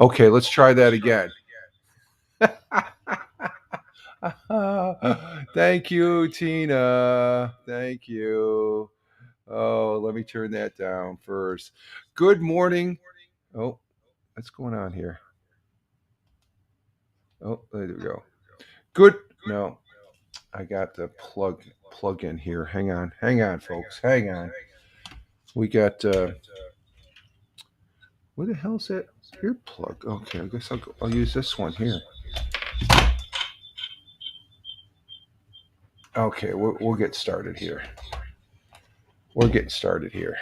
Okay, let's try that again. Thank you, Tina. Thank you. Oh, let me turn that down first. Good morning. Oh, what's going on here? Oh, there we go. Good. No, I got the plug in here. Hang on, folks. Hang on. We got where the hell's that earplug? Okay, I guess I'll use this one here. Okay, we'll get started here. We're getting started here.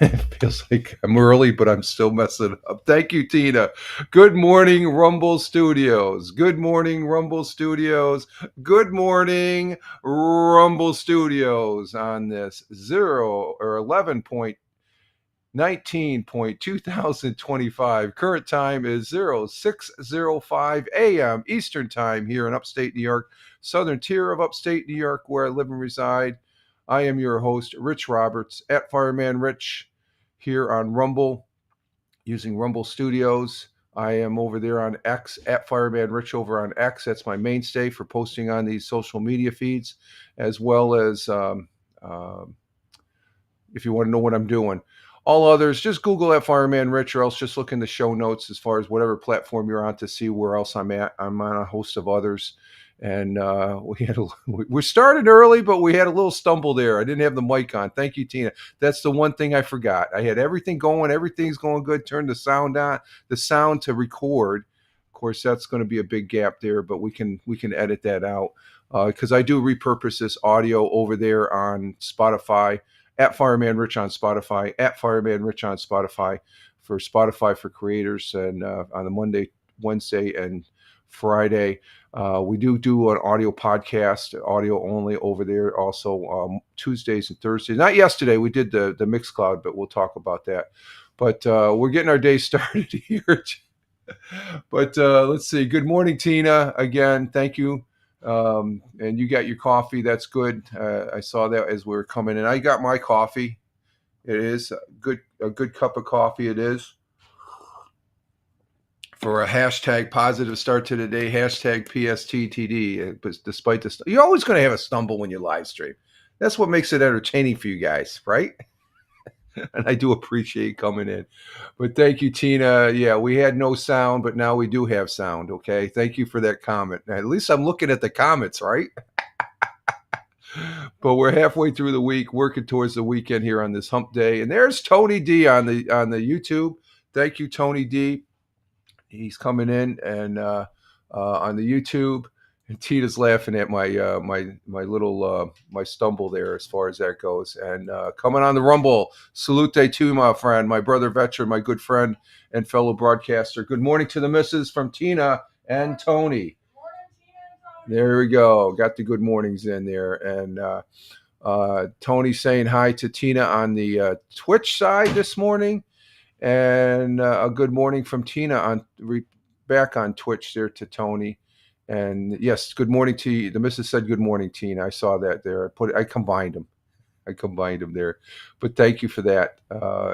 It feels like I'm early, but I'm still messing up. Thank you, Tina. Good morning, Rumble Studios. Good morning, Rumble Studios. Good morning, Rumble Studios on this 0 or 11.19.2025. Current time is 0605 a.m. Eastern Time here in upstate New York, southern tier of upstate New York, where I live and reside. I am your host, Rich Roberts, at Fireman Rich, here on Rumble, using Rumble Studios. I am over there on X, at Fireman Rich over on X. That's my mainstay for posting on these social media feeds, as well as if you want to know what I'm doing. All others, just Google at Fireman Rich, or else just look in the show notes as far as whatever platform you're on to see where else I'm at. I'm on a host of others. And we started early, but we had a little stumble there. I didn't have the mic on. Thank you, Tina. That's the one thing I forgot. I had everything going. Everything's going good. Turned the sound on, the sound to record. Of course, that's going to be a big gap there, but we can edit that out because I do repurpose this audio over there on Spotify, at Fireman Rich on Spotify, at Fireman Rich on Spotify for creators, and on the Monday, Wednesday, and Friday. We do an audio podcast, audio only over there. Also Tuesdays and Thursdays. Not yesterday, we did the Mixcloud, but we'll talk about that. But we're getting our day started here. But let's see. Good morning, Tina. Again, thank you. And you got your coffee. That's good. I saw that as we were coming in. I got my coffee. It is a good cup of coffee. It is. For a hashtag positive start to the day, hashtag PSTTD. But despite this, you're always going to have a stumble when you live stream. That's what makes it entertaining for you guys, right? And I do appreciate coming in. But thank you, Tina. Yeah, we had no sound, but now we do have sound. Okay. Thank you for that comment. At least I'm looking at the comments, right? But we're halfway through the week, working towards the weekend here on this hump day. And there's Tony D on the YouTube. Thank you, Tony D. He's coming in and on the YouTube. And Tina's laughing at my my little my stumble there as far as that goes. And coming on the Rumble, salute to my friend, my brother veteran, my good friend and fellow broadcaster. Good morning to the missus from Tina and Tony. There we go. Got the good mornings in there. And Tony saying hi to Tina on the Twitch side this morning. And a good morning from Tina back on Twitch there to Tony. And yes, good morning to you. The missus said good morning, Tina. I saw that there. I combined them. There. But thank you for that.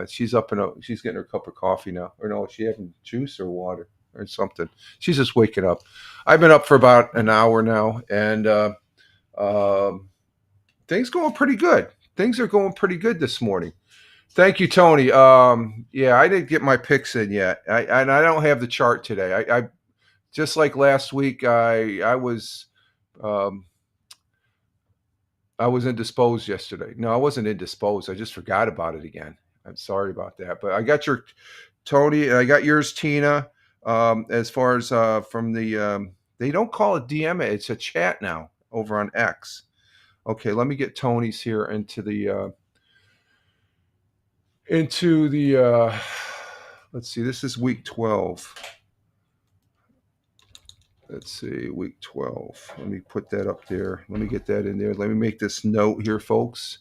She's she's getting her cup of coffee now. Or no, is she having juice or water or something? She's just waking up. I've been up for about an hour now, and things going pretty good. Things are going pretty good this morning. Thank you, Tony. Yeah, I didn't get my picks in yet, and I don't have the chart today. I just like last week. I was indisposed yesterday. No, I wasn't indisposed. I just forgot about it again. I'm sorry about that. But I got your Tony, and I got yours, Tina. As far as from the they don't call it DM. It's a chat now over on X. Okay, let me get Tony's here into the. Let's see, this is week 12. Let's see, week 12. Let me put that up there. Let me get that in there. Let me make this note here, folks,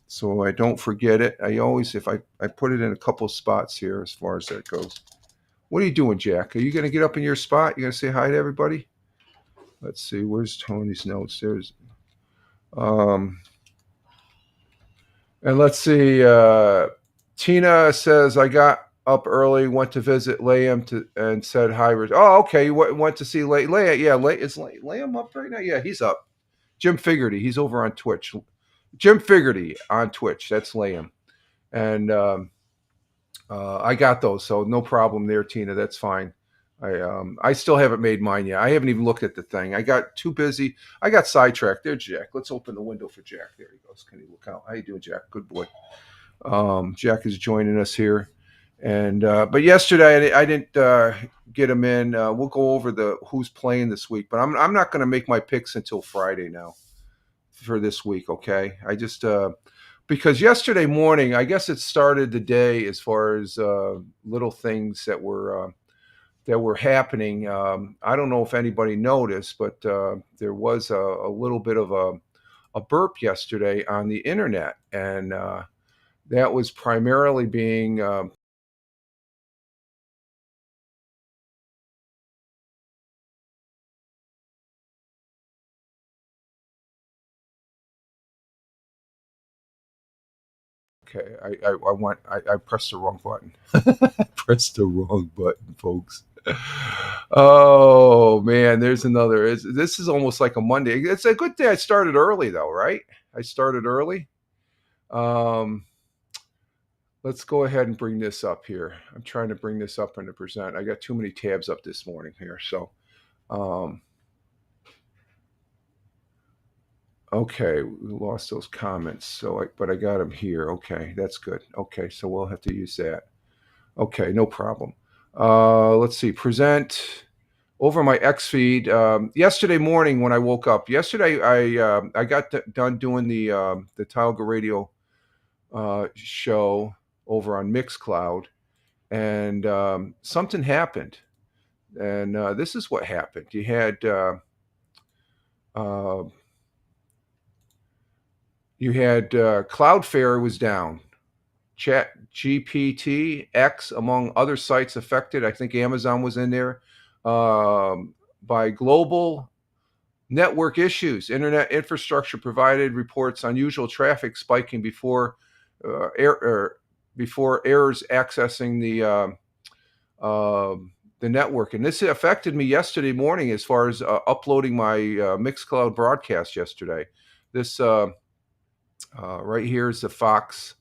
so I don't forget it. I always, if I put it in a couple spots here as far as that goes. What are you doing, Jack? Are you going to get up in your spot? You going to say hi to everybody? Let's see, where's Tony's notes? There's, and let's see, Tina says, I got up early, went to visit Liam and said hi. Oh, okay. You went to see Liam. Yeah, is Liam up right now? Yeah, he's up. Jim Figerty, he's over on Twitch. Jim Figerty on Twitch. That's Liam. And I got those, so no problem there, Tina. That's fine. I still haven't made mine yet. I haven't even looked at the thing. I got too busy. I got sidetracked. There's Jack. Let's open the window for Jack. There he goes. Can he look out? How you doing, Jack? Good boy. Jack is joining us here, and but yesterday I didn't get him in. We'll go over the who's playing this week, but I'm not going to make my picks until Friday now for this week. Okay, I just because yesterday morning, I guess it started the day as far as little things that were happening. I don't know if anybody noticed, but there was a little bit of a burp yesterday on the internet, and that was primarily being okay. I pressed the wrong button. Pressed the wrong button, folks. Oh man, there's another. This is almost like a Monday. It's a good day. I started early though, right? I started early. Um, let's go ahead and bring this up here. I'm trying to bring this up and to present. I got too many tabs up this morning here. So, um, okay, we lost those comments. But I got them here. Okay, that's good. Okay, so we'll have to use that. Okay, no problem. Let's see. Present over my X feed. Yesterday morning when I woke up. Yesterday I got done doing the Tioga Radio show over on Mixcloud, and something happened. And this is what happened. Uh, you had Cloudflare was down. Chat GPT, X, among other sites affected. I think Amazon was in there by global network issues. Internet infrastructure provided reports unusual traffic spiking before errors accessing the network. And this affected me yesterday morning as far as uploading my Mixcloud broadcast yesterday. This right here is the Fox.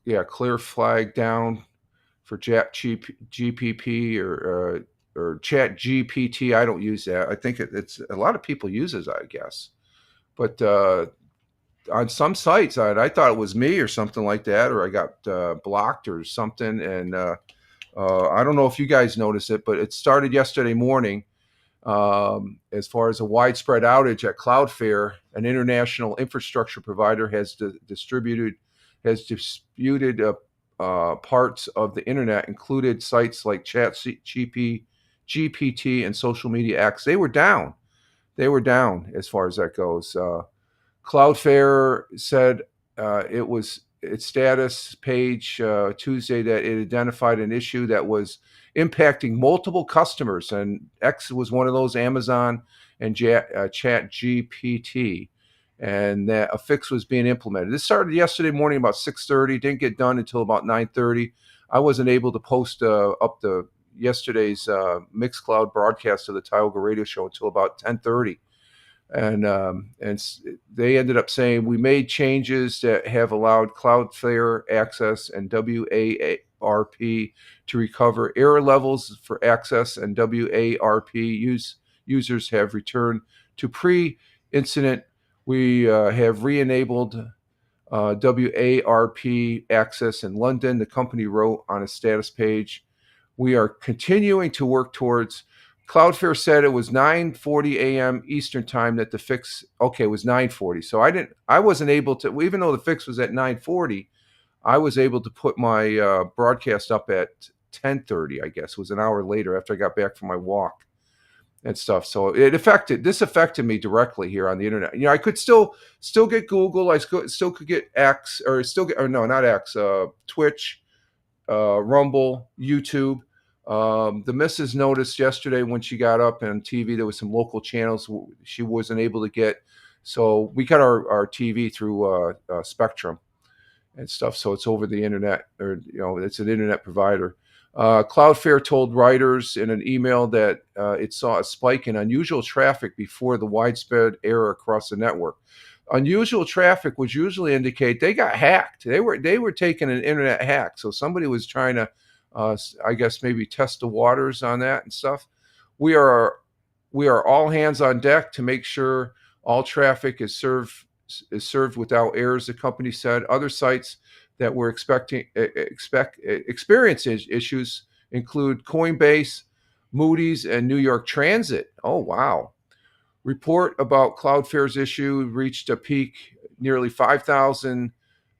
Yeah, clear flag down for GPP or Chat GPT. I don't use that. I think it's a lot of people use it, I guess. But on some sites, I thought it was me or something like that, or I got blocked or something. And I don't know if you guys noticed it, but it started yesterday morning. As far as a widespread outage at Cloudflare, an international infrastructure provider has disputed parts of the internet, included sites like GPT, and Social Media X. They were down. They were down as far as that goes. Cloudflare said it was its status page Tuesday that it identified an issue that was impacting multiple customers, and X was one of those, Amazon and Chat GPT, and that a fix was being implemented. This started yesterday morning about 6:30, didn't get done until about 9:30. I wasn't able to post up the yesterday's Mixcloud broadcast of the Tioga Radio Show until about 10:30. And they ended up saying we made changes that have allowed Cloudflare access and WARP to recover error levels for access, and WARP users have returned to pre-incident. We have re-enabled WARP access in London. The company wrote on a status page, we are continuing to work towards. Cloudflare said it was 9:40 a.m. Eastern time that the fix. Okay, it was 9:40. So I wasn't able to, even though the fix was at 9:40, I was able to put my broadcast up at 10:30. I guess it was an hour later after I got back from my walk and stuff. So this affected me directly here on the internet. You know, I could still get Google. I still could get X, or no, not X. Twitch, Rumble, YouTube. The missus noticed yesterday when she got up on TV, there was some local channels she wasn't able to get. So we got our TV through Spectrum and stuff. So it's over the internet, or it's an internet provider. Cloudflare told writers in an email that it saw a spike in unusual traffic before the widespread error across the network. Unusual traffic would usually indicate they got hacked. They were taking an internet hack. So somebody was trying to, I guess, maybe test the waters on that and stuff. We are we are all hands on deck to make sure all traffic is served without errors, the company said. Other sites that were experiencing issues include Coinbase, Moody's, and New York Transit. Oh, wow. Report about Cloudflare's issue reached a peak nearly 5,000,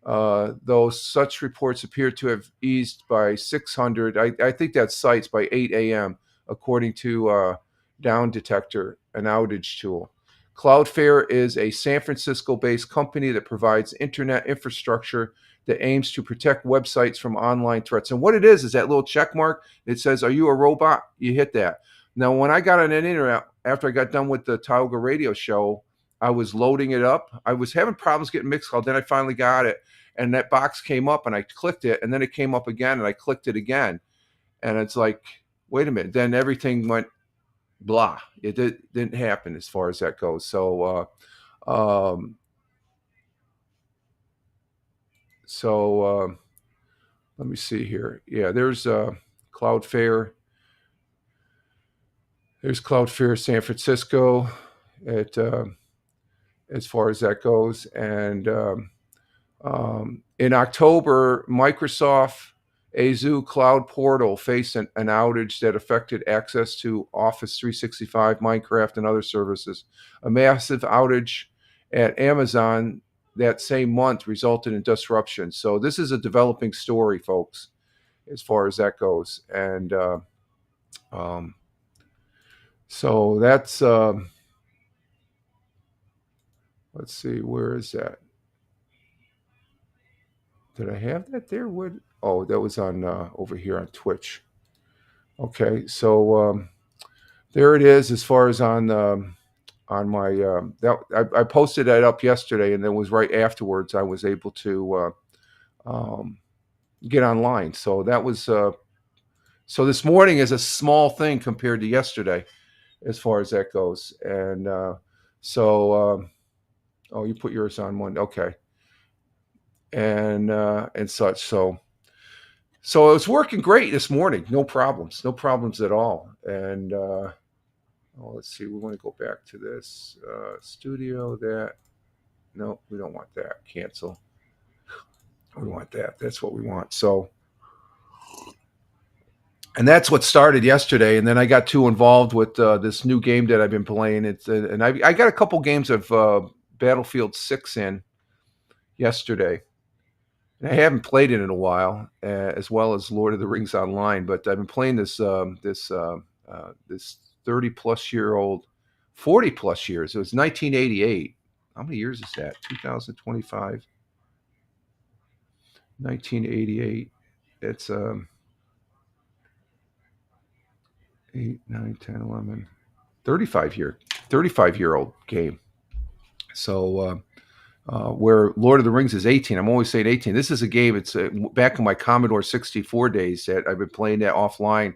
though such reports appear to have eased by 600. I think that's sites by 8 a.m., according to Down Detector, an outage tool. Cloudflare is a San Francisco-based company that provides internet infrastructure that aims to protect websites from online threats. And what it is that little check mark. It says, "Are you a robot?" You hit that. Now, when I got on the internet after I got done with the Tioga radio show, I was loading it up. I was having problems getting Mixcloud. Then I finally got it, and that box came up, and I clicked it, and then it came up again, and I clicked it again, and it's like, wait a minute. Then everything went blah. Didn't happen as far as that goes. So let me see here. Yeah, there's Cloudflare. There's Cloudflare San Francisco at as far as that goes. And in October, Microsoft Azure Cloud Portal faced an outage that affected access to Office 365, Minecraft, and other services. A massive outage at Amazon that same month resulted in disruption. So this is a developing story, folks, as far as that goes. And so that's, let's see, where is that? Did I have that there? Oh, that was on over here on Twitch. Okay, so there it is. As far as on my I posted that up yesterday, and then was right afterwards I was able to get online. So that was so this morning is a small thing compared to yesterday, as far as that goes. And oh, you put yours on one, okay, and such. So it was working great this morning. No problems at all. And let's see. We want to go back to this studio. No, we don't want that. Cancel. We want that. That's what we want. So, and that's what started yesterday. And then I got too involved with this new game that I've been playing. And I got a couple games of Battlefield 6 in yesterday. And I haven't played it in a while, as well as Lord of the Rings Online. But I've been playing this 30-plus-year-old, 40-plus years. It was 1988. How many years is that? 2025, 1988. It's 8, 9, 10, 11, 35-year-old game. So where Lord of the Rings is 18. I'm always saying 18. This is a game. It's back in my Commodore 64 days that I've been playing that offline.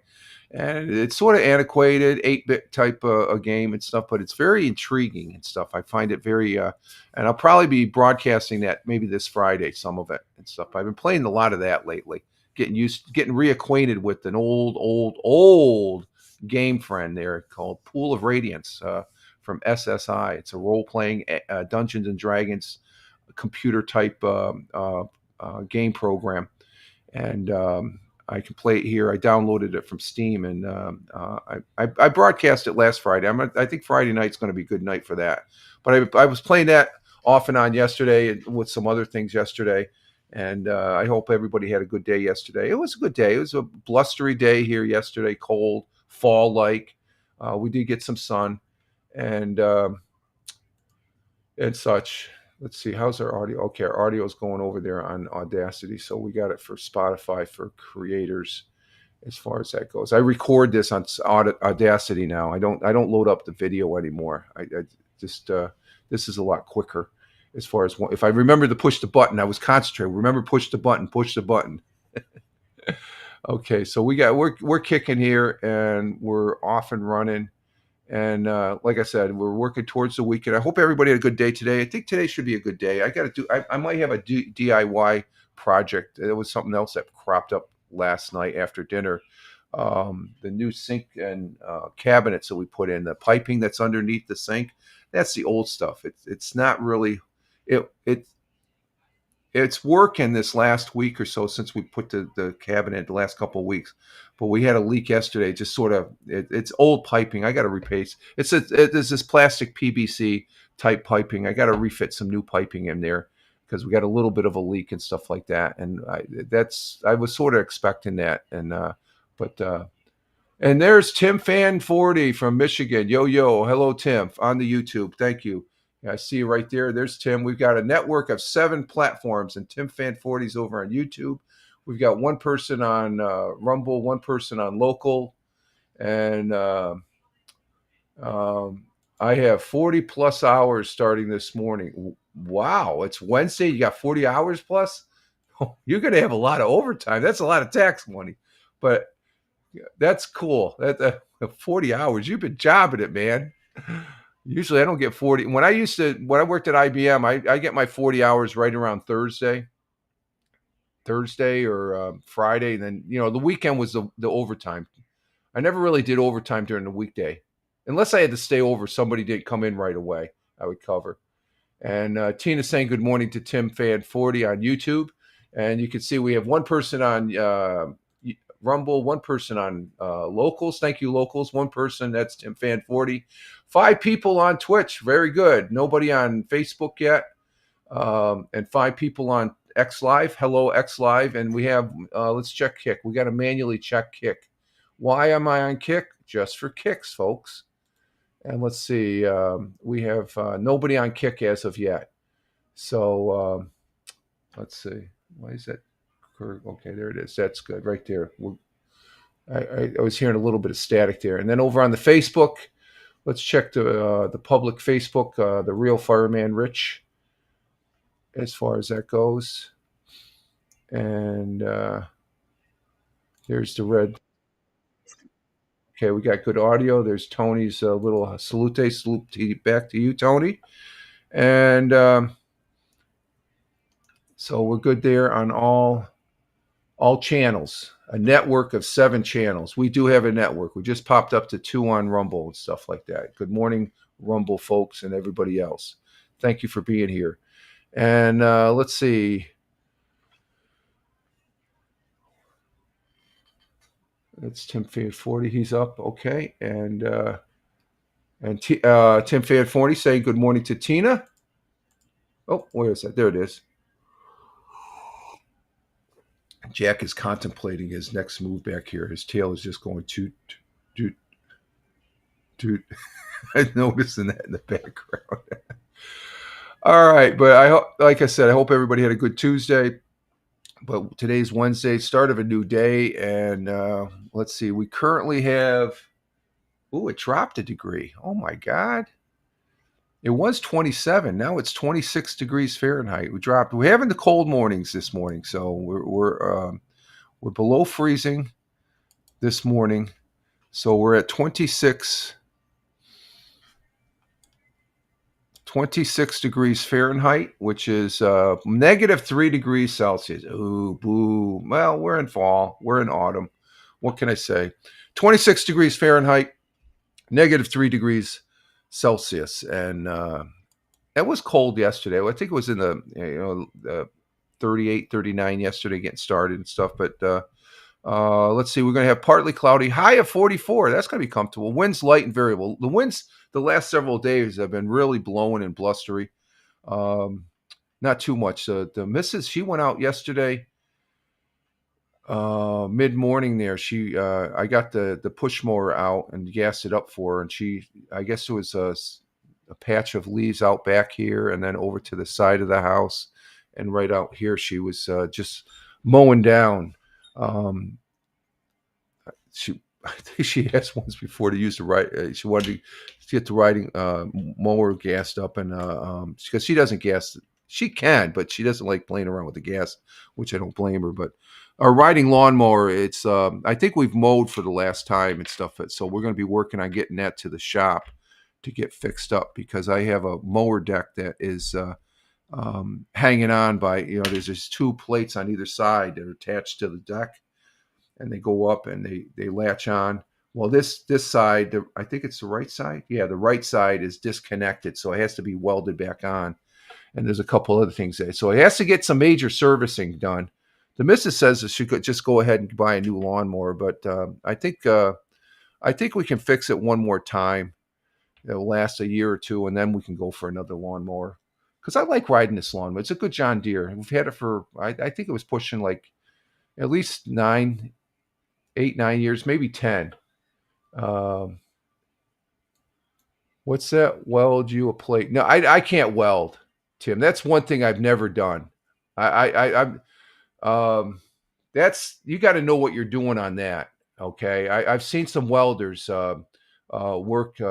And it's sort of antiquated, 8-bit type of game and stuff, but it's very intriguing and stuff. I find it very, and I'll probably be broadcasting that maybe this Friday, some of it and stuff. I've been playing a lot of that lately, getting reacquainted with an old game friend there called Pool of Radiance from SSI. It's a role-playing Dungeons and Dragons computer type game program. And I can play it here. I downloaded it from Steam, and I broadcast it last Friday. I think Friday night's going to be a good night for that. But I was playing that off and on yesterday, and with some other things yesterday. And I hope everybody had a good day yesterday. It was a good day. It was a blustery day here yesterday, cold, fall-like. We did get some sun, and such. Let's see, how's our audio? Okay, our audio is going over there on Audacity, so we got it for Spotify for creators as far as that goes. I record this on Audacity now. I don't load up the video anymore. I just This is a lot quicker as far as if I remember to push the button. I was concentrating. Remember, push the button. Push the button. Okay, so we're kicking here and we're off and running. And like I said, we're working towards the weekend. I hope everybody had a good day today. I think today should be a good day. I got to do. I might have a DIY project. There was something else that cropped up last night after dinner. The new sink and cabinets that we put in, the piping that's underneath the sink. That's the old stuff. It's not really. It it's working this last week or so since we put the cabinet the last couple of weeks, but we had a leak yesterday. Just sort of it's old piping. I got to replace. It's this plastic PVC type piping. I got to refit some new piping in there because we got a little bit of a leak and stuff like that. And I was sort of expecting that. And but and there's Tim Fan 40 from Michigan. Yo, yo. Hello, Tim, on the YouTube. Thank you. Yeah, I see you right there. There's Tim. We've got a network of 7 platforms, and Tim Fan 40 is over on YouTube. We've got one person on Rumble, one person on Local, and I have 40 plus hours starting this morning. Wow, it's Wednesday. You got 40 hours plus? You're going to have a lot of overtime. That's a lot of tax money, but that's cool. That 40 hours. You've been jobbing it, man. Usually I don't get 40. When I worked at IBM, I get my 40 hours right around Thursday or Friday. And then, the weekend was the overtime. I never really did overtime during the weekday. Unless I had to stay over, somebody didn't come in right away, I would cover. And Tina saying good morning to Tim Fan 40 on YouTube. And you can see we have one person on Rumble, one person on Locals. Thank you, Locals. One person, that's Tim Fan 40. 5 people on Twitch. Very good. Nobody on Facebook yet. And 5 people on X Live. Hello, X Live. And we have, let's check Kick. We got to manually check Kick. Why am I on Kick? Just for kicks, folks. And let's see. We have nobody on Kick as of yet. So let's see. Why is that? Okay, there it is. That's good right there. I was hearing a little bit of static there. And then over on the Facebook, let's check the public Facebook, the Real Fireman Rich, as far as that goes. And there's the red. Okay, we got good audio. There's Tony's little salute back to you, Tony. And so we're good there on all channels, a network of 7 channels. We do have a network. We just popped up to 2 on Rumble and stuff like that. Good morning, Rumble folks and everybody else. Thank you for being here. And let's see. That's Tim Fan 40. He's up. Okay. And Tim Fan 40 saying good morning to Tina. Oh, where is that? There it is. Jack is contemplating his next move back here. His tail is just going toot, toot, toot. I'm noticing that in the background. All right, but like I said, I hope everybody had a good Tuesday. But today's Wednesday, start of a new day, and let's see. We currently have. It dropped a degree. Oh my God! It was 27. Now it's 26 degrees Fahrenheit. We dropped. We're having the cold mornings this morning, so we're below freezing this morning. So we're at 26 degrees Fahrenheit, which is negative 3 degrees Celsius. Ooh, boo. Well, we're in fall. We're in autumn. What can I say? 26 degrees Fahrenheit, negative 3 degrees Celsius. And it was cold yesterday. I think it was in the 38, 39 yesterday getting started and stuff. But let's see. We're going to have partly cloudy, high of 44. That's going to be comfortable. Winds light and variable. The winds the last several days have been really blowing and blustery. Not too much. The missus, she went out yesterday mid-morning there. I got the push mower out and gassed it up for her, and I guess there was a patch of leaves out back here and then over to the side of the house, and right out here she was just mowing down. I think she asked once before to use the right. She wanted to get the riding mower gassed up, and because she doesn't gas, she can, but she doesn't like playing around with the gas, which I don't blame her. But our riding lawnmower, it's I think we've mowed for the last time and stuff, so we're going to be working on getting that to the shop to get fixed up because I have a mower deck that is hanging on by there's just two plates on either side that are attached to the deck and they go up and they latch on. Well, this side, I think it's the right side. Yeah, the right side is disconnected, so it has to be welded back on. And there's a couple other things there, so it has to get some major servicing done. The missus says that she could just go ahead and buy a new lawnmower, but I think we can fix it one more time. It'll last a year or two, and then we can go for another lawnmower. Because I like riding this lawnmower. It's a good John Deere. We've had it for I think it was pushing like at least 8, 9 years, maybe 10. Um, what's that? Weld you a plate? No, I can't weld, Tim. That's one thing I've never done. I'm that's you got to know what you're doing on that. Okay, I've seen some welders work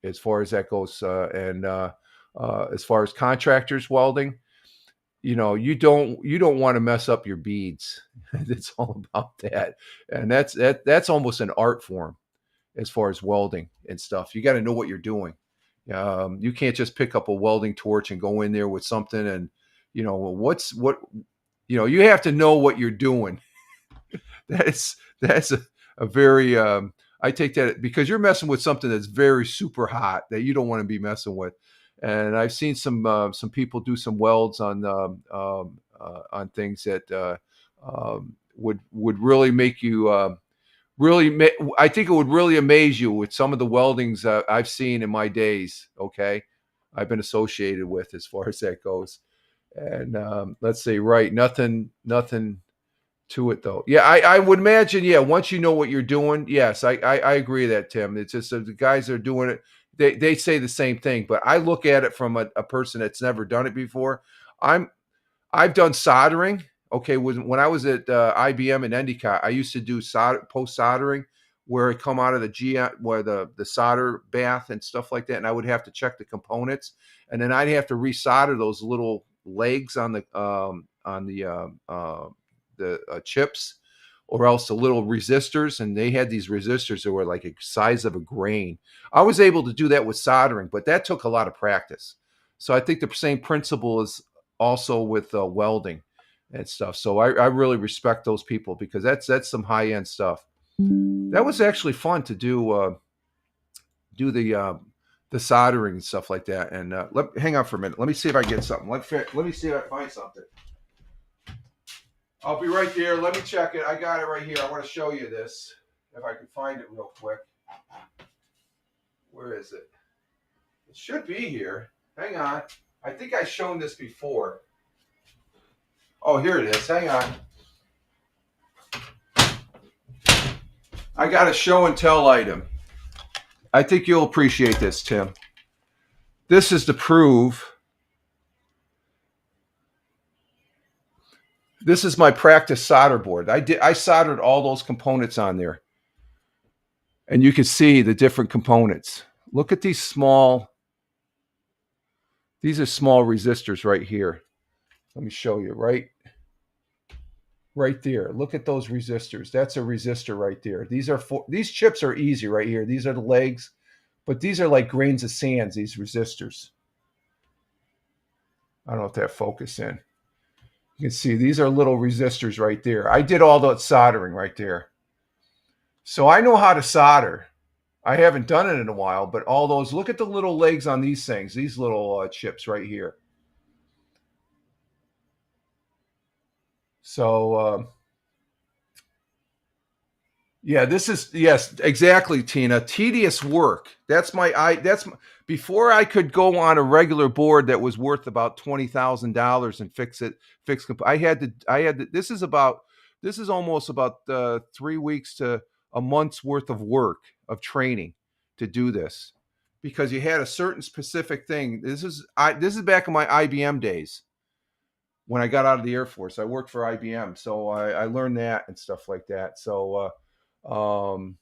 as far as that goes, and as far as contractors welding. You don't want to mess up your beads. It's all about that, and that's almost an art form as far as welding and stuff. You got to know what you're doing. You can't just pick up a welding torch and go in there with something and what you have to know what you're doing. That's a very I take that because you're messing with something that's very super hot that you don't want to be messing with. And I've seen some people do some welds on things that would really make you I think it would really amaze you with some of the weldings I've seen in my days. Okay, I've been associated with as far as that goes. And let's say right, nothing to it though. Yeah, I would imagine. Yeah, once you know what you're doing, yes, I agree with that, Tim. It's just the guys that are doing it. They say the same thing, but I look at it from a person that's never done it before. I'm I've done soldering. Okay, when I was at IBM and Endicott, I used to do post soldering, where it come out of the where the solder bath and stuff like that, and I would have to check the components, and then I'd have to resolder those little legs on the chips, or else the little resistors, and they had these resistors that were like a size of a grain. I was able to do that with soldering, but that took a lot of practice. So I think the same principle is also with welding and stuff. So I really respect those people because that's some high end stuff. That was actually fun to do the soldering and stuff like that. And hang on for a minute. Let me see if I get something. Let me see if I find something. I'll be right there. Let me check it. I got it right here. I want to show you this if I can find it real quick. Where is it? It should be here. Hang on. I think I've shown this before. Oh, here it is. Hang on. I got a show and tell item. I think you'll appreciate this, Tim. This is to prove. This is my practice solder board. I soldered all those components on there. And you can see the different components. Look at these small are small resistors right here. Let me show you right there. Look at those resistors. That's a resistor right there. These chips are easy right here. These are the legs, but these are like grains of sand, these resistors. I don't know if that focus in. You can see these are little resistors right there. I did all the soldering right there. So I know how to solder. I haven't done it in a while, but all those, look at the little legs on these things, these little chips right here. So, yeah, this is, yes, exactly, Tina. Tedious work. Before I could go on a regular board that was worth about $20,000 and this is almost about 3 weeks to a month's worth of work of training to do this because you had a certain specific thing. This is back in my IBM days. When I got out of the Air Force, I worked for IBM, so I learned that and stuff like that. So Um,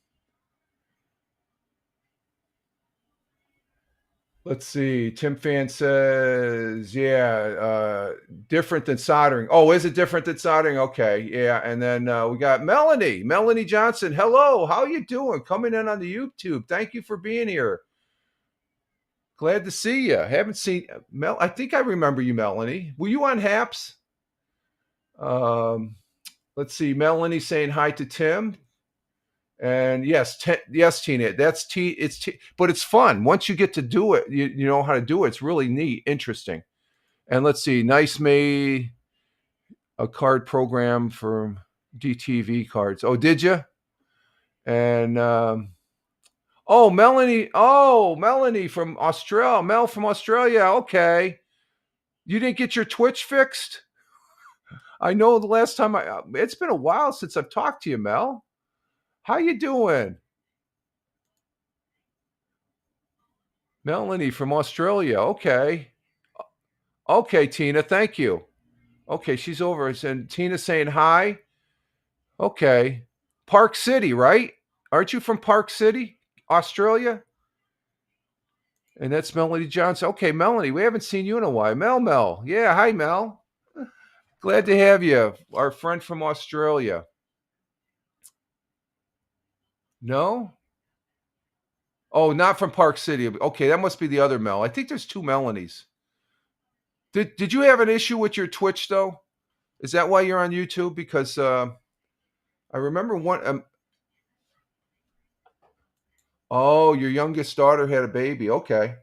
let's see. Tim Fan says, yeah, different than soldering. Oh, is it different than soldering? Okay, yeah. And then we got Melanie Johnson. Hello, how you doing? Coming in on the YouTube. Thank you for being here. Glad to see you. Haven't seen Mel. I think I remember you, Melanie. Were you on Haps? Um, let's see. Melanie saying hi to Tim. And yes, yes, Tina. That's but it's fun once you get to do it. You know how to do it. It's really neat, interesting. And let's see. Nice made a card program for DTV cards. Oh, did you? And Melanie from Australia. Mel from Australia. Okay. You didn't get your Twitch fixed? I know the last time it's been a while since I've talked to you, Mel. How you doing? Melanie from Australia. Okay. Okay, Tina. Thank you. Okay, she's over. And Tina saying hi. Okay. Park City, right? Aren't you from Park City, Australia? And that's Melanie Johnson. Okay, Melanie, we haven't seen you in a while. Mel. Yeah, hi, Mel. Glad to have you, our friend from Australia. No? Oh, not from Park City. Okay, that must be the other Mel. I think there's two Melanies. Did you have an issue with your Twitch though? Is that why you're on YouTube? Because I remember one. Oh, your youngest daughter had a baby. Okay.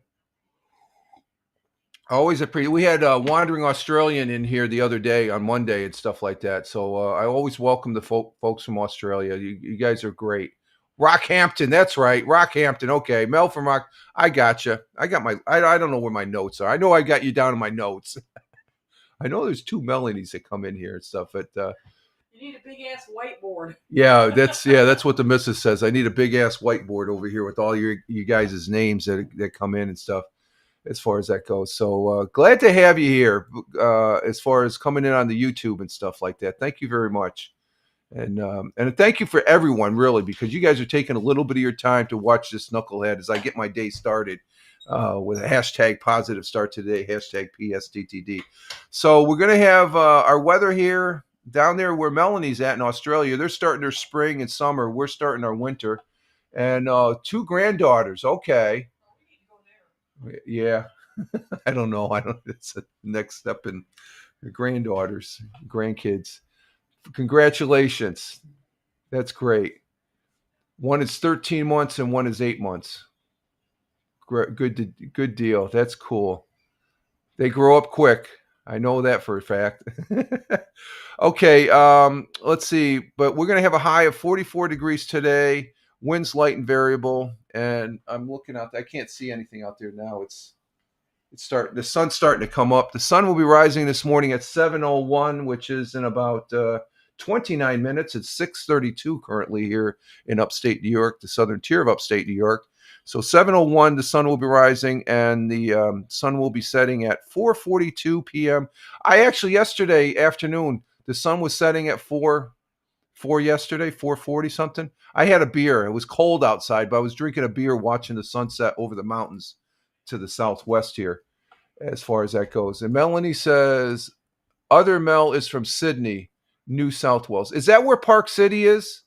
Always appreciate. We had Wandering Australian in here the other day on Monday and stuff like that. So I always welcome the folks from Australia. You guys are great. Rockhampton, that's right. Rockhampton. Okay, Mel from Rock. I got you. I got my. I don't know where my notes are. I know I got you down in my notes. I know there's two Melanies that come in here and stuff. But you need a big ass whiteboard. That's what the missus says. I need a big ass whiteboard over here with all you guys' names that come in and stuff. As far as that goes, so glad to have you here. As far as coming in on the YouTube and stuff like that, thank you very much, and thank you for everyone really, because you guys are taking a little bit of your time to watch this knucklehead as I get my day started with a hashtag positive start today, hashtag PSTTD. So we're gonna have our weather here down there where Melanie's at in Australia. They're starting their spring and summer. We're starting our winter, and two granddaughters. Okay. Yeah, I don't know. I don't. It's the next step in granddaughters, grandkids. Congratulations. That's great. One is 13 months and one is 8 months. Good deal. That's cool. They grow up quick. I know that for a fact. Okay, let's see. But we're going to have a high of 44 degrees today. Winds light and variable. And I'm looking out. I can't see anything out there now. The sun's starting to come up. The sun will be rising this morning at 7:01, which is in about 29 minutes. It's 6:32 currently here in upstate New York, the southern tier of upstate New York. So 7:01, the sun will be rising, and the sun will be setting at 4:42 p.m. Yesterday afternoon, the sun was setting at 4 yesterday, 4:40 something. I had a beer. It was cold outside, but I was drinking a beer watching the sunset over the mountains to the southwest here, as far as that goes. And Melanie says, other Mel is from Sydney, New South Wales. Is that where Park City is?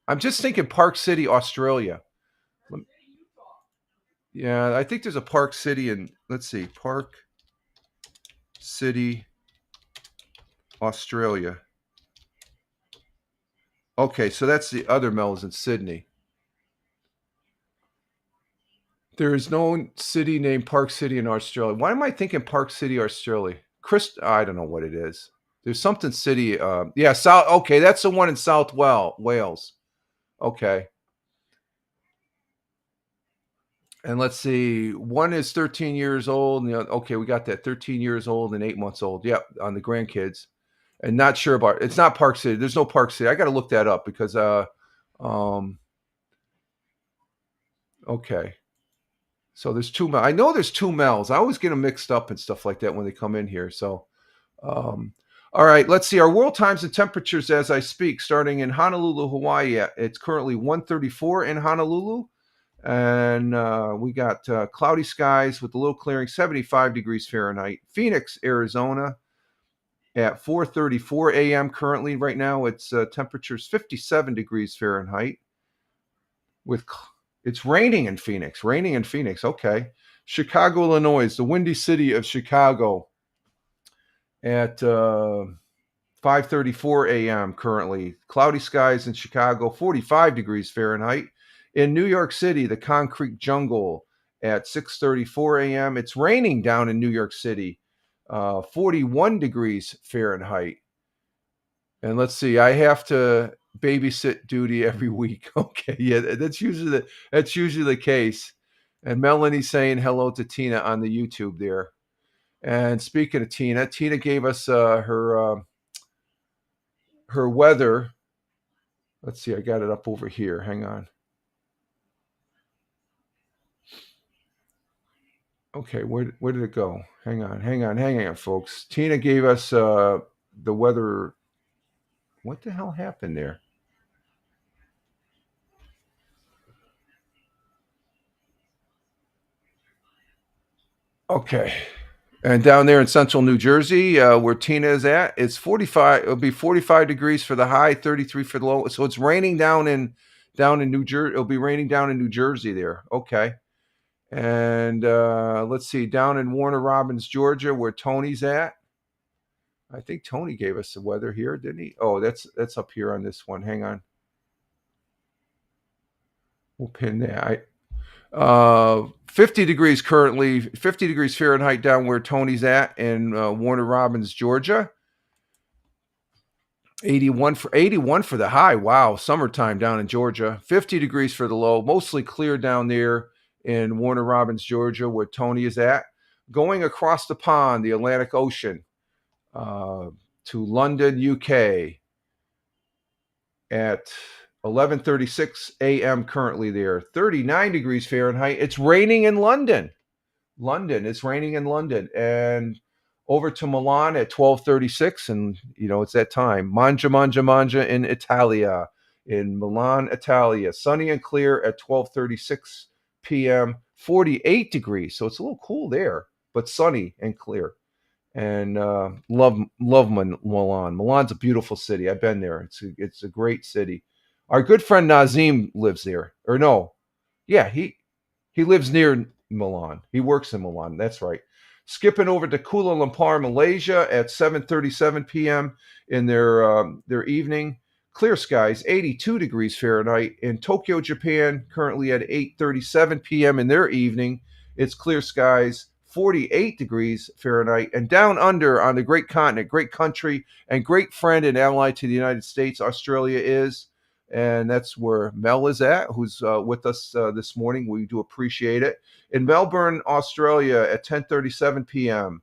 I'm just thinking Park City, Australia. Yeah, I think there's a Park City in, let's see, Park City, Australia. Okay, so that's the other Mel is in Sydney. There is no city named Park City in Australia. Why am I thinking Park City, Australia? I don't know what it is. There's something city. South. Okay, that's the one in South Wales. Okay. And let's see. One is 13 years old. And okay, we got that. 13 years old and 8 months old. Yep, on the grandkids. And not sure about it's not Park City. There's no Park City. I got to look that up because okay. So there's two. I know there's two Mels. I always get them mixed up and stuff like that when they come in here. So All right, let's see our world times and temperatures as I speak. Starting in Honolulu, Hawaii, it's currently 1:34 in Honolulu, and we got cloudy skies with a little clearing, 75 degrees Fahrenheit. Phoenix, Arizona, at 4:34 a.m. currently. Right now, it's temperatures 57 degrees Fahrenheit. With it's raining in Phoenix. Raining in Phoenix. Okay. Chicago, Illinois, the windy city of Chicago, at 5:34 a.m. currently. Cloudy skies in Chicago, 45 degrees Fahrenheit. In New York City, the concrete jungle at 6:34 a.m. It's raining down in New York City, 41 degrees Fahrenheit. And let's see, I have to babysit duty every week. Okay, yeah, that's usually the case. And Melanie's saying hello to Tina on the YouTube there. And speaking of Tina, Tina gave us her weather. Let's see, I got it up over here. Hang on. Okay, where did it go? Hang on, folks. Tina gave us the weather. What the hell happened there? Okay. And down there in central New Jersey, where Tina is at, it's 45. It'll be 45 degrees for the high, 33 for the low. So it's raining down in New Jersey. It'll be raining down in New Jersey there. Okay. And let's see, down in Warner Robins, Georgia, where Tony's at. I think Tony gave us the weather here, didn't he? Oh, that's up here on this one. Hang on. We'll pin that. 50 degrees currently, 50 degrees Fahrenheit down where Tony's at in Warner Robins, Georgia. 81 for the high. Wow, summertime down in Georgia. 50 degrees for the low. Mostly clear down there in Warner Robins, Georgia, where Tony is at. Going across the pond, the Atlantic Ocean, to London, UK, at 11:36 a.m. currently there. 39 degrees Fahrenheit. It's raining in London. It's raining in London. And over to Milan at 12:36, and it's that time. Mangia in Italia, in Milan, Italia. Sunny and clear at 12:36 p.m. 48 degrees. So it's a little cool there, but sunny and clear. And love Milan. Milan's a beautiful city. I've been there. It's a great city. Our good friend Nazim lives there. Or no, yeah, he lives near Milan. He works in Milan. That's right. Skipping over to Kuala Lumpur, Malaysia at 7:37 p.m. in their evening. Clear skies, 82 degrees Fahrenheit. In Tokyo, Japan, currently at 8:37 p.m. in their evening. It's clear skies, 48 degrees Fahrenheit. And down under on the great continent, great country, and great friend and ally to the United States, Australia is. And that's where Mel is at, who's with us this morning. We do appreciate it. In Melbourne, Australia, at 10:37 p.m.,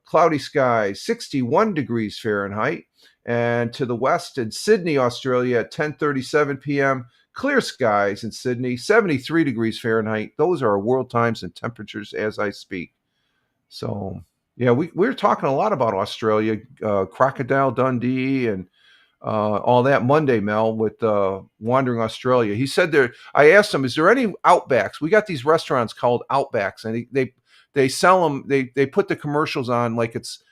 cloudy skies, 61 degrees Fahrenheit. And to the west, in Sydney, Australia, at 10:37 p.m., clear skies in Sydney, 73 degrees Fahrenheit. Those are our world times and temperatures as I speak. So, yeah, we're talking a lot about Australia, Crocodile Dundee, and all that Monday, Mel, with Wandering Australia. He said there. I asked him, "Is there any Outbacks?" We got these restaurants called Outbacks, and they sell them. They put the commercials on like it's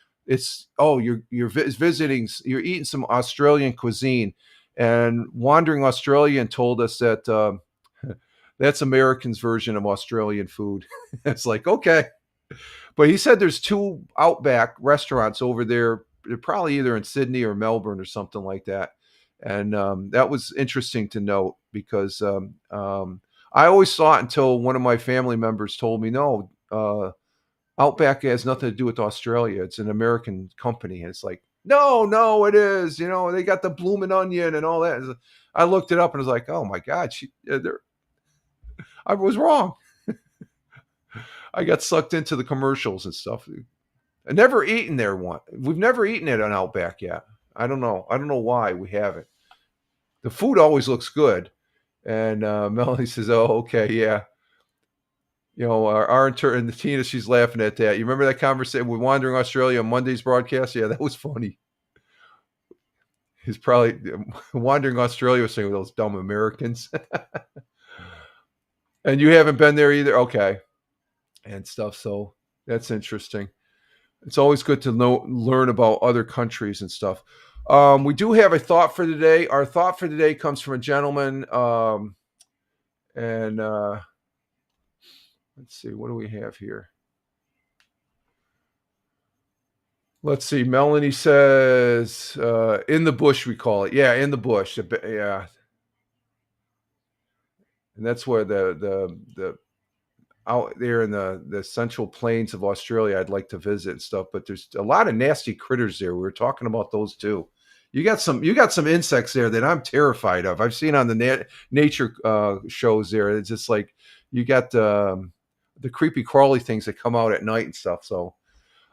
oh you're visiting, you're eating some Australian cuisine, and Wandering Australian told us that that's Americans' version of Australian food. It's like, okay. But he said there's two Outback restaurants over there. They're probably either in Sydney or Melbourne or something like that. And that was interesting to note because I always thought until one of my family members told me, no, Outback has nothing to do with Australia. It's an American company. And it's like, no, it is. They got the bloomin' onion and all that. I looked it up and was like, oh my God, I was wrong. I got sucked into the commercials and stuff. I never eaten there one. We've never eaten it on Outback yet. I don't know. I don't know why we haven't. The food always looks good. And Melanie says, "Oh, okay, yeah." Our intern, and Tina, she's laughing at that. You remember that conversation with Wandering Australia on Monday's broadcast? Yeah, that was funny. He's probably wandering Australia saying those dumb Americans. And you haven't been there either? Okay. And stuff. So that's interesting. It's always good to learn about other countries and stuff. We do have a thought for today. Our thought for today comes from a gentleman. And let's see, what do we have here? Let's see. Melanie says, "In the bush," we call it. Yeah, in the bush. Yeah, and that's where the out there in the central plains of Australia, I'd like to visit and stuff. But there's a lot of nasty critters there. We were talking about those too. You got some insects there that I'm terrified of. I've seen on the nature shows there. It's just like you got the creepy crawly things that come out at night and stuff. So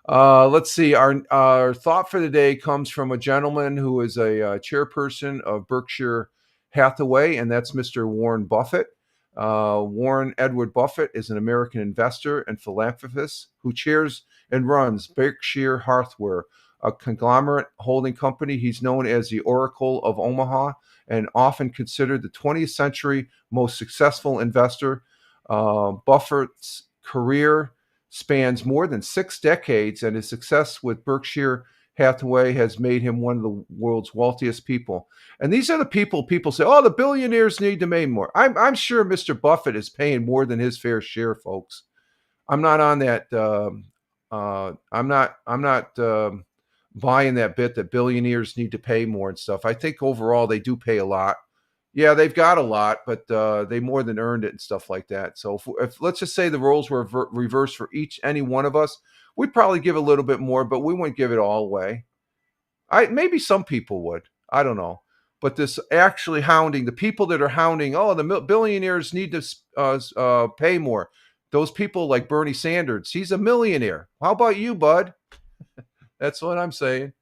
let's see. Our thought for the day comes from a gentleman who is a chairperson of Berkshire Hathaway, and that's Mr. Warren Buffett. Warren Edward Buffett is an American investor and philanthropist who chairs and runs Berkshire Hathaway, a conglomerate holding company. He's known as the Oracle of Omaha and often considered the 20th century most successful investor. Buffett's career spans more than 6 decades, and his success with Berkshire Hathaway has made him one of the world's wealthiest people. And these are the people say, "Oh, the billionaires need to make more." I'm sure Mr. Buffett is paying more than his fair share, folks. I'm not on that. I'm not buying that bit that billionaires need to pay more and stuff. I think overall they do pay a lot. Yeah, they've got a lot, but they more than earned it and stuff like that. So if let's just say the roles were reversed for any one of us, we'd probably give a little bit more, but we wouldn't give it all away. I maybe some people would. I don't know. But this actually hounding the people that are hounding, oh, the billionaires need to pay more. Those people like Bernie Sanders, he's a millionaire. How about you, bud? That's what I'm saying.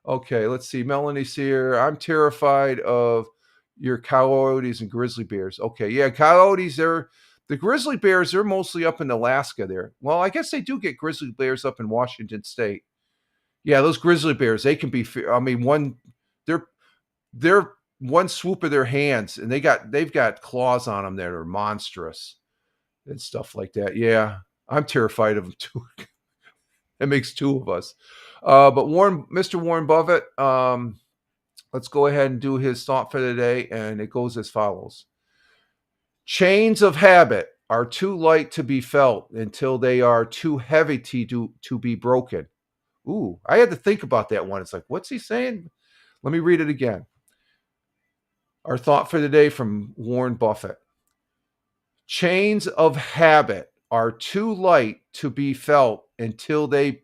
Okay, let's see. Melanie's here. I'm terrified of your coyotes and grizzly bears. Okay, yeah, coyotes. The grizzly bears. They're mostly up in Alaska. There. Well, I guess they do get grizzly bears up in Washington State. Yeah, those grizzly bears. They can be. I mean, they're one swoop of their hands, and they've got claws on them that are monstrous and stuff like that. Yeah, I'm terrified of them too. It makes two of us. But Mr. Warren Buffett, let's go ahead and do his thought for the day, and it goes as follows. Chains of habit are too light to be felt until they are too heavy to be broken. Ooh, I had to think about that one. It's like, what's he saying? Let me read it again. Our thought for the day from Warren Buffett. Chains of habit are too light to be felt until they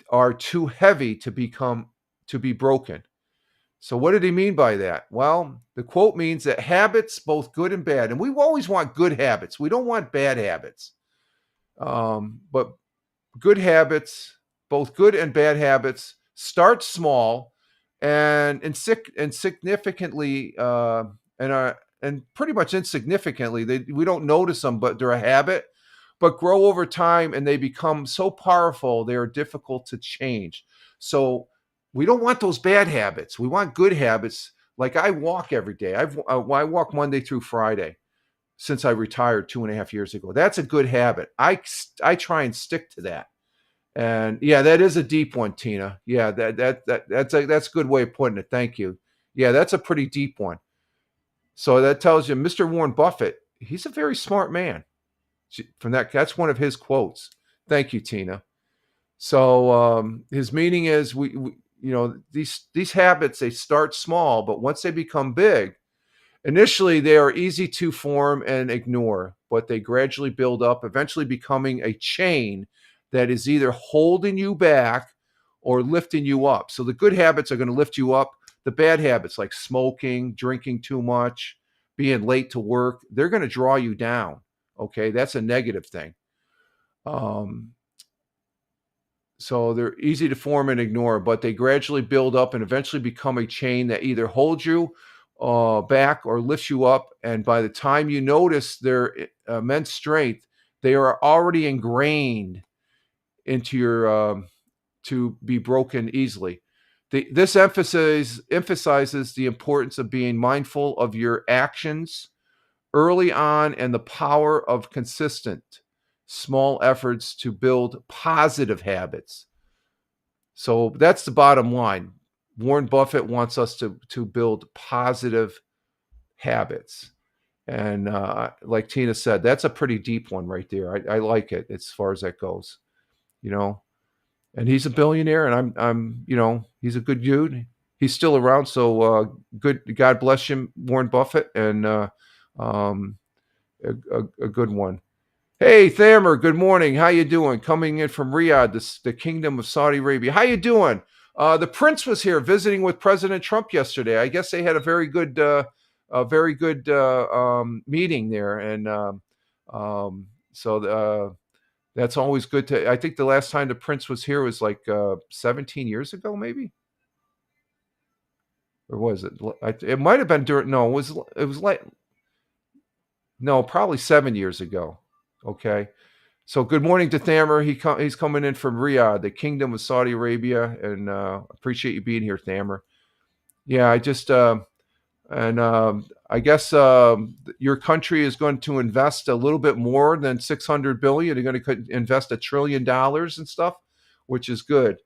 are too heavy to be broken. So what did he mean by that? Well, the quote means that habits, both good and bad, and we always want good habits. We don't want bad habits. But good habits, both good and bad habits, start small and insignificantly and pretty much insignificantly. We don't notice them, but they're a habit. But grow over time and they become so powerful they are difficult to change. So we don't want those bad habits. We want good habits. Like I walk every day. I walk Monday through Friday since I retired 2.5 years ago. That's a good habit. I try and stick to that. And yeah, that is a deep one, Tina. Yeah, that's a good way of putting it. Thank you. Yeah, that's a pretty deep one. So that tells you, Mr. Warren Buffett, he's a very smart man. That's one of his quotes. Thank you, Tina. So his meaning is these habits, they start small, but once they become big, initially they are easy to form and ignore, but they gradually build up, eventually becoming a chain that is either holding you back or lifting you up. So the good habits are going to lift you up. The bad habits like smoking, drinking too much, being late to work, they're going to draw you down. Okay, that's a negative thing. So they're easy to form and ignore, but they gradually build up and eventually become a chain that either holds you back or lifts you up. And by the time you notice their immense strength, they are already ingrained into your to be broken easily. This emphasizes the importance of being mindful of your actions early on and the power of consistent small efforts to build positive habits. So that's the bottom line. Warren Buffett wants us to build positive habits. And like Tina said, that's a pretty deep one right there. I like it as far as that goes, you know. And he's a billionaire, and he's a good dude. He's still around, so good. God bless him, Warren Buffett, and um, a good one. Hey, Thamer, good morning. How you doing? Coming in from Riyadh, the Kingdom of Saudi Arabia. How you doing? The Prince was here visiting with President Trump yesterday. I guess they had a very good meeting there, and so that's always good to. I think the last time the Prince was here was like 17 years ago, maybe, or was it? It might have been during. No, it was like no, probably 7 years ago. Okay. So good morning to Thamer. He's coming in from Riyadh, the Kingdom of Saudi Arabia, and appreciate you being here, Thamer. Yeah, I just and I guess your country is going to invest a little bit more than 600 billion. They're going to invest $1 trillion and stuff, which is good,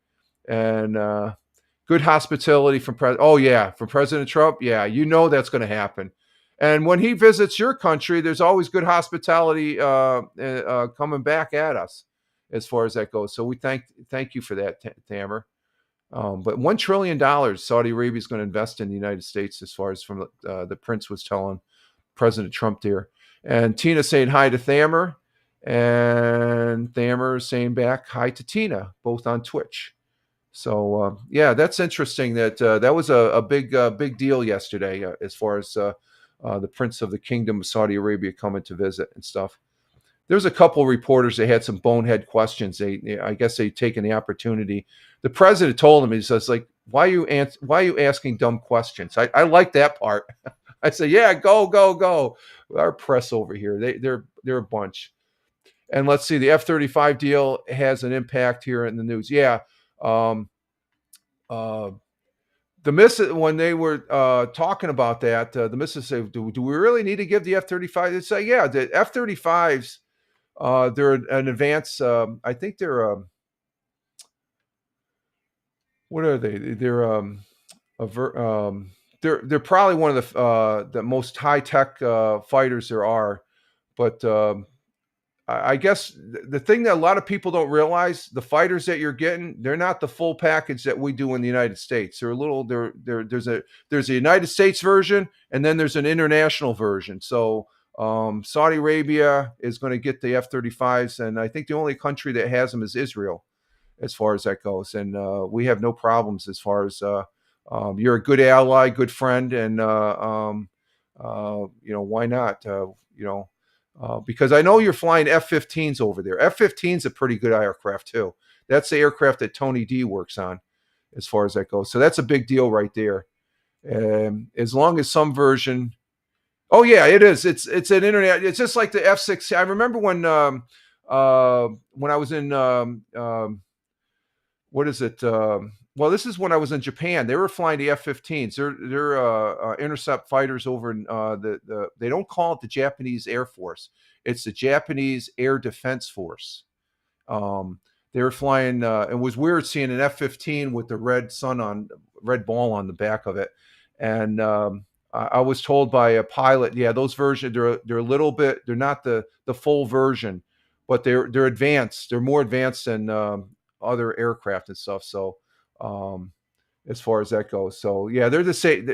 and good hospitality from from President Trump. Yeah, you know that's going to happen. And when he visits your country, there's always good hospitality coming back at us, as far as that goes. So we thank you for that, Tamer. But $1 trillion Saudi Arabia is going to invest in the United States, as far as from the Prince was telling President Trump there. And Tina saying hi to Thamer, and Thamer saying back hi to Tina, both on Twitch. So yeah, that's interesting. That was a big deal yesterday, as far as the Prince of the Kingdom of Saudi Arabia coming to visit and stuff. There's a couple reporters that had some bonehead questions. I guess they'd taken the opportunity. The president told them, he says, like, why are you asking dumb questions? I like that part. I say, yeah, go. Our press over here, they're a bunch. And let's see, the F-35 deal has an impact here in the news. Yeah. Uh, the missus, when they were talking about that, the missus said, do we really need to give the F-35? They say, yeah, the F-35s, they're an advance. I think they're what are they? They're probably one of the most high tech fighters there are. But I guess the thing that a lot of people don't realize, the fighters that you're getting, they're not the full package that we do in the United States. They're a little there's a United States version, and then there's an international version. So Saudi Arabia is going to get the F-35s, and I think the only country that has them is Israel, as far as that goes. And we have no problems as far as you're a good ally, good friend, and why not? Because I know you're flying F-15s over there. F-15's a pretty good aircraft too. That's the aircraft that Tony D works on, as far as that goes. So that's a big deal right there. As long as some version. Oh yeah, it is. It's an internet. It's just like the F-6. I remember when I was in what is it? Well, this is when I was in Japan. They were flying the F-15s. They're intercept fighters over in they don't call it the Japanese Air Force. It's the Japanese Air Defense Force. They were flying. It was weird seeing an F-15 with the red ball on the back of it, and I was told by a pilot, yeah, those versions they're a little bit. They're not the full version, but they're advanced. They're more advanced than other aircraft and stuff. So as far as that goes, so yeah, they're the same.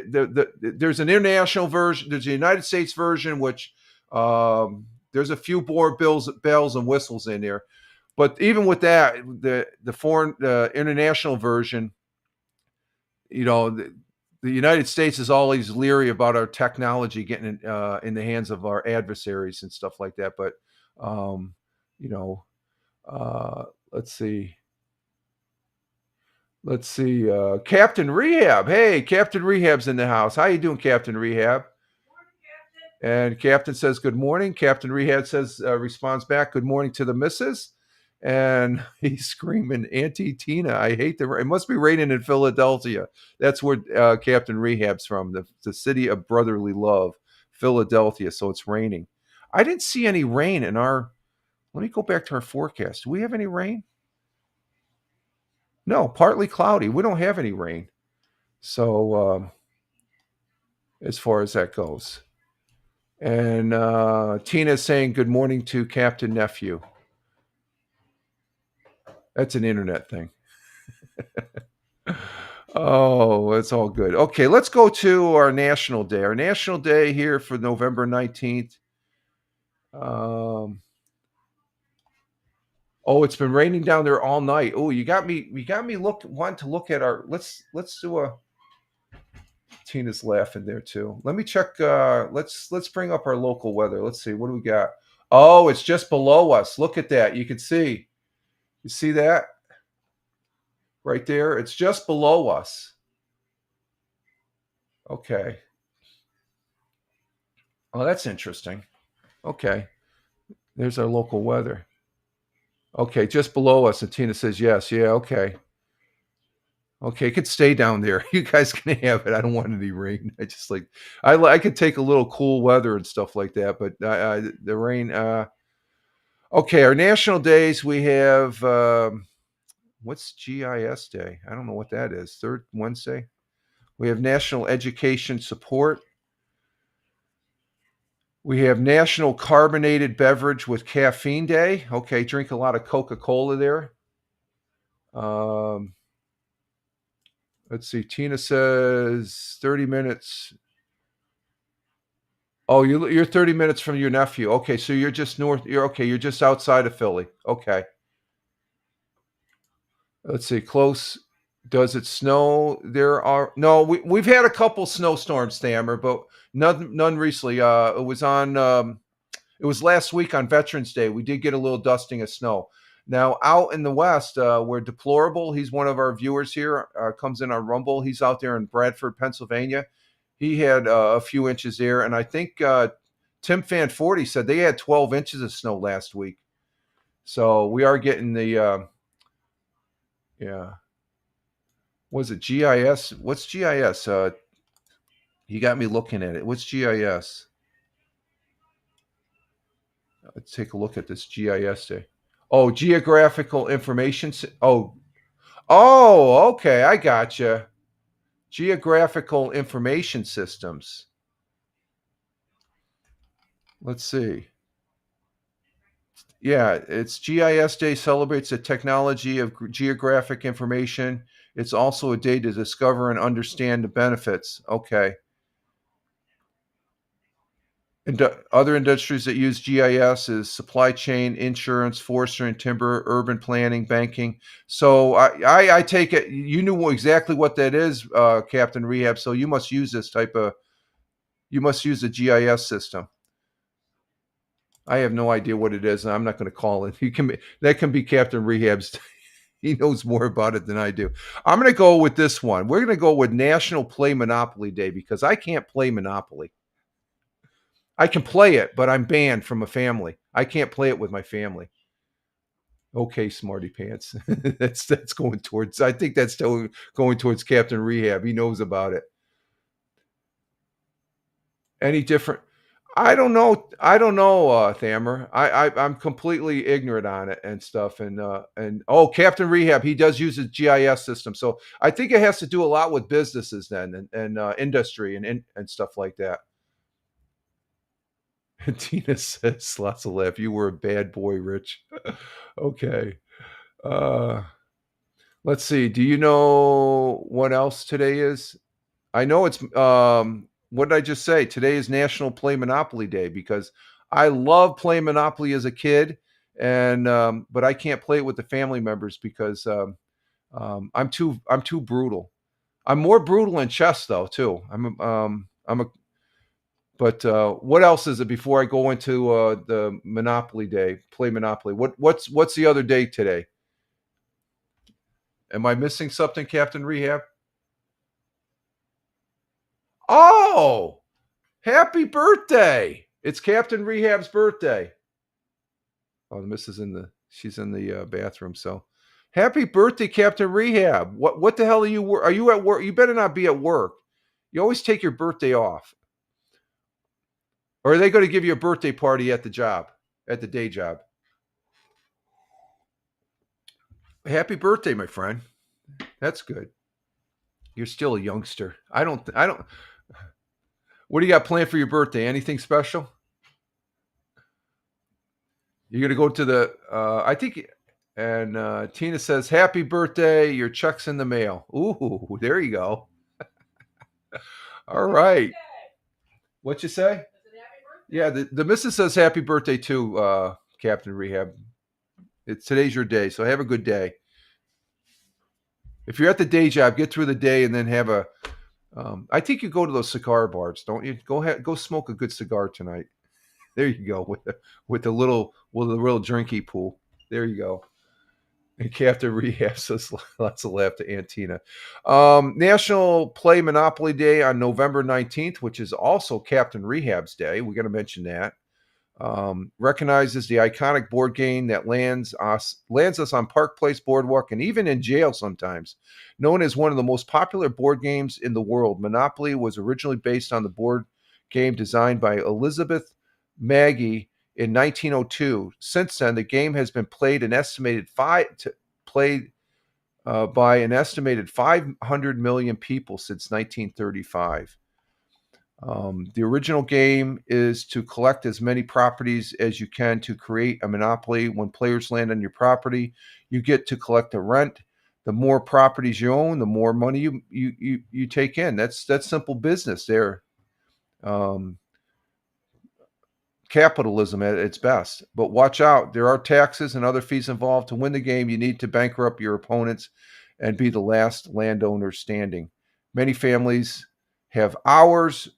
There's an international version. There's a United States version, which there's a few more bells and whistles in there. But even with that, the foreign international version, the United States is always leery about our technology getting in the hands of our adversaries and stuff like that. But let's see. Captain Rehab. Hey, Captain Rehab's in the house. How you doing, Captain Rehab? And Captain says good morning. Captain Rehab says responds back, good morning to the missus. and he's screaming, "Auntie Tina, I hate the rain." It must be raining in Philadelphia. That's where Captain Rehab's from, the city of brotherly love, Philadelphia. So it's raining. I didn't see any rain in our. Let me go back to our forecast. Do we have any rain? No, partly cloudy. We don't have any rain. So as far as that goes. And Tina's saying good morning to Captain Nephew. That's an internet thing. Oh, it's all good. Okay, let's go to our national day. Our national day here for November 19th. Um, oh, it's been raining down there all night. Oh, you got me want to look at our let's do a Tina's laughing there too. Let me check let's bring up our local weather. Let's see. What do we got? Oh, it's just below us. Look at that. You can see. You see that? Right there. It's just below us. Okay. Oh, that's interesting. Okay. There's our local weather. Okay, just below us. And Tina says yes. Yeah, okay. Okay, it could stay down there. You guys can have it. I don't want any rain. I just like I could take a little cool weather and stuff like that, but the rain. Okay, our national days we have. What's GIS Day? I don't know what that is. Third Wednesday. We have National Education Support. We have National Carbonated Beverage with Caffeine Day. Okay, drink a lot of Coca-Cola there. Um, let's see. Tina says 30 minutes. Oh, you're 30 minutes from your nephew. Okay, so you're just north. You're okay. You're just outside of Philly. Okay. Let's see. Close. Does it snow? There are no. We've had a couple snowstorms, Stammer, but none recently. It was on. It was last week on Veterans Day. We did get a little dusting of snow. Now out in the west, we're deplorable. He's one of our viewers here. Comes in on Rumble. He's out there in Bradford, Pennsylvania. He had a few inches there, and I think Tim Fan 40 said they had 12 inches of snow last week. So we are getting the yeah. Was it GIS? What's GIS? You got me looking at it. What's GIS? Let's take a look at this GIS day. Oh, geographical information. Oh, okay. I gotcha. Geographical information systems. Let's see. Yeah, it's GIS Day celebrates the technology of geographic information. It's also a day to discover and understand the benefits. Okay. And other industries that use GIS is supply chain, insurance, forestry and timber, urban planning, banking. So I take it you knew exactly what that is, Captain Rehab. So you must use this type of you must use the GIS system. I have no idea what it is, and I'm not going to call it. That can be Captain Rehab's. He knows more about it than I do. I'm going to go with this one. We're going to go with National Play Monopoly Day because I can't play Monopoly. I can play it, but I'm banned from a family. I can't play it with my family. Okay, smarty pants. that's going towards. I think that's still going towards Captain Rehab. He knows about it. Any different? I don't know. I don't know, Thammer. I'm completely ignorant on it and stuff. And oh, Captain Rehab, he does use his GIS system. So I think it has to do a lot with businesses then and industry and stuff like that. Tina says, lots of laugh. You were a bad boy, Rich. Okay. Uh, let's see. Do you know what else today is? I know it's what did I just say? Today is National Play Monopoly Day because I love playing Monopoly as a kid, and but I can't play it with the family members because I'm too brutal. I'm more brutal in chess though too. I'm a but what else is it before I go into the Monopoly Day? Play Monopoly. What's the other day today? Am I missing something, Captain Rehab? Oh, happy birthday! It's Captain Rehab's birthday. Oh, the missus in the She's in the bathroom. So, happy birthday, Captain Rehab. What the hell are you? Are you at work? You better not be at work. You always take your birthday off. Or are they going to give you a birthday party at the job, at the day job? Happy birthday, my friend. That's good. You're still a youngster. I don't. What do you got planned for your birthday? Anything special? You're gonna go to the. I think. And Tina says, "Happy birthday! Your check's in the mail." Ooh, there you go. All right. What you say? Yeah, the missus says happy birthday too, Captain Rehab. It's today's your day, so have a good day. If you're at the day job, get through the day and then have a. I think you go to those cigar bars, don't you? Go smoke a good cigar tonight. There you go with the little drinky pool. There you go. And Captain Rehab says lots of laugh to Antina. National Play Monopoly Day on November 19th, which is also Captain Rehab's Day. We're going to mention that. Recognizes the iconic board game that lands us on Park Place Boardwalk and even in jail sometimes. Known as one of the most popular board games in the world, Monopoly was originally based on the board game designed by Elizabeth Maggie in 1902. Since then, the game has been played by an estimated 500 million people since 1935. The original game is to collect as many properties as you can to create a monopoly. When players land on your property, you get to collect the rent. The more properties you own, the more money you take in. That's simple business there. Um, Capitalism at its best. But watch out, there are taxes and other fees involved. To win the game, you need to bankrupt your opponents and be the last landowner standing. Many families have hours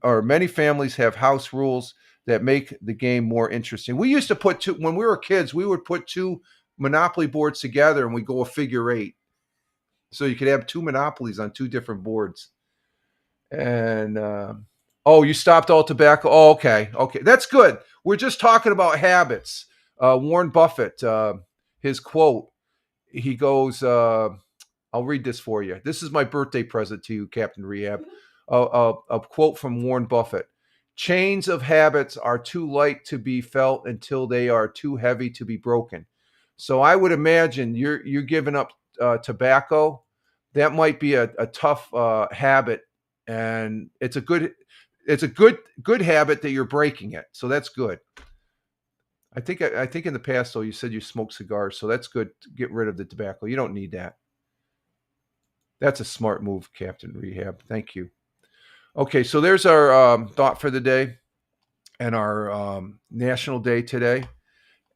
many families have house rules that make the game more interesting. We used to put two, when we were kids, we would put two Monopoly boards together and we go a figure eight. So you could have two Monopolies on two different boards. And, oh, you stopped all tobacco. Oh, okay. Okay. That's good. We're just talking about habits. Warren Buffett, his quote, he goes, I'll read this for you. This is my birthday present to you, Captain Rehab. A quote from Warren Buffett: "Chains of habits are too light to be felt until they are too heavy to be broken." So I would imagine you're giving up tobacco. That might be a tough habit, and it's a good habit that you're breaking it. So that's good. I think in the past though you said you smoked cigars, so that's good. To get rid of the tobacco. You don't need that. That's a smart move, Captain Rehab. Thank you. Okay, so there's our thought for the day and our national day today.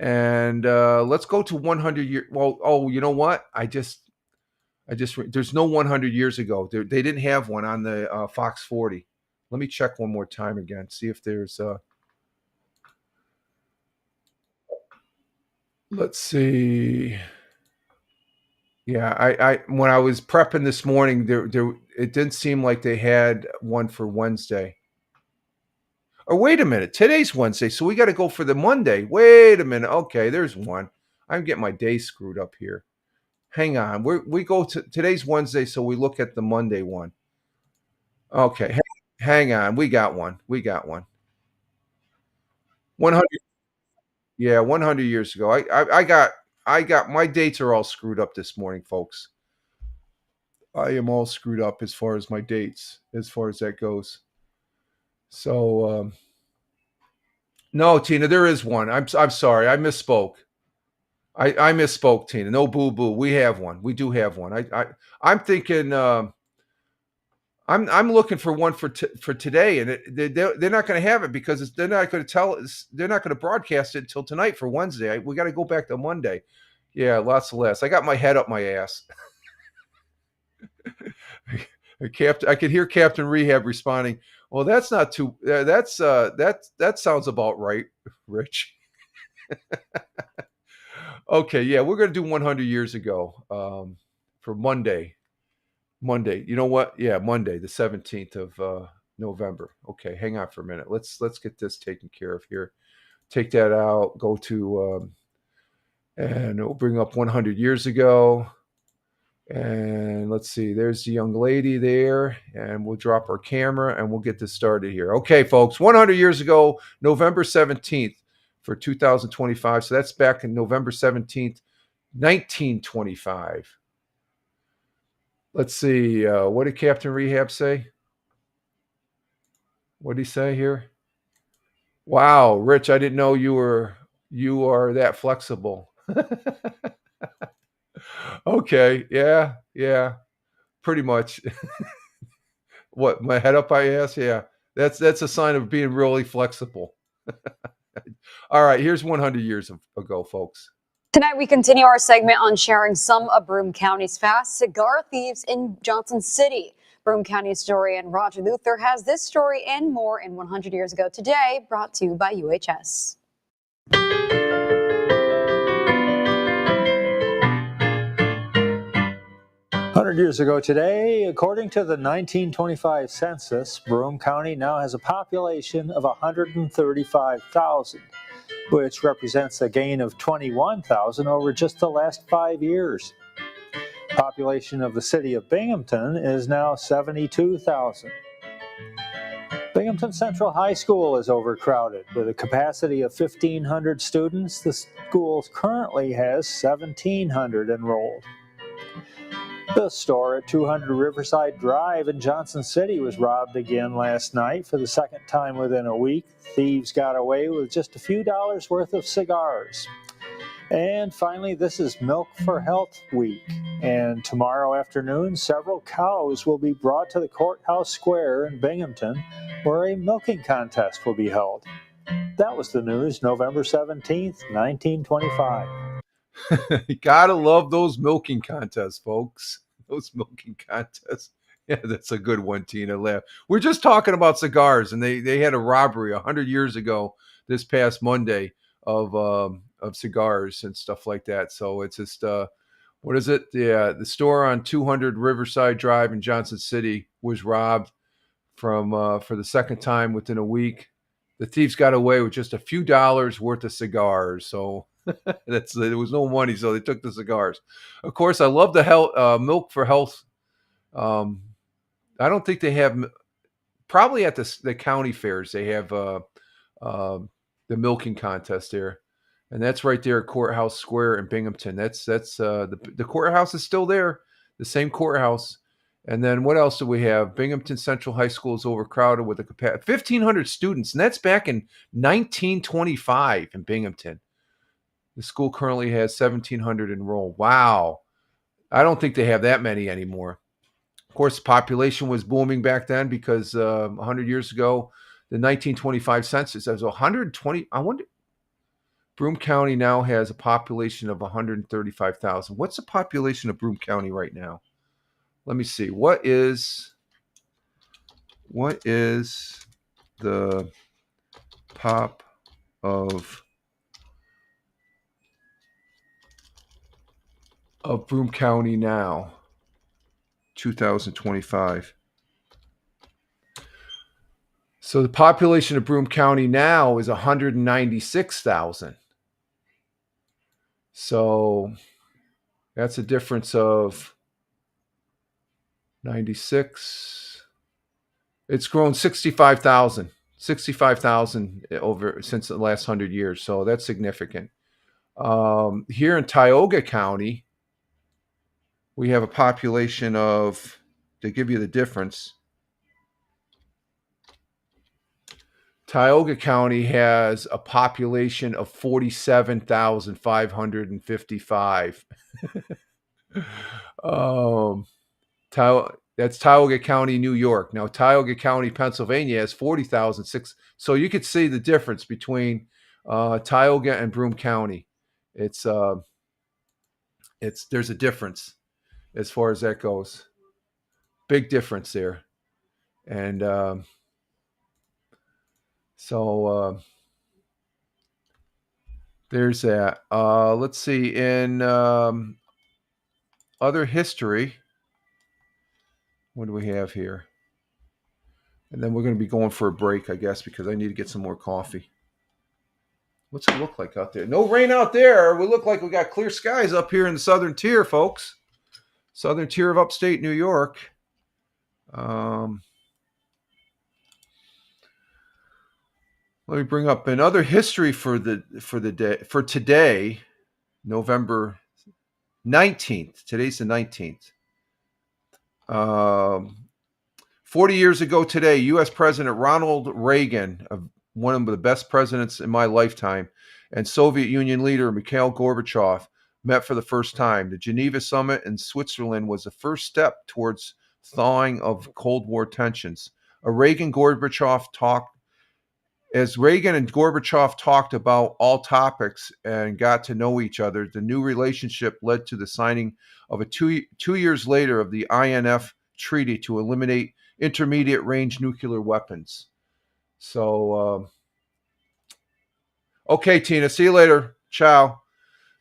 And let's go to 100 years. Well, oh, you know what? There's no 100 years ago. They didn't have one on the Fox 40. Let me check one more time again, see if there's. Let's see. Yeah, I when I was prepping this morning, there it didn't seem like they had one for Wednesday. Or wait a minute, today's Wednesday, so we got to go for the Monday. Wait a minute. Okay, there's one. I'm getting my day screwed up here. Hang on. We go to today's Wednesday, so we look at the Monday one. Okay, hang on. We got one. We got one. 100. Yeah, 100 years ago. I got my dates are all screwed up this morning, folks. I am all screwed up as far as my dates, as far as that goes. So no, Tina, there is one. I'm sorry, I misspoke. I misspoke, Tina. No boo boo. We have one. We do have one. I'm thinking. I'm looking for one for today, and they're not going to have it because they're not going to tell us. They're not going to broadcast it until tonight for Wednesday. We got to go back to Monday. Yeah, lots of less. I got my head up my ass. I could hear Captain Rehab responding. Well, that's not too. That sounds about right, Rich. Okay, yeah, we're gonna do 100 years ago for Monday. Monday. You know what? Yeah, Monday, the 17th of November. Okay, hang on for a minute. Let's get this taken care of here. Take that out. Go to And we'll bring up 100 years ago. And let's see, there's the young lady there. And we'll drop our camera and we'll get this started here. Okay, folks, 100 years ago, November 17th for 2025. So that's back in November 17th, 1925. Let's see, what did Captain Rehab say? What did he say here? Wow, Rich, I didn't know you are that flexible. Okay, yeah, pretty much. What, my head up my ass? Yeah. That's a sign of being really flexible. All right, here's 100 years ago, folks. Tonight, we continue our segment on sharing some of Broome County's fast cigar thieves in Johnson City. Broome County historian Roger Luther has this story and more in 100 Years Ago Today, brought to you by UHS. 100 years ago today, according to the 1925 census, Broome County now has a population of 135,000, which represents a gain of 21,000 over just the last 5 years. Population of the city of Binghamton is now 72,000. Binghamton Central High School is overcrowded. With a capacity of 1,500 students, the school currently has 1,700 enrolled. The store at 200 Riverside Drive in Johnson City was robbed again last night for the second time within a week. Thieves got away with just a few dollars worth of cigars. And finally, this is Milk for Health Week. And tomorrow afternoon, several cows will be brought to the Courthouse Square in Binghamton, where a milking contest will be held. That was the news, November 17th, 1925. You gotta love those milking contests, folks. Those milking contests. Yeah, that's a good one, Tina. Laugh. We're just talking about cigars, and they had a robbery 100 years ago this past Monday of cigars and stuff like that. So it's just what is it? Yeah, the store on 200 Riverside Drive in Johnson City was robbed from for the second time within a week. The thieves got away with just a few dollars worth of cigars. So there was no money, so they took the cigars. Of course, I love the milk for health. I don't think they have, probably at the county fairs they have uh, the milking contest there, and that's right there at Courthouse Square in Binghamton. That's the courthouse is still there, the same courthouse. And then what else do we have? Binghamton Central High School is overcrowded with a capacity 1,500 students, and that's back in 1925 in Binghamton. The school currently has 1,700 enrolled. Wow. I don't think they have that many anymore. Of course, the population was booming back then because 100 years ago, the 1925 census, as 120. I wonder, Broome County now has a population of 135,000. What's the population of Broome County right now? Let me see. What is the pop of Broome County now? 2025. So the population of Broome County now is 196,000. So that's a difference of 96. It's grown 65,000 over since the last 100 years. So that's significant. Here in Tioga County, we have a population of, to give you the difference, Tioga County has a population of 47,555. That's Tioga County, New York. Now, Tioga County, Pennsylvania has 40,006. So you could see the difference between Tioga and Broome County. It's there's a difference as far as that goes. Big difference there. And so there's that. Let's see. In other history, what do we have here? And then we're going to be going for a break, I guess, because I need to get some more coffee. What's it look like out there? No rain out there. We look like we got clear skies up here in the southern tier, folks. Southern tier of upstate New York. Let me bring up another history for today, November 19th. Today's the 19th. 40 years ago today, U.S. President Ronald Reagan, one of the best presidents in my lifetime, and Soviet Union leader Mikhail Gorbachev met for the first time. The Geneva Summit in Switzerland was the first step towards thawing of Cold War tensions. Reagan and Gorbachev talked about all topics and got to know each other, the new relationship led to the signing of a two years later of the INF Treaty to eliminate intermediate range nuclear weapons. So, okay, Tina, see you later. Ciao.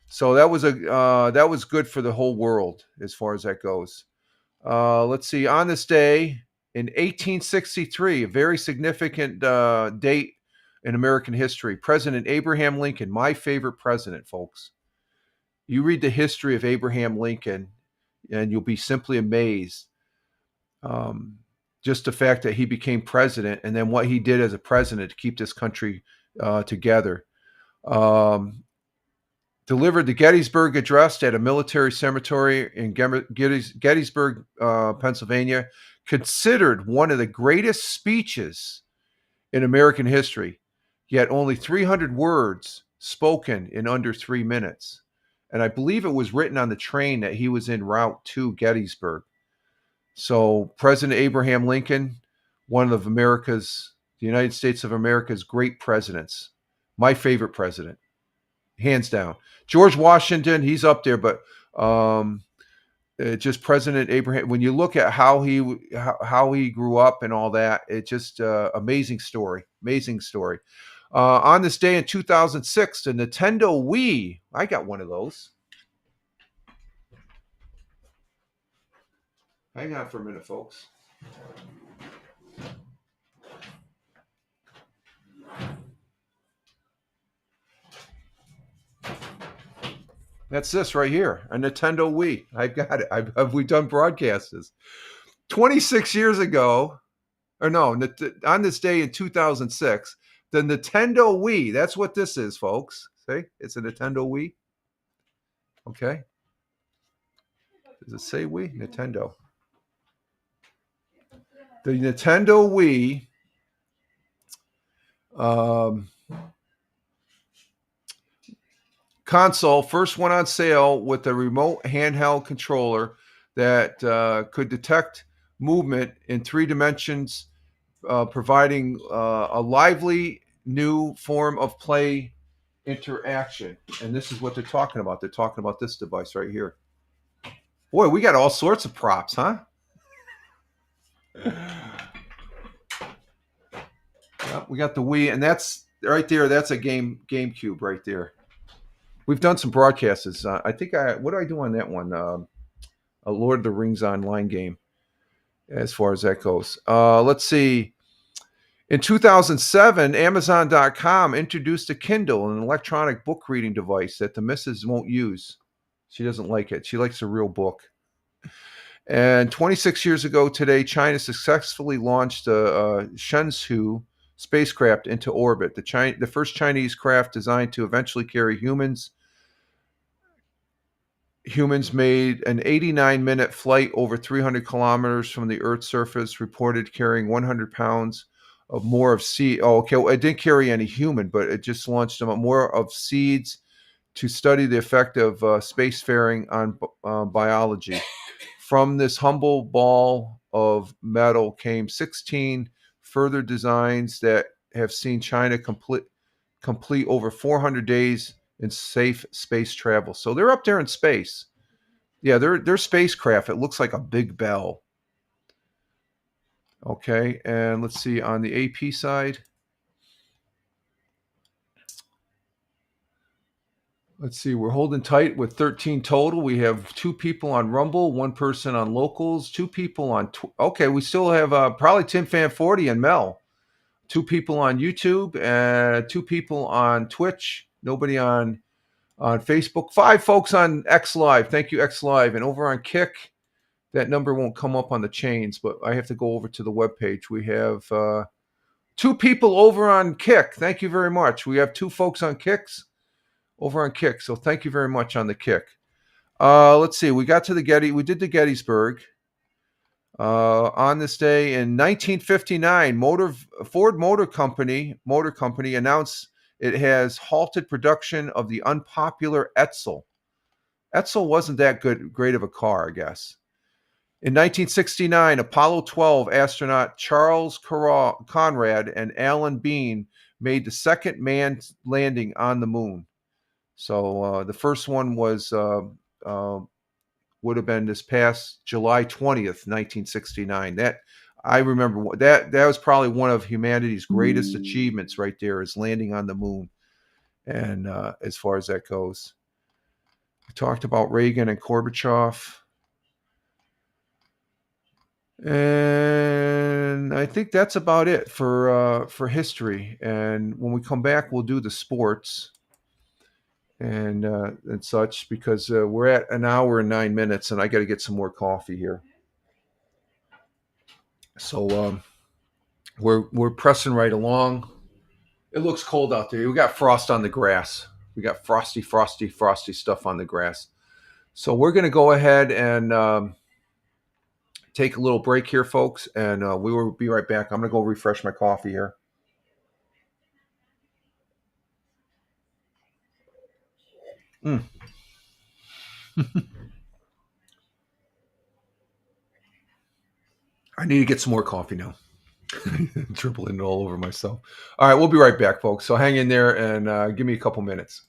So that was good for the whole world as far as that goes. Let's see. On this day in 1863, a very significant date in American history, President Abraham Lincoln, my favorite president, folks. You read the history of Abraham Lincoln, and you'll be simply amazed. Just the fact that he became president and then what he did as a president to keep this country together. Delivered the Gettysburg Address at a military cemetery in Gettysburg, Pennsylvania, considered one of the greatest speeches in American history, yet only 300 words spoken in under 3 minutes. And I believe it was written on the train that he was en route to Gettysburg. So President Abraham Lincoln, one of the United States of America's great presidents, my favorite president, hands down. George Washington, he's up there, but just President Abraham. When you look at how he grew up and all that, it's just amazing story. On this day in 2006, the Nintendo Wii. I got one of those. Hang on for a minute, folks. That's this right here, a Nintendo Wii. I've got it. We've done broadcasts. 26 years ago, or no, on this day in 2006, the Nintendo Wii. That's what this is, folks. See, it's a Nintendo Wii. Okay. Does it say Wii? Nintendo. The Nintendo Wii console first went on sale with a remote handheld controller that could detect movement in 3 dimensions, providing a lively new form of play interaction. And this is what they're talking about. They're talking about this device right here. Boy, we got all sorts of props, huh? Yep, we got the Wii, and that's right there. That's a GameCube right there. We've done some broadcasts. I think what do I do on that one? A Lord of the Rings online game, as far as that goes. Let's see. In 2007, Amazon.com introduced a Kindle, an electronic book reading device that the missus won't use. She doesn't like it. She likes a real book. And 26 years ago today, China successfully launched a Shenzhou spacecraft into orbit. The first Chinese craft designed to eventually carry humans. Humans made an 89-minute flight over 300 kilometers from the Earth's surface, reported carrying 100 pounds of more of seed. Oh, okay. Well, it didn't carry any human, but it just launched them more of seeds to study the effect of spacefaring on biology. From this humble ball of metal came 16 further designs that have seen China complete over 400 days in safe space travel. So they're up there in space. Yeah, they're spacecraft. It looks like a big bell. Okay, and let's see on the AP side. Let's see, we're holding tight with 13 total. We have 2 people on Rumble, 1 person on Locals, 2 people on... okay, we still have probably Tim Fan 40 and Mel. 2 people on YouTube, and 2 people on Twitch. Nobody on Facebook. 5 folks on X Live. Thank you, X Live. And over on Kick, that number won't come up on the chains, but I have to go over to the webpage. We have 2 people over on Kick. Thank you very much. We have 2 folks on Kicks over on Kick. So thank you very much on the Kick. Let's see. We got to we did the Gettysburg. On this day in 1959, Ford Motor Company announced it has halted production of the unpopular Edsel. Edsel wasn't that great of a car, I guess. In 1969, Apollo 12 astronaut Charles Conrad and Alan Bean made the second manned landing on the moon. So the first one was would have been this past July 20th, 1969. That I remember that was probably one of humanity's greatest achievements right there, is landing on the moon. And as far as that goes, we talked about Reagan and Gorbachev. And I think that's about it for history. And when we come back, we'll do the sports and such, because we're at an hour and 9 minutes, and I got to get some more coffee here. So we're pressing right along. It looks cold out there. We got frost on the grass. We got frosty stuff on the grass. So we're going to go ahead and take a little break here, folks, and we will be right back. I'm going to go refresh my coffee here. I need to get some more coffee now. Dribbling all over myself. All right, we'll be right back, folks. So hang in there and give me a couple minutes.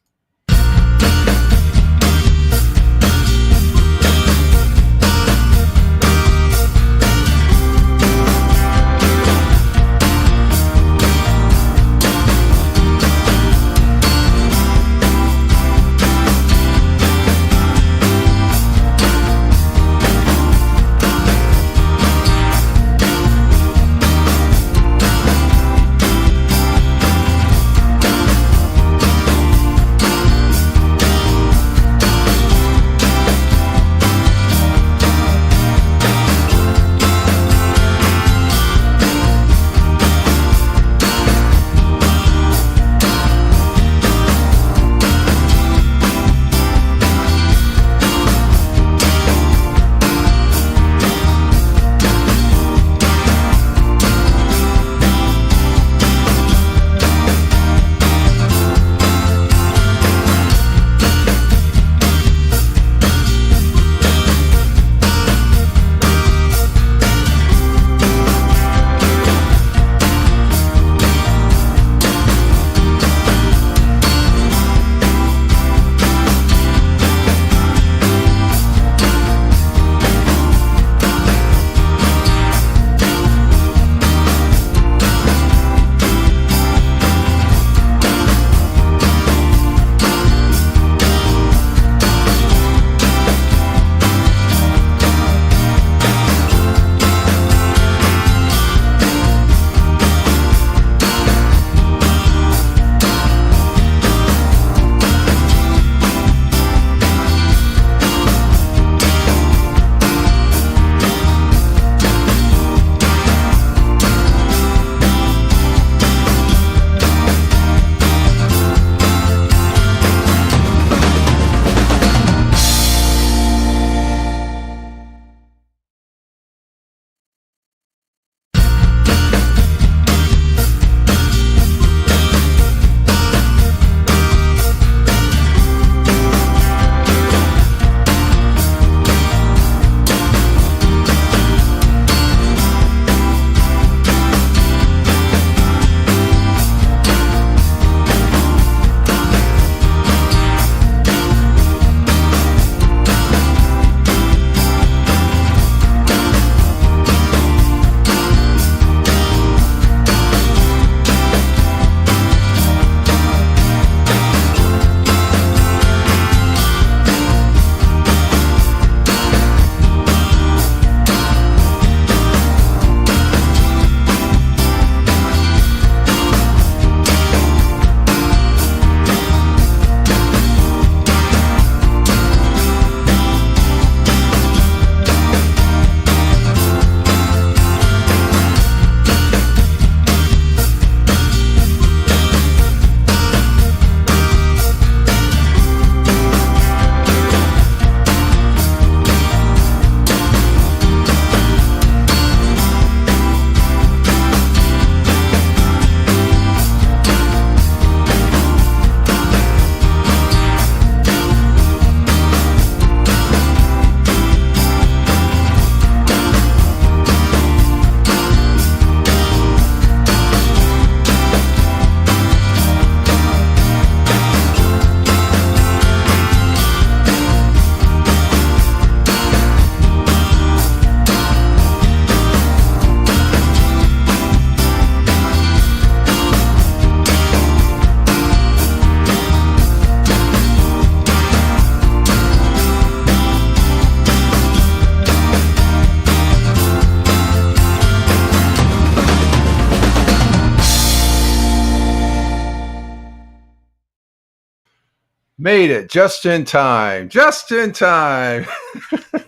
Made it just in time. Just in time.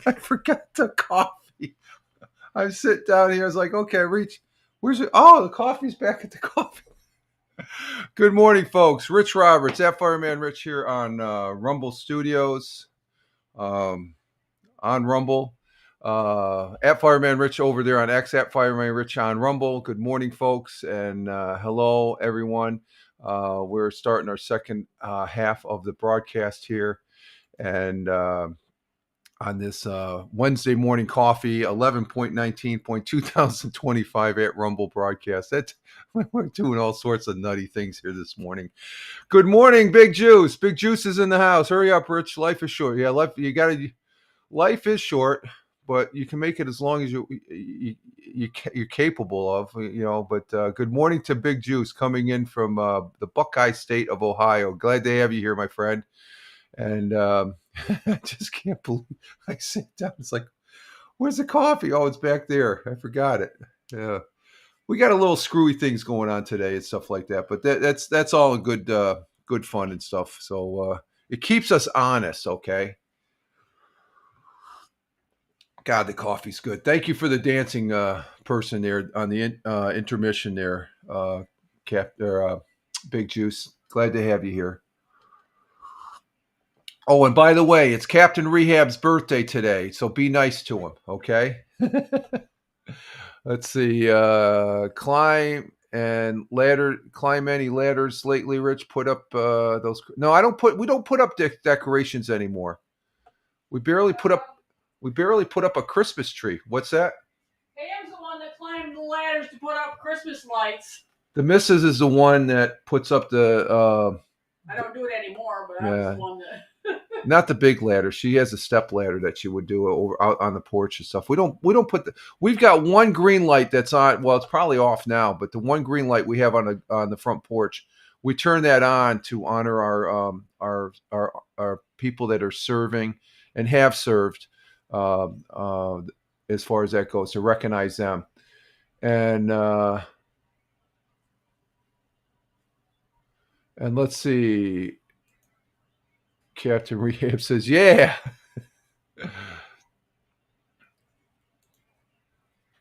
I forgot the coffee. I sit down here. I was like, okay, reach. Where's it? Oh, the coffee's back at the coffee. Good morning, folks. Rich Roberts, at Fireman Rich here on Rumble Studios. On Rumble. At Fireman Rich over there on X, at Fireman Rich on Rumble. Good morning, folks, and hello, everyone. We're starting our second half of the broadcast here, and on this Wednesday morning coffee, 11.19.2025 at Rumble broadcast. We're doing all sorts of nutty things here this morning. Good morning, Big Juice. Big Juice is in the house. Hurry up, Rich. Life is short. Yeah, life is short, but you can make it as long as you're capable of, But good morning to Big Juice coming in from the Buckeye State of Ohio. Glad to have you here, my friend. And I just can't believe I sit down. It's like, where's the coffee? Oh, it's back there. I forgot it. Yeah, we got a little screwy things going on today and stuff like that. But that's all good fun and stuff. So it keeps us honest, okay? God, the coffee's good. Thank you for the dancing person there on the intermission there, Big Juice. Glad to have you here. Oh, and by the way, it's Captain Rehab's birthday today, so be nice to him, okay? Let's see. Climb any ladders lately, Rich? Put up those. No, we don't put up decorations anymore. We barely put up a Christmas tree. What's that? Pam's the one that climbed the ladders to put up Christmas lights. The missus is the one that puts up the. I don't do it anymore, but I was the one that. Not the big ladder. She has a step ladder that she would do out on the porch and stuff. We don't put we've got one green light that's on. Well, it's probably off now, but the one green light we have on the front porch, we turn that on to honor our people that are serving and have served, as far as that goes, to recognize them. And let's see. Captain Rehab says, yeah.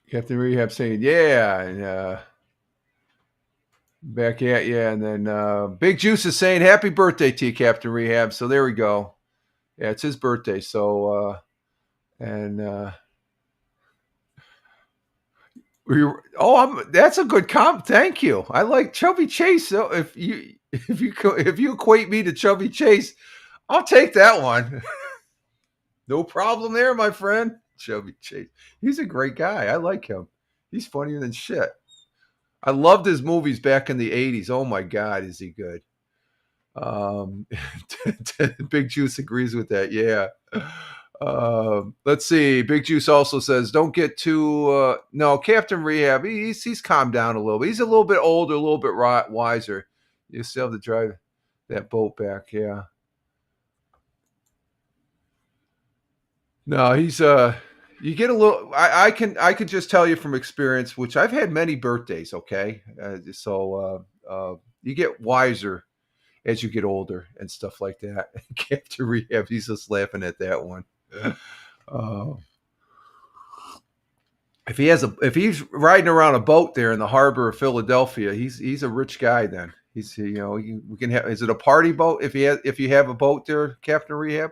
Captain Rehab saying, yeah. And back at you. And then Big Juice is saying, happy birthday to you, Captain Rehab. So there we go. Yeah, it's his birthday. So, that's a good comp. Thank you. I like Chubby Chase. So if you equate me to Chubby Chase, I'll take that one. No problem there, my friend. Chubby Chase. He's a great guy. I like him. He's funnier than shit. I loved his movies back in the 80s. Oh, my God, is he good. Big Juice agrees with that. Yeah. Let's see. Big Juice also says, don't get too... no, Captain Rehab, he's calmed down a little bit. He's a little bit older, a little bit wiser. You still have to drive that boat back, yeah. No, he's you get a little. I could just tell you from experience, which I've had many birthdays. Okay, so you get wiser as you get older and stuff like that. Captain Rehab, he's just laughing at that one. If he's riding around a boat there in the harbor of Philadelphia, he's a rich guy. Then he's we can have. Is it a party boat if you have a boat there, Captain Rehab?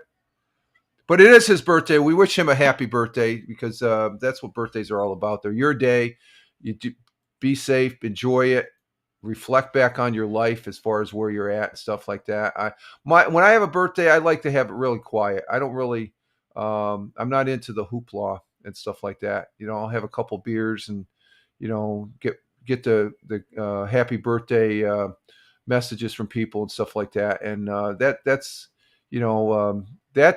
But it is his birthday. We wish him a happy birthday because that's what birthdays are all about. They're your day. Be safe, enjoy it, reflect back on your life as far as where you're at and stuff like that. When I have a birthday, I like to have it really quiet. I don't really. I'm not into the hoopla and stuff like that. I'll have a couple beers and get the happy birthday messages from people and stuff like that. And that's.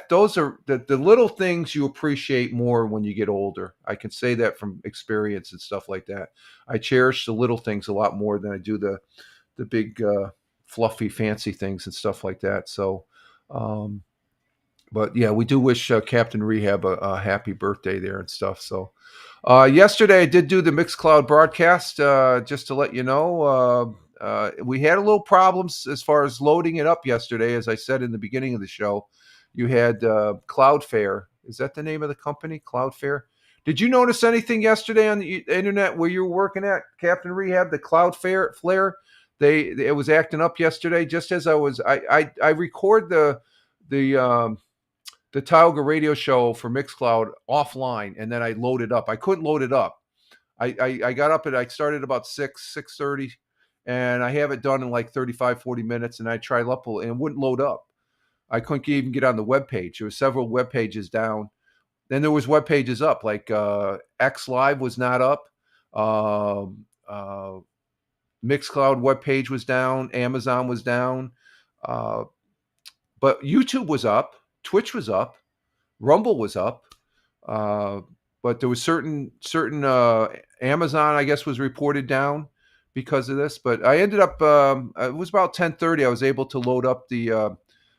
Those are the little things you appreciate more when you get older. I can say that from experience and stuff like that. I cherish the little things a lot more than I do the big fluffy fancy things and stuff like that. So, but yeah, we do wish Captain Rehab a happy birthday there and stuff. So, yesterday I did do the Mixcloud broadcast, just to let you know. we had a little problems as far as loading it up yesterday. As I said in the beginning of the show, you had Cloudflare. Is that the name of the company, Cloudflare? Did you notice anything yesterday on the internet where you were working at, Captain Rehab? The Cloudflare, it was acting up yesterday. Just as I record the Tioga radio show for Mixcloud offline, and then I load it up. I couldn't load it up. I got up I started about 6:30, and I have it done in like 35, 40 minutes, and I tried upload, and it wouldn't load up. I couldn't even get on the web page. There were several web pages down. Then there was web pages up, like X Live was not up. Mixcloud web page was down. Amazon was down. But YouTube was up. Twitch was up. Rumble was up. But there was certain Amazon, I guess, was reported down because of this. But I ended up, it was about 10:30. I was able to load up the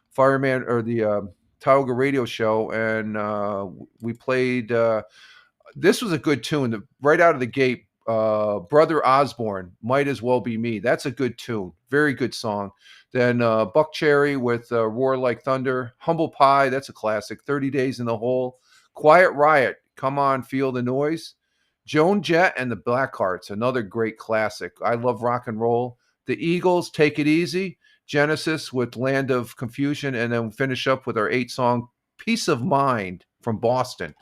Fireman or the Tioga radio show, and we played. This was a good tune right out of the gate. Brother Osborne, Might As Well Be Me. That's a good tune. Very good song. Then Buck Cherry with Roar Like Thunder. Humble Pie, that's a classic. 30 Days in the Hole. Quiet Riot, Come On, Feel the Noise. Joan Jett and the Blackhearts, another great classic. I love rock and roll. The Eagles, Take It Easy. Genesis with Land of Confusion. And then finish up with our 8-song Peace of Mind from Boston.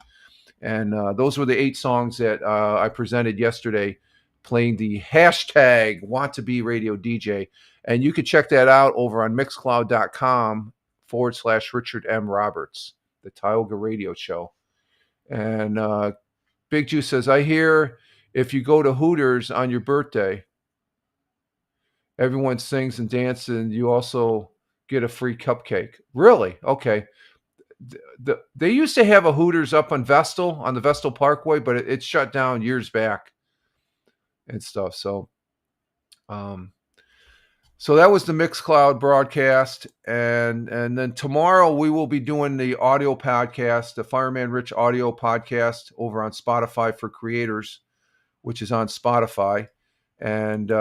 And those were the 8 songs that I presented yesterday, playing the hashtag Want to Be Radio DJ. And you can check that out over on mixcloud.com/Richard M. Roberts, the Tioga Radio Show. And Big Juice says, I hear if you go to Hooters on your birthday, everyone sings and dances, and you also get a free cupcake. Really? Okay. They used to have a Hooters up on the Vestal Parkway, but it shut down years back and stuff. So, so that was the Mixcloud broadcast, and then tomorrow we will be doing the audio podcast, the Fireman Rich audio podcast over on Spotify for Creators, which is on Spotify, and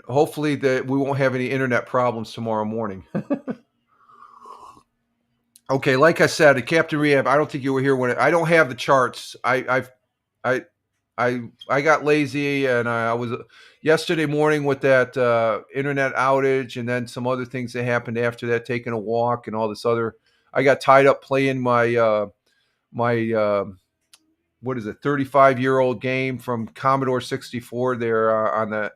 hopefully that we won't have any internet problems tomorrow morning. Okay, like I said, Captain Rehab, I don't think you were here when I don't have the charts. I got lazy, and I was yesterday morning with that internet outage, and then some other things that happened after that, taking a walk and all this other. I got tied up playing my what is it, 35-year-old game from Commodore 64 there on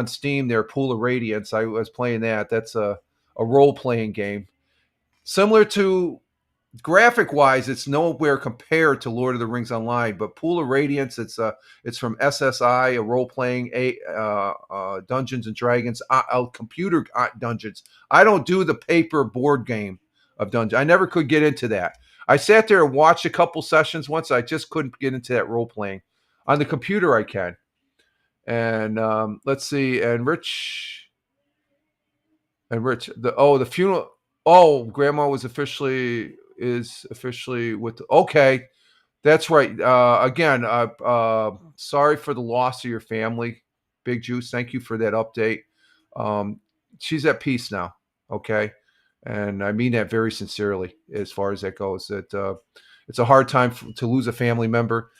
Steam there, Pool of Radiance. I was playing that. That's a role-playing game. Similar to graphic-wise, it's nowhere compared to Lord of the Rings Online, but Pool of Radiance, it's from SSI, a role-playing Dungeons and Dragons, computer dungeons. I don't do the paper board game of Dungeons. I never could get into that. I sat there and watched a couple sessions once. I just couldn't get into that role-playing. On the computer, I can. And let's see. And Rich, the funeral. Oh, Grandma is officially with. Okay, that's right. Again, sorry for the loss of your family, Big Juice. Thank you for that update. She's at peace now. Okay, and I mean that very sincerely. As far as that goes, that it's a hard time to lose a family member.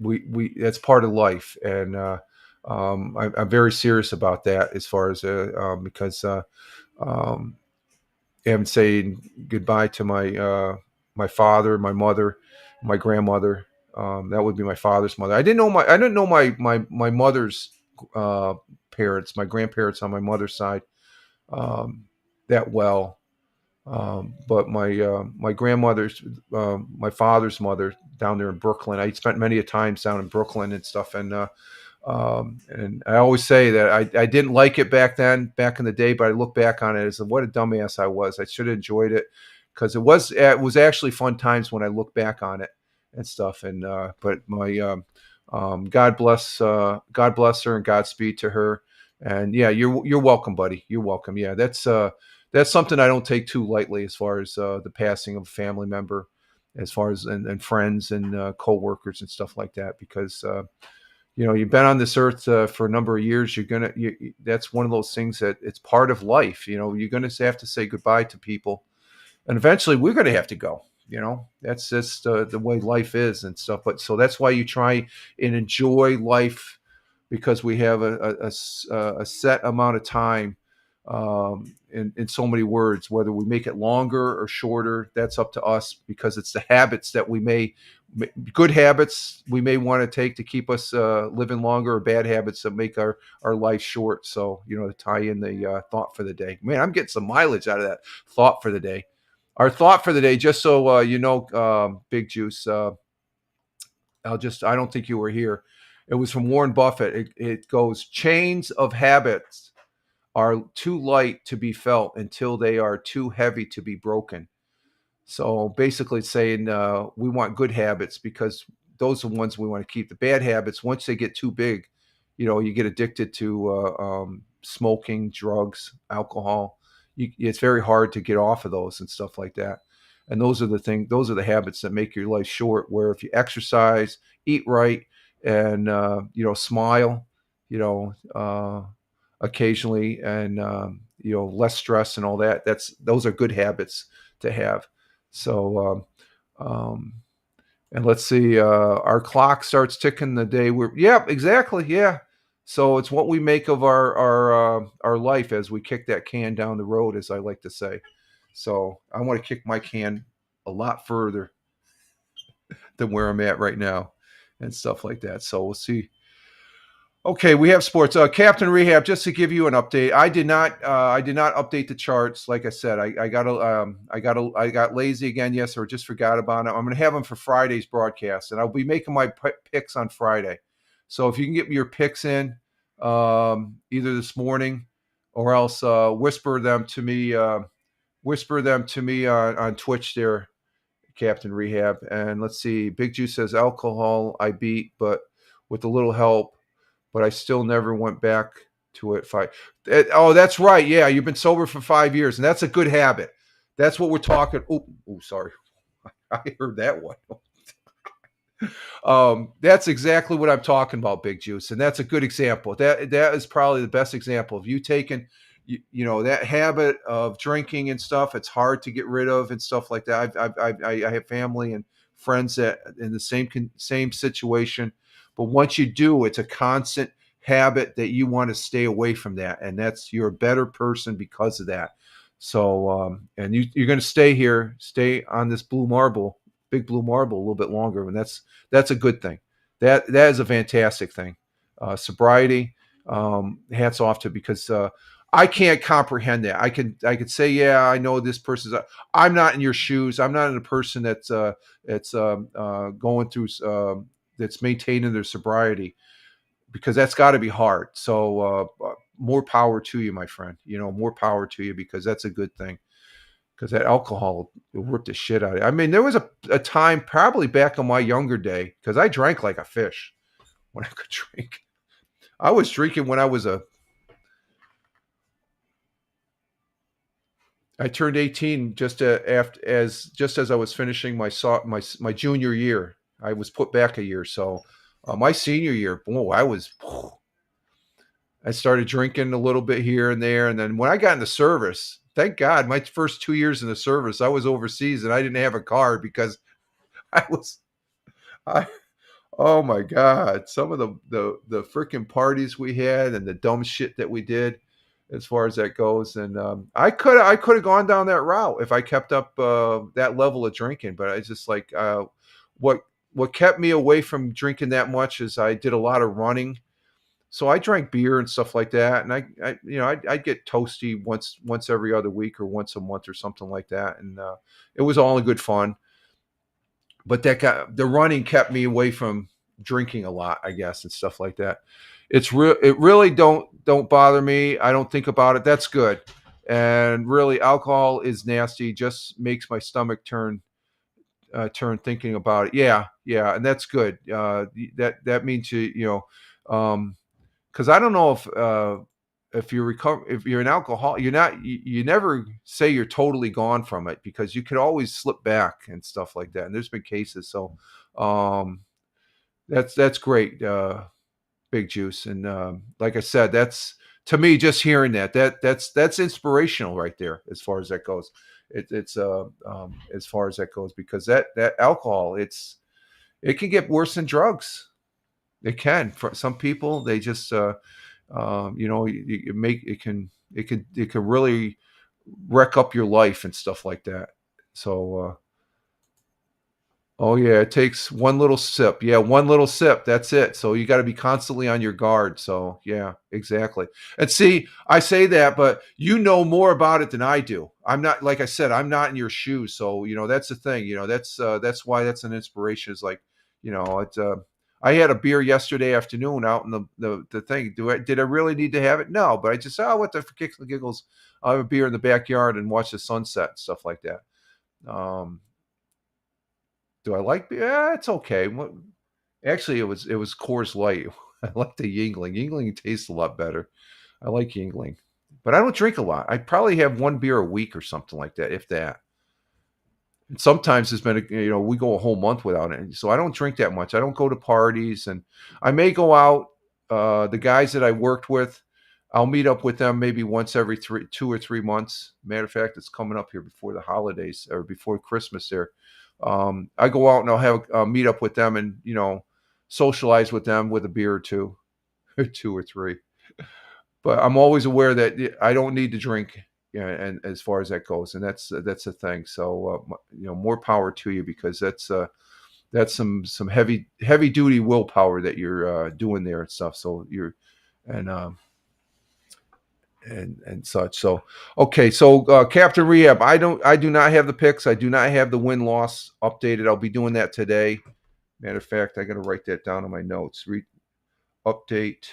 We that's part of life, and I'm very serious about that as far as because I'm saying goodbye to my father, my mother, my grandmother. That would be my father's mother. I didn't know my mother's parents, my grandparents on my mother's side, that well. But my grandmother's, my father's mother down there in Brooklyn. I spent many a times down in Brooklyn and stuff, and I always say that I didn't like it back in the day, but I look back on it as what a dumbass I was. I should have enjoyed it because it was actually fun times when I look back on it and stuff. And but my God bless her and Godspeed to her. And yeah, you're welcome, buddy. You're welcome. Yeah, that's that's something I don't take too lightly as far as the passing of a family member, as far as and friends and coworkers and stuff like that, because you've been on this earth for a number of years. That's one of those things that it's part of life. You're gonna have to say goodbye to people, and eventually we're gonna have to go. That's just the way life is and stuff. But so that's why you try and enjoy life, because we have a set amount of time, in so many words. Whether we make it longer or shorter, that's up to us, because it's the habits that good habits we may want to take to keep us living longer, or bad habits that make our life short. So, to tie in the thought for the day. Man, I'm getting some mileage out of that thought for the day. Our thought for the day, just so Big Juice, I don't think you were here. It was from Warren Buffett. It goes, chains of habits are too light to be felt until they are too heavy to be broken. So basically it's saying we want good habits, because those are the ones we want to keep. The bad habits, once they get too big, you get addicted to smoking, drugs, alcohol. It's very hard to get off of those and stuff like that. And those are the habits that make your life short, where if you exercise, eat right, and smile, occasionally, and less stress and all that, those are good habits to have. So and let's see, our clock starts ticking the day exactly, yeah. So it's what we make of our life as we kick that can down the road, as I like to say. So I want to kick my can a lot further than where I'm at right now and stuff like that. So we'll see. Okay, we have sports. Captain Rehab, just to give you an update, I did not update the charts. Like I said, I got lazy again. Yes, or just forgot about it. I'm going to have them for Friday's broadcast, and I'll be making my picks on Friday. So if you can get me your picks in, either this morning, or else whisper them to me on Twitch there, Captain Rehab. And let's see, Big Juice says alcohol I beat, but with a little help. But I still never went back to it. Oh, that's right. Yeah, you've been sober for 5 years, and that's a good habit. That's what we're talking. Oh, sorry. I heard that one. That's exactly what I'm talking about, Big Juice, and that's a good example. That is probably the best example of you taking, that habit of drinking and stuff. It's hard to get rid of and stuff like that. I have family and friends that in the same situation. But once you do, it's a constant habit that you want to stay away from that. And you're a better person because of that. So, and you're going to stay on this big blue marble a little bit longer. And that's a good thing. That is a fantastic thing. Sobriety, hats off to, because I can't comprehend that. I could say, yeah, I know this person's. I'm not in your shoes. I'm not in a person that's going through. That's maintaining their sobriety, because that's got to be hard. So more power to you, my friend. More power to you, because that's a good thing. Because that alcohol, it worked the shit out of it. I mean, there was a time probably back in my younger day, because I drank like a fish when I could drink. I was drinking when I turned 18 just as I was finishing my junior year. I was put back a year. So my senior year, I started drinking a little bit here and there. And then when I got in the service, thank God, my first 2 years in the service, I was overseas and I didn't have a car, because oh my God, some of the freaking parties we had and the dumb shit that we did, as far as that goes. And I could have gone down that route if I kept up that level of drinking. But it's just like what kept me away from drinking that much is I did a lot of running. So I drank beer and stuff like that, and I'd get toasty once every other week or once a month or something like that, and it was all in good fun. But the running kept me away from drinking a lot, I guess, and stuff like that. It really don't bother me. I don't think about it. That's good. And really, alcohol is nasty. Just makes my stomach turn thinking about it. Yeah, and that's good. That means because I don't know if if you're an alcohol, you never say you're totally gone from it, because you could always slip back and stuff like that. And there's been cases. So um, that's great, Big Juice. And like I said, that's, to me, just hearing that's inspirational right there as far as that goes. It's as far as that goes, because that alcohol, it can get worse than drugs. It can. For some people, they just it can really wreck up your life and stuff like that. So oh yeah, it takes one little sip. Yeah, one little sip. That's it. So you got to be constantly on your guard. So yeah, exactly. And see, I say that, but you know more about it than I do. I'm not, like I said, I'm not in your shoes. So that's the thing. That's why that's an inspiration. Is like, it's. I had a beer yesterday afternoon out in the thing. Did I really need to have it? No, but I just said, oh, what the, for kicks and giggles, I'll have a beer in the backyard and watch the sunset and stuff like that. Um, do I like beer? Yeah, it's okay. Actually, it was Coors Light. I like the Yingling. Yingling tastes a lot better. I like Yingling, but I don't drink a lot. I probably have one beer a week or something like that, if that. And sometimes it's been, we go a whole month without it. So I don't drink that much. I don't go to parties, and I may go out. The guys that I worked with, I'll meet up with them maybe once every 2 or 3 months. Matter of fact, it's coming up here before the holidays or before Christmas there. I go out and I'll have a meet up with them, and socialize with them with a beer or two, or two or three. But I'm always aware that I don't need to drink, and as far as that goes, and that's the thing. So more power to you, because that's some heavy duty willpower that you're doing there and stuff. So you're and and such. So okay, so Captain Rehab, I do not have the picks. I do not have the win loss updated. I'll be doing that today. Matter of fact, I got to write that down in my notes. Update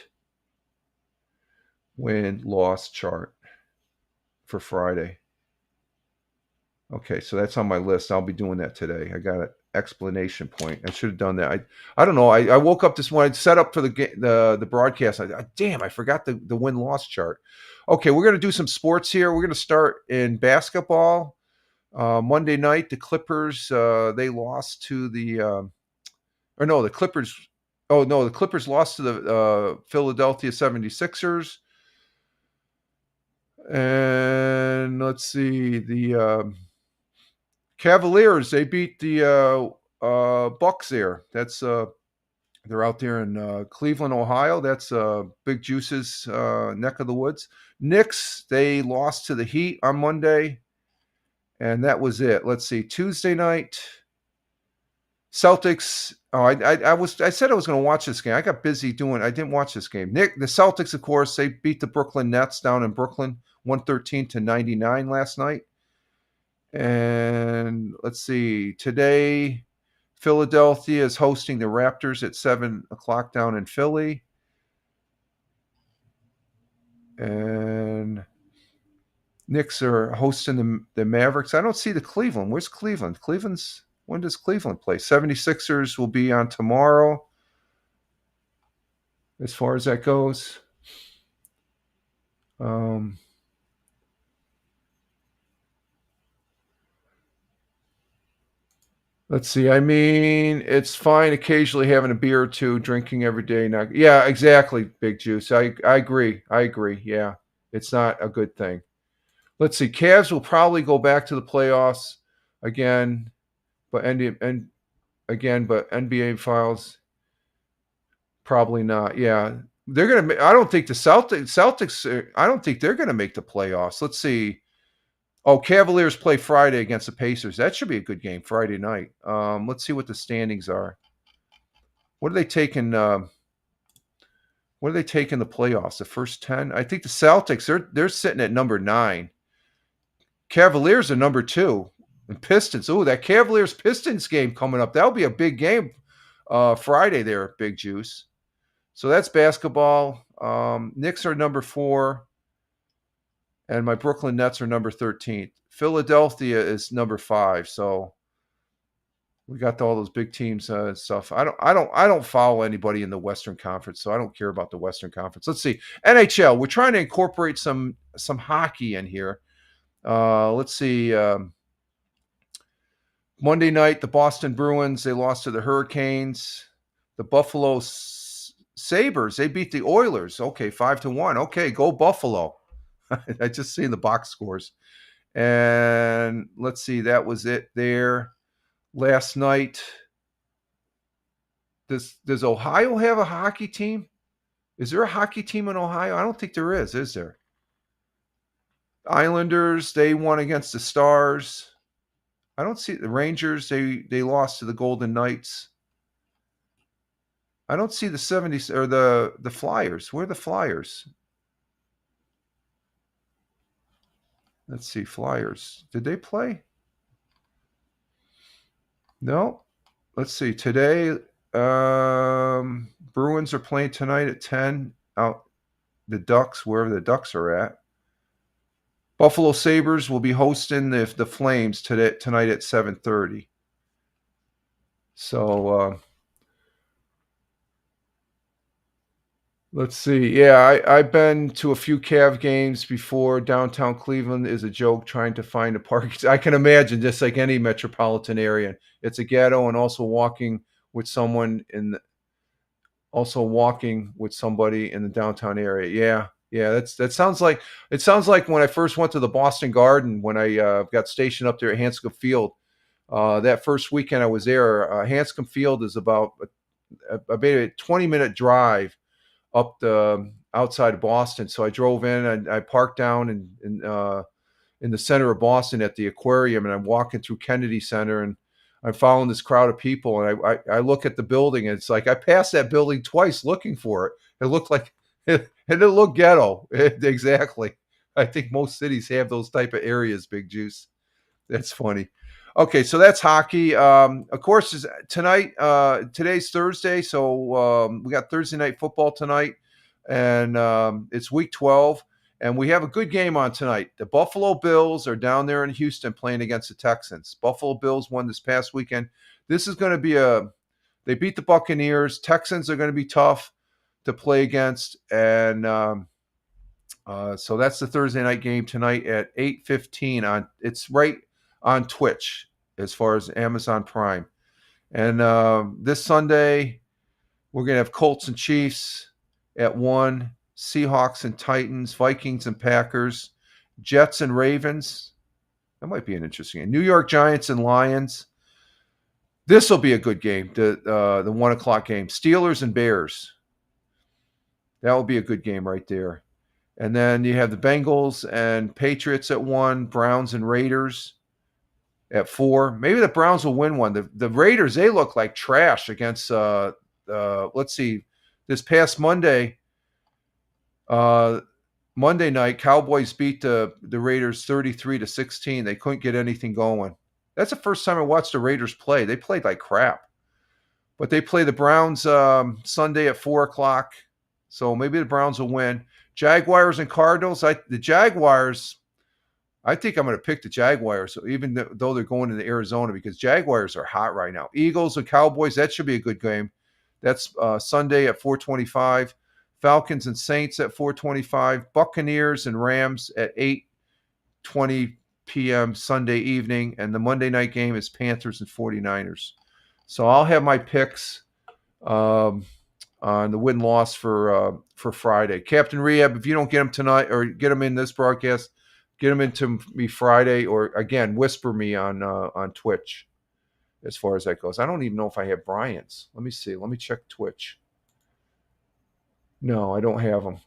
win loss chart for Friday. Okay, so that's on my list. I'll be doing that today. I got an explanation point. I should have done that. I don't know. I woke up this morning, set up for the broadcast. Damn, I forgot the win loss chart. Okay, we're gonna do some sports here. We're gonna start in basketball. Monday night, the Clippers they lost to the Clippers. Oh no, the Clippers lost to the Philadelphia 76ers. And let's see, the Cavaliers, they beat the Bucks there. That's they're out there in Cleveland, Ohio. That's Big Juice's neck of the woods. Knicks, they lost to the Heat on Monday, and that was it. Let's see, Tuesday night, Celtics. Oh, I said I was going to watch this game. I got busy doing. I didn't watch this game. The Celtics, of course, they beat the Brooklyn Nets down in Brooklyn, 113-99 last night. And let's see, today, Philadelphia is hosting the Raptors at 7:00 down in Philly. And Knicks are hosting the Mavericks. I don't see the Cleveland. Where's Cleveland? When does Cleveland play? 76ers will be on tomorrow, as far as that goes. Let's see. I mean, it's fine occasionally having a beer or two, drinking every day. Not, yeah, exactly, Big Juice. I agree. I agree. Yeah, it's not a good thing. Let's see. Cavs will probably go back to the playoffs again, but but NBA Files probably not. Yeah, they're gonna. I don't think the Celtics. I don't think they're gonna make the playoffs. Let's see. Oh, Cavaliers play Friday against the Pacers. That should be a good game Friday night. Let's see what the standings are. What are they taking? What are they taking the playoffs? The first 10? I think the Celtics. They're sitting at number 9. Cavaliers are number 2. And Pistons. Oh, that Cavaliers Pistons game coming up. That'll be a big game Friday there, Big Juice. So that's basketball. Knicks are number 4. And my Brooklyn Nets are number 13. Philadelphia is number 5. So We got all those big teams and stuff. I don't follow anybody in the Western Conference, so I don't care about the Western Conference. Let's see. NHL. We're trying to incorporate some hockey in here. Let's see. Monday night, the Boston Bruins, they lost to the Hurricanes. The Buffalo Sabres, they beat the Oilers. Okay, 5-1. Okay, go Buffalo. I just seen the box scores. And let's see, that was it there. Last night, does Ohio have a hockey team? Is there a hockey team in Ohio? I don't think there is there? Islanders, they won against the Stars. I don't see the Rangers, they lost to the Golden Knights. I don't see the 70s or the Flyers. Where are the Flyers? Let's see, Flyers. Did they play? No. Let's see. Today, Bruins are playing tonight at 10 out the Ducks, wherever the Ducks are at. Buffalo Sabres will be hosting the Flames tonight at 7:30. So let's see. Yeah, I've been to a few Cav games before. Downtown Cleveland is a joke trying to find a park. I can imagine, just like any metropolitan area. It's a ghetto, and also walking with somebody in the downtown area. Yeah, that sounds like when I first went to the Boston Garden when I got stationed up there at Hanscom Field. That first weekend I was there, Hanscom Field is about a 20-minute drive up the outside of Boston. So I drove in and I parked down in the center of Boston at the aquarium, and I'm walking through Kennedy Center, and I'm following this crowd of people, and I look at the building, and it's like I passed that building twice looking for it. It looked like it looked ghetto. Exactly. I think most cities have those type of areas, Big Juice. That's funny. Okay, so that's hockey. Of course, tonight. Today's Thursday, so we got Thursday night football tonight, and it's Week 12, and we have a good game on tonight. The Buffalo Bills are down there in Houston playing against the Texans. Buffalo Bills won this past weekend. This is going to be they beat the Buccaneers. Texans are going to be tough to play against, and so that's the Thursday night game tonight at 8:15 it's right on Twitch as far as Amazon Prime. And this Sunday we're going to have Colts and Chiefs at 1, Seahawks and Titans, Vikings and Packers, Jets and Ravens. That might be an interesting game. New York Giants and Lions. This will be a good game, the 1 o'clock game. Steelers and Bears. That will be a good game right there. And then you have the Bengals and Patriots at 1, Browns and Raiders at 4. Maybe the Browns will win one. The Raiders, they look like trash against, let's see, this past Monday night, Cowboys beat the Raiders 33-16. They couldn't get anything going. That's the first time I watched the Raiders play. They played like crap. But they play the Browns Sunday at 4 o'clock. So maybe the Browns will win. Jaguars and Cardinals. The Jaguars, I think I'm going to pick the Jaguars, even though they're going into Arizona, because Jaguars are hot right now. Eagles and Cowboys, that should be a good game. That's Sunday at 4:25. Falcons and Saints at 4:25. Buccaneers and Rams at 8:20 p.m. Sunday evening. And the Monday night game is Panthers and 49ers. So I'll have my picks on the win-loss for Friday. Captain Rehab, if you don't get them tonight or get them in this broadcast, get them into me Friday, or again, whisper me on Twitch as far as that goes. I don't even know if I have Brian's. Let me see. Let me check Twitch. No, I don't have them.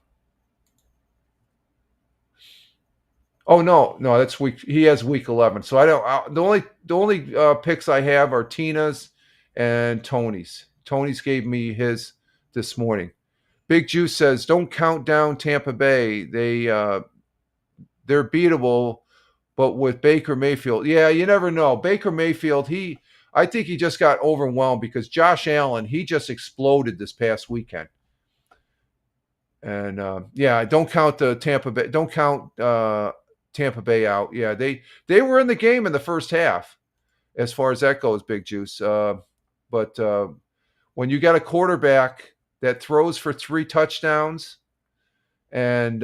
Oh no, that's week. He has week 11. So I don't. The only picks I have are Tina's and Tony's. Tony's gave me his this morning. Big Juice says, "Don't count down Tampa Bay. They're beatable, but with Baker Mayfield, yeah, you never know. Baker Mayfield, I think he just got overwhelmed because Josh Allen, he just exploded this past weekend. And yeah, don't count Tampa Bay. Don't count Tampa Bay out. Yeah, they were in the game in the first half. as far as that goes, Big Juice. But when you got a quarterback that throws for 3 touchdowns, and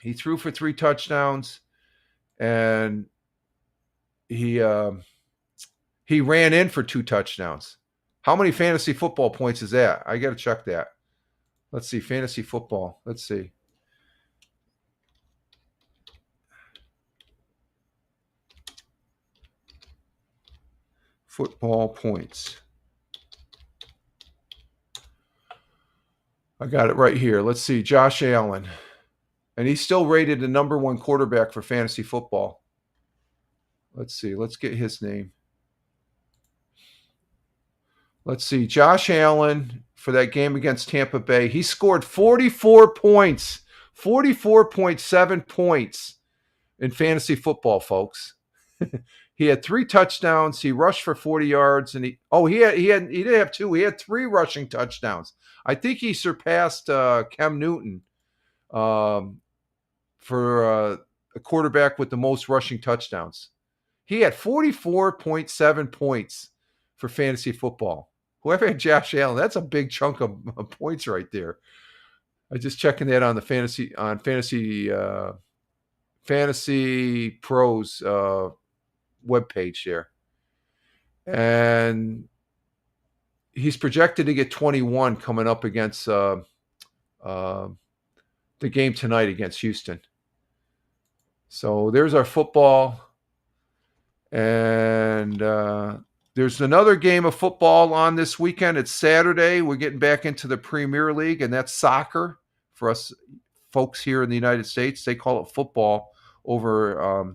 he threw for 3 touchdowns, and he ran in for 2 touchdowns. How many fantasy football points is that? I got to check that. Let's see, fantasy football. Let's see. Football points. I got it right here. Let's see, Josh Allen. And he's still rated the #1 quarterback for fantasy football. Let's see, let's get his name. Let's see, Josh Allen for that game against Tampa Bay. He scored 44 points, 44.7 points in fantasy football, folks. He had 3 touchdowns. He rushed for 40 yards, and he didn't have 2. He had 3 rushing touchdowns. I think he surpassed Cam Newton for a quarterback with the most rushing touchdowns. He had 44.7 points for fantasy football. Whoever had Josh Allen, that's a big chunk of points right there. I just checking that on the Fantasy Pros webpage there. And he's projected to get 21 coming up against the game tonight against Houston. So there's our football. And there's another game of football on this weekend. It's Saturday. We're getting back into the Premier League, and that's soccer for us folks here in the United States. They call it football over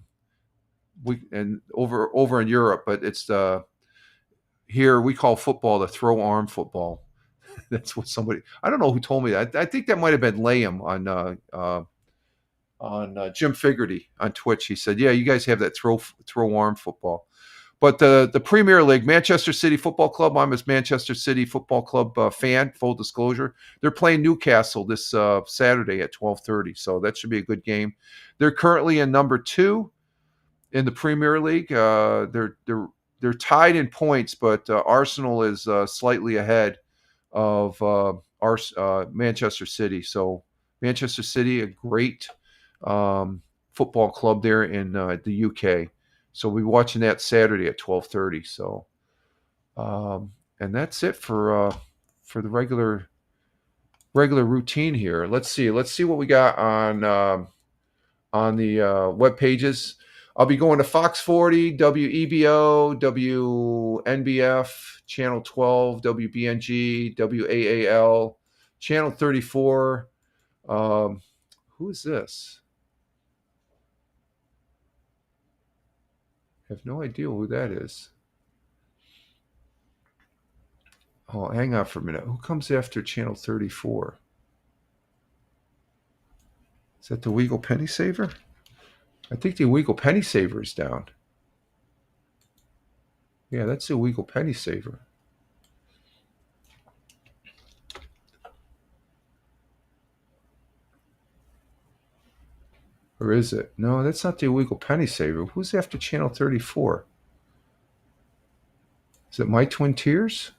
over in Europe, but it's here we call football the throw arm football. That's what somebody, I don't know who told me that. I think that might have been Liam on Jim Figerty on Twitch. He said, "Yeah, you guys have that throw arm football." But the Premier League, Manchester City Football Club. I'm a Manchester City Football Club fan. Full disclosure, they're playing Newcastle this Saturday at 12:30, so that should be a good game. They're currently in number 2 in the Premier League. They're tied in points, but Arsenal is slightly ahead of Manchester City. So Manchester City, a great football club there in the UK. So we'll be watching that Saturday at 12:30. So, and that's it for the regular routine here. Let's see what we got on the web pages. I'll be going to Fox 40, WEBO, WNBF, Channel 12, WBNG, WAAL, Channel 34. Who is this? I have no idea who that is. Oh, hang on for a minute. Who comes after Channel 34? Is that the Weagle Penny Saver? I think the Weagle Penny Saver is down. Yeah, that's the Weagle Penny Saver. Or is it? No, that's not the Weagle Penny Saver. Who's after Channel 34? Is it My Twin Tears?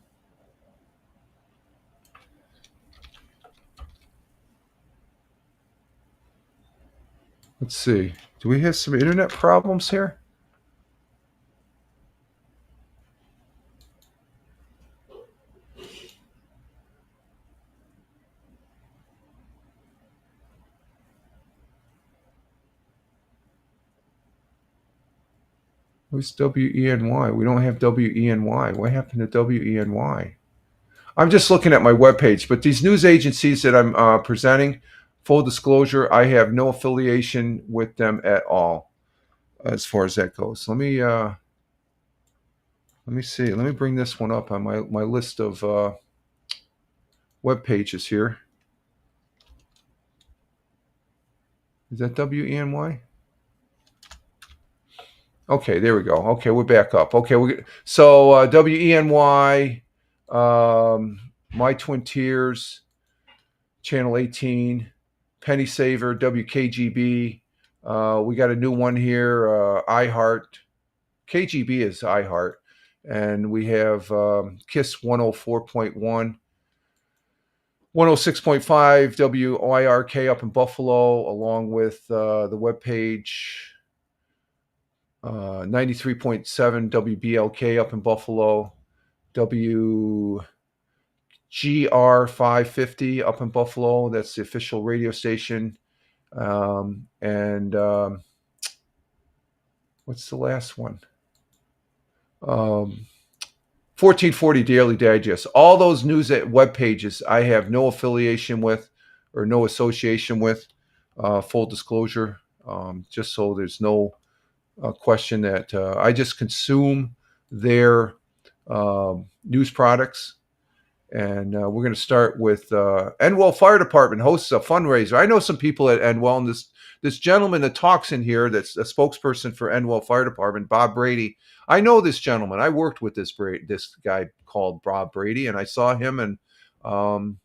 Let's see. Do we have some internet problems here? Who's WENY? We don't have WENY. What happened to WENY? I'm just looking at my webpage, but these news agencies that I'm presenting, full disclosure, I have no affiliation with them at all as far as that goes. Let me see. Let me bring this one up on my list of web pages here. Is that WENY? Okay, there we go. Okay, we're back up. Okay, so WENY, My Twin Tears, Channel 18, Penny Saver, WKGB. We got a new one here, iHeart, KGB is iHeart, and we have KISS 104.1. 106.5 WYRK up in Buffalo, along with the webpage 93.7 WBLK up in Buffalo, WGR 550 up in Buffalo. That's the official radio station. And what's the last one? 1440 Daily Digest. All those news web pages I have no affiliation with or no association with. Full disclosure, just so there's no question that I just consume their news products. And we're going to start with Endwell Fire Department hosts a fundraiser. I know some people at Endwell, and this gentleman that talks in here that's a spokesperson for Endwell Fire Department, Bob Brady. I know this gentleman. I worked with this guy called Bob Brady, and I saw him, and I'm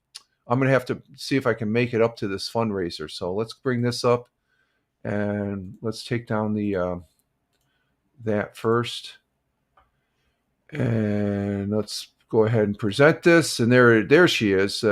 going to have to see if I can make it up to this fundraiser. So let's bring this up, and let's take down the that first, and let's go ahead and present this. And there she is.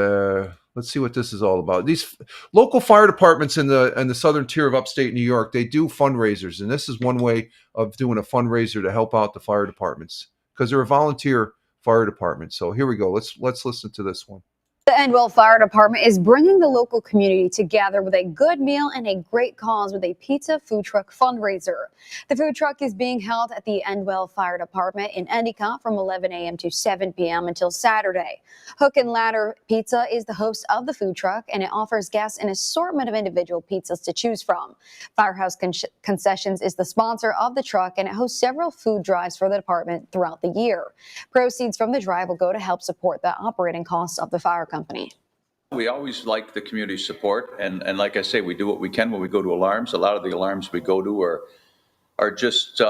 Let's see what this is all about. These local fire departments in the southern tier of upstate New York, they do fundraisers, and this is one way of doing a fundraiser to help out the fire departments because they're a volunteer fire department. So here we go. Let's listen to this one. The Endwell Fire Department is bringing the local community together with a good meal and a great cause with a pizza food truck fundraiser. The food truck is being held at the Endwell Fire Department in Endicott from 11 a.m. to 7 p.m. until Saturday. Hook and Ladder Pizza is the host of the food truck, and it offers guests an assortment of individual pizzas to choose from. Firehouse Concessions is the sponsor of the truck, and it hosts several food drives for the department throughout the year. Proceeds from the drive will go to help support the operating costs of the fire company. We always like the community support, and like I say, we do what we can when we go to alarms. A lot of the alarms we go to are just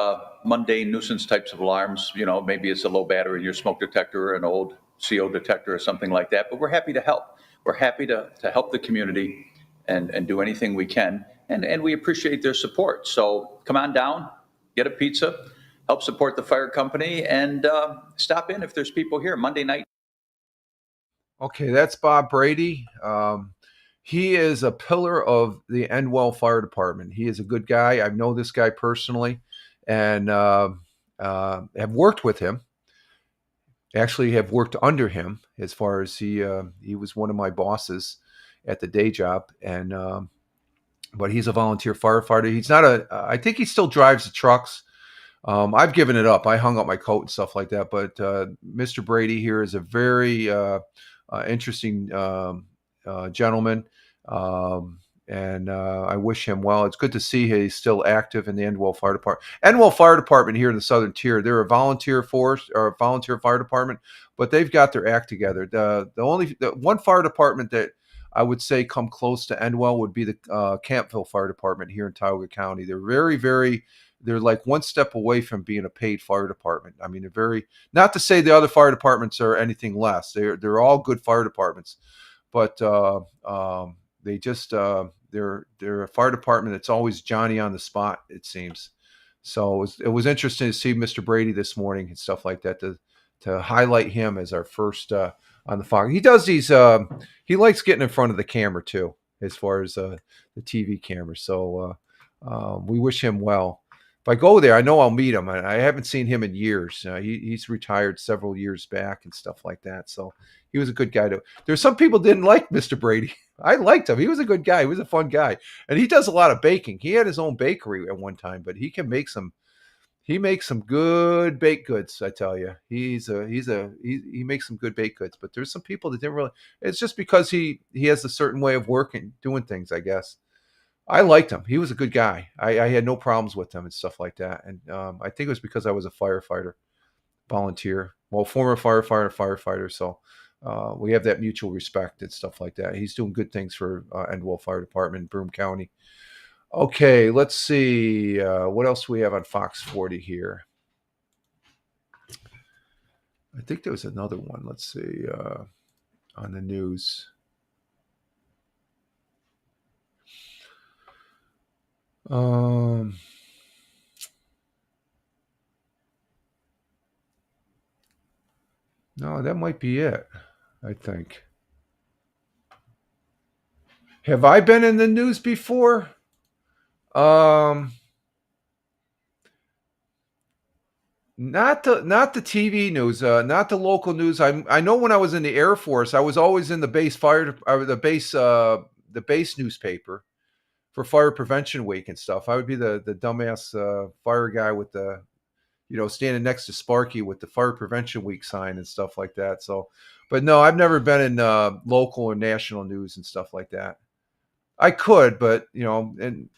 mundane nuisance types of alarms. You know, maybe it's a low battery in your smoke detector or an old CO detector or something like that, but we're happy to help. We're happy to help the community and do anything we can, and we appreciate their support. So come on down, get a pizza, help support the fire company, and stop in if there's people here Monday night. Okay, that's Bob Brady. He is a pillar of the Endwell Fire Department. He is a good guy. I know this guy personally and have worked with him. Actually, have worked under him as far as he was one of my bosses at the day job. And but he's a volunteer firefighter. He's not I think he still drives the trucks. I've given it up. I hung up my coat and stuff like that. But Mr. Brady here is a very interesting gentleman, and I wish him well. It's good to see he's still active in the Endwell Fire Department. Endwell Fire Department here in the Southern Tier, they're a volunteer force or a volunteer fire department, but they've got their act together. The one fire department that I would say come close to Endwell would be the Campville Fire Department here in Tioga County. They're they're like one step away from being a paid fire department. I mean, they're not to say the other fire departments are anything less. They're all good fire departments, but they just they're a fire department that's always Johnny on the spot, it seems. So it was interesting to see Mr. Brady this morning and stuff like that to highlight him as our first on the fire. He does these. He likes getting in front of the camera too, as far as the TV camera. So we wish him well. If I go there, I know I'll meet him. I haven't seen him in years. He's retired several years back and stuff like that. So he was a good guy. There's some people didn't like Mr. Brady. I liked him. He was a good guy. He was a fun guy. And he does a lot of baking. He had his own bakery at one time, but he can make he makes some good baked goods, I tell you. He makes some good baked goods, but there's some people that didn't really. It's just because he has a certain way of working, doing things, I guess. I liked him. He was a good guy. I had no problems with him and stuff like that. And I think it was because I was a firefighter, volunteer, former firefighter. So we have that mutual respect and stuff like that. He's doing good things for Endwell Fire Department in Broome County. Okay, let's see. What else do we have on Fox 40 here? I think there was another one. Let's see. On the news. No, that might be it, I think. Have I been in the news before? Um, not the TV news, not the local news. I know when I was in the Air Force, I was always in the base fire, the base newspaper for Fire Prevention Week and stuff. I would be the dumbass fire guy with the standing next to Sparky with the Fire Prevention Week sign and stuff like that. So, but no, I've never been in local or national news and stuff like that. I could, but and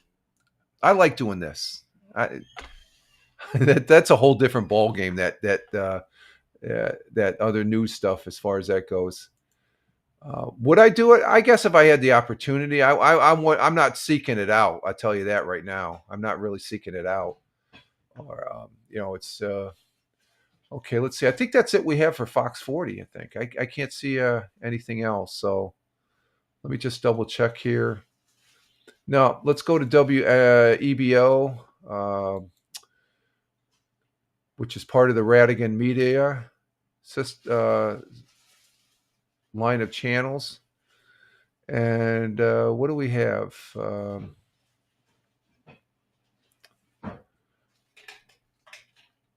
I like doing this. I, that's a whole different ball game. That other news stuff as far as that goes. Would I do it? I guess if I had the opportunity, I'm not seeking it out. I tell you that right now. I'm not really seeking it out. Or it's okay. Let's see. I think that's it we have for Fox 40. I think I can't see anything else. So let me just double check here. No, let's go to WEBO, which is part of the Radigan Media line of channels. And what do we have?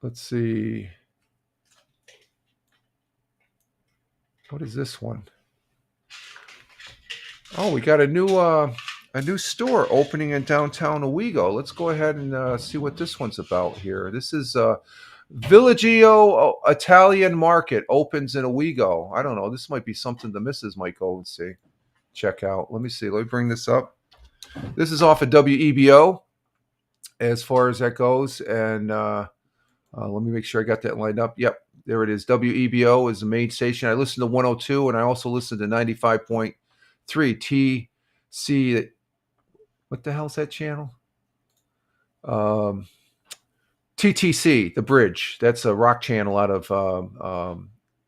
Let's see. What is this one? Oh, we got a new store opening in downtown Owego. Let's go ahead and see what this one's about here. This is Villaggio Italian Market opens in Owego. I don't know. This might be something the missus might go and see. Check out. Let me see. Let me bring this up. This is off of WEBO as far as that goes. And let me make sure I got that lined up. Yep, there it is. WEBO is the main station. I listen to 102 and I also listen to 95.3 TC. What the hell's that channel? TTC, The Bridge. That's a rock channel out of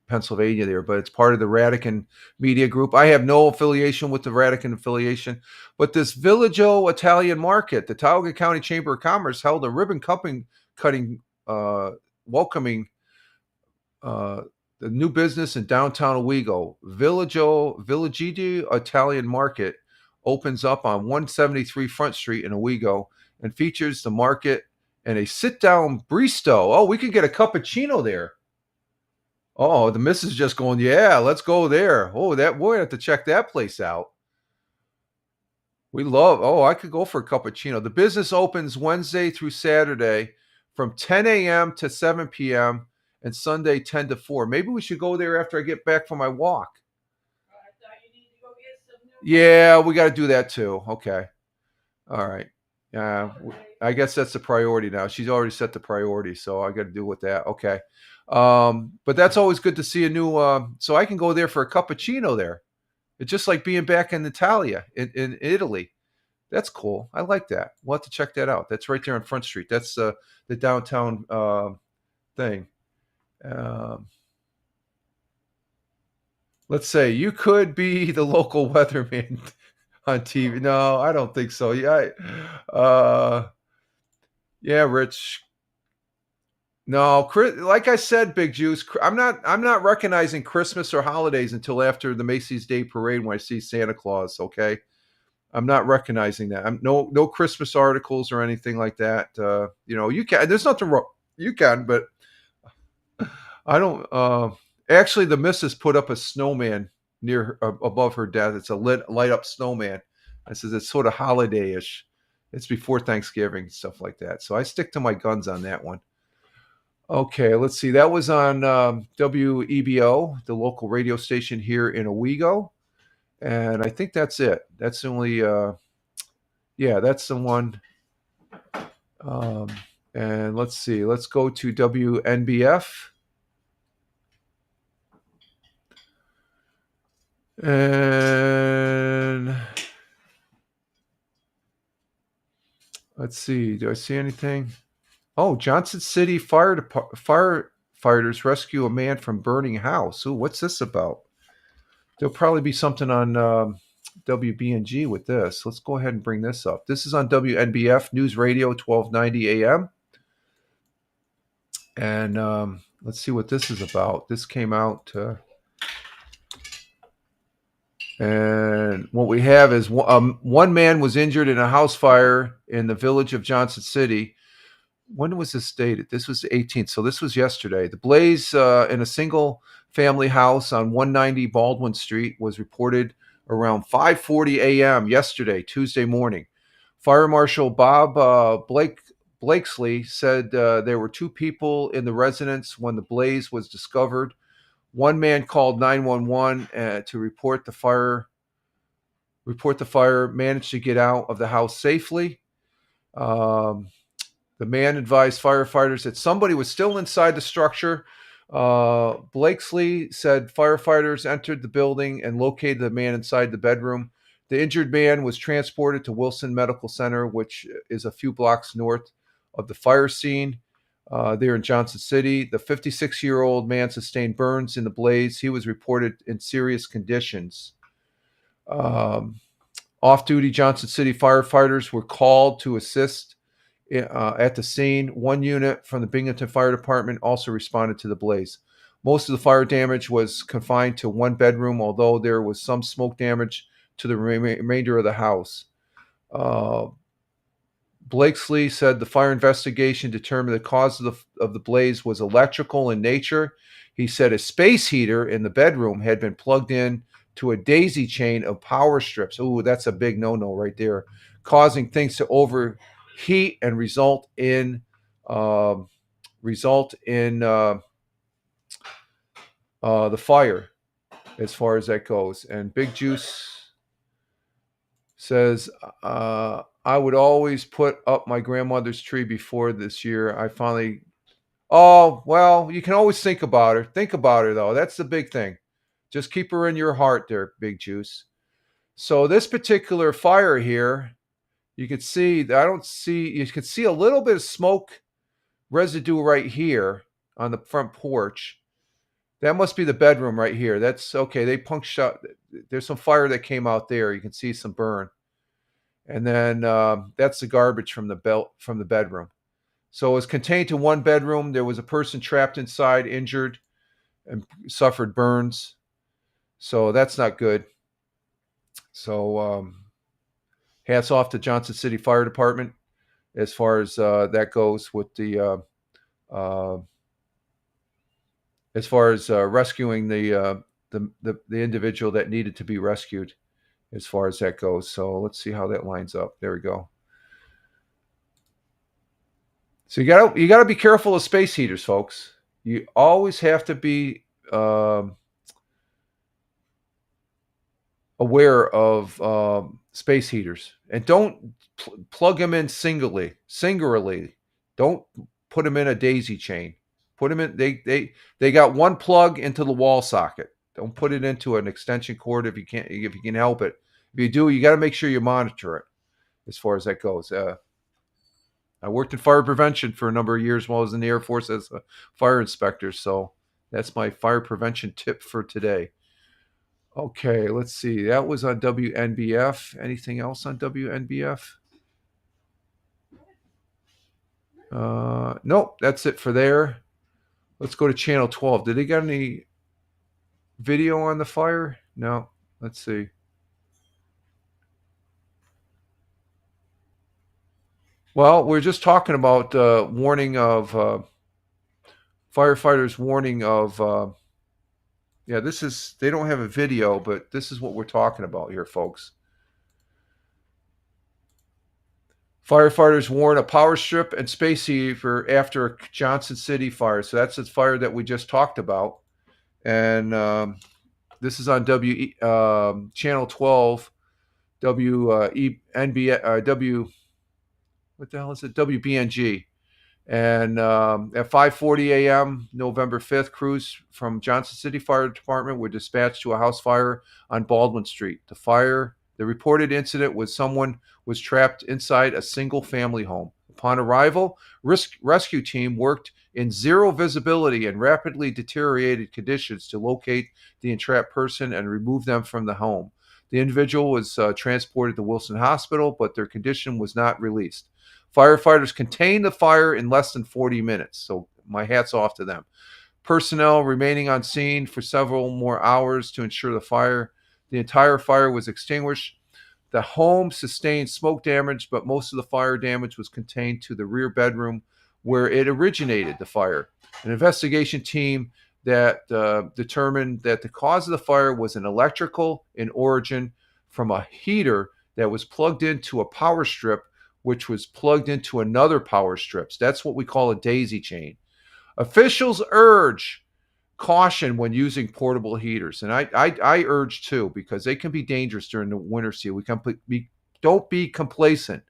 Pennsylvania there, but it's part of the Radican Media Group. I have no affiliation with the Radican affiliation, but this Villaggio Italian Market, the Tioga County Chamber of Commerce held a ribbon cutting welcoming the new business in downtown Owego. Villaggio Italian Market opens up on 173 Front Street in Owego and features the market and a sit-down bistro. Oh, we could get a cappuccino there. Oh, the missus just going, yeah, let's go there. Oh, we'll have to check that place out. I could go for a cappuccino. The business opens Wednesday through Saturday from 10 a.m. to 7 p.m. and Sunday 10 to 4. Maybe we should go there after I get back from my walk. I thought you needed to go get some new. Yeah, we got to do that too. Okay. All right. I guess that's the priority now. She's already set the priority, so I got to deal with that. Okay. But that's always good to see a new. So I can go there for a cappuccino there. It's just like being back in Italia, in Italy. That's cool. I like that. We'll have to check that out. That's right there on Front Street. That's the downtown thing. Let's say you could be the local weatherman on TV. No, I don't think so. Yeah, Rich. No, like I said, Big Juice. I'm not recognizing Christmas or holidays until after the Macy's Day Parade when I see Santa Claus. Okay, I'm not recognizing that. I'm no Christmas articles or anything like that. You can. There's nothing wrong. You can, but I don't. Actually, the missus put up a snowman near above her desk. It's a light up snowman. I says it's sort of holiday-ish. It's before Thanksgiving, stuff like that. So I stick to my guns on that one. Okay, let's see. That was on WEBO, the local radio station here in Owego. And I think that's it. That's the only, that's the one. And let's see. Let's go to WNBF. And let's see. Do I see anything? Oh, Johnson City firefighters rescue a man from burning house. Ooh, what's this about? There'll probably be something on WBNG with this. Let's go ahead and bring this up. This is on WNBF News Radio 1290 AM. And let's see what this is about. This came out, and what we have is one man was injured in a house fire in the village of Johnson City. When was this dated? This was the 18th, so this was yesterday. The blaze in a single family house on 190 Baldwin Street was reported around 5:40 a.m. yesterday, Tuesday morning. Fire Marshal Bob Blakesley said there were two people in the residence when the blaze was discovered. One man called 911 to report the fire. Managed to get out of the house safely. The man advised firefighters that somebody was still inside the structure. Blakesley said firefighters entered the building and located the man inside the bedroom. The injured man was transported to Wilson Medical Center, which is a few blocks north of the fire scene there in Johnson City. The 56-year-old man sustained burns in the blaze. He was reported in serious conditions. Off-duty Johnson City firefighters were called to assist at the scene. One unit from the Binghamton Fire Department also responded to the blaze. Most of the fire damage was confined to one bedroom, although there was some smoke damage to the remainder of the house. Blakesley said the fire investigation determined the cause of the blaze was electrical in nature. He said a space heater in the bedroom had been plugged in to a daisy chain of power strips. Ooh, that's a big no-no right there, causing things to overheat and result in the fire, as far as that goes. And Big Juice says, I would always put up my grandmother's tree before this year. I finally, oh, well, you can always think about her. Think about her, though. That's the big thing. Just keep her in your heart there, Big Juice. So this particular fire here, you can see, you can see a little bit of smoke residue right here on the front porch. That must be the bedroom right here. That's okay. They punched out. There's some fire that came out there. You can see some burn. And then that's the garbage from the bedroom. So it was contained to one bedroom. There was a person trapped inside, injured, and suffered burns. So that's not good. So hats off to Johnson City Fire Department as far as that goes with the as far as rescuing the individual that needed to be rescued, as far as that goes. So let's see how that lines up. There we go. So you gotta be careful of space heaters, folks. You always have to be aware of space heaters, and don't plug them in singularly. Don't put them in a daisy chain. Put them in. They got one plug into the wall socket. Don't put it into an extension cord if you can help it. If you do, you got to make sure you monitor it as far as that goes. I worked in fire prevention for a number of years while I was in the Air Force as a fire inspector. So that's my fire prevention tip for today. Okay, let's see. That was on WNBF. Anything else on WNBF? Nope, that's it for there. Let's go to channel 12. Did they got any video on the fire? No. Let's see. Well, we're just talking about warning of firefighters warning of yeah, this is, they don't have a video, but this is what we're talking about here, folks. Firefighters warn a power strip and space heater after a Johnson City fire. So that's the fire that we just talked about. And this is on channel 12, what the hell is it? WBNG. And at 5:40 a.m., November 5th, crews from Johnson City Fire Department were dispatched to a house fire on Baldwin Street. The reported incident was someone was trapped inside a single-family home. Upon arrival, rescue team worked in zero visibility and rapidly deteriorated conditions to locate the entrapped person and remove them from the home. The individual was transported to Wilson Hospital, but their condition was not released. Firefighters contained the fire in less than 40 minutes, so my hat's off to them. personnel remaining on scene for several more hours to ensure the entire fire was extinguished. The home sustained smoke damage, but most of the fire damage was contained to the rear bedroom where it originated, the fire. An investigation team that determined that the cause of the fire was an electrical in origin from a heater that was plugged into a power strip, which was plugged into another power strip. That's what we call a daisy chain. Officials urge caution when using portable heaters, and I urge too, because they can be dangerous during the winter season. Don't be complacent.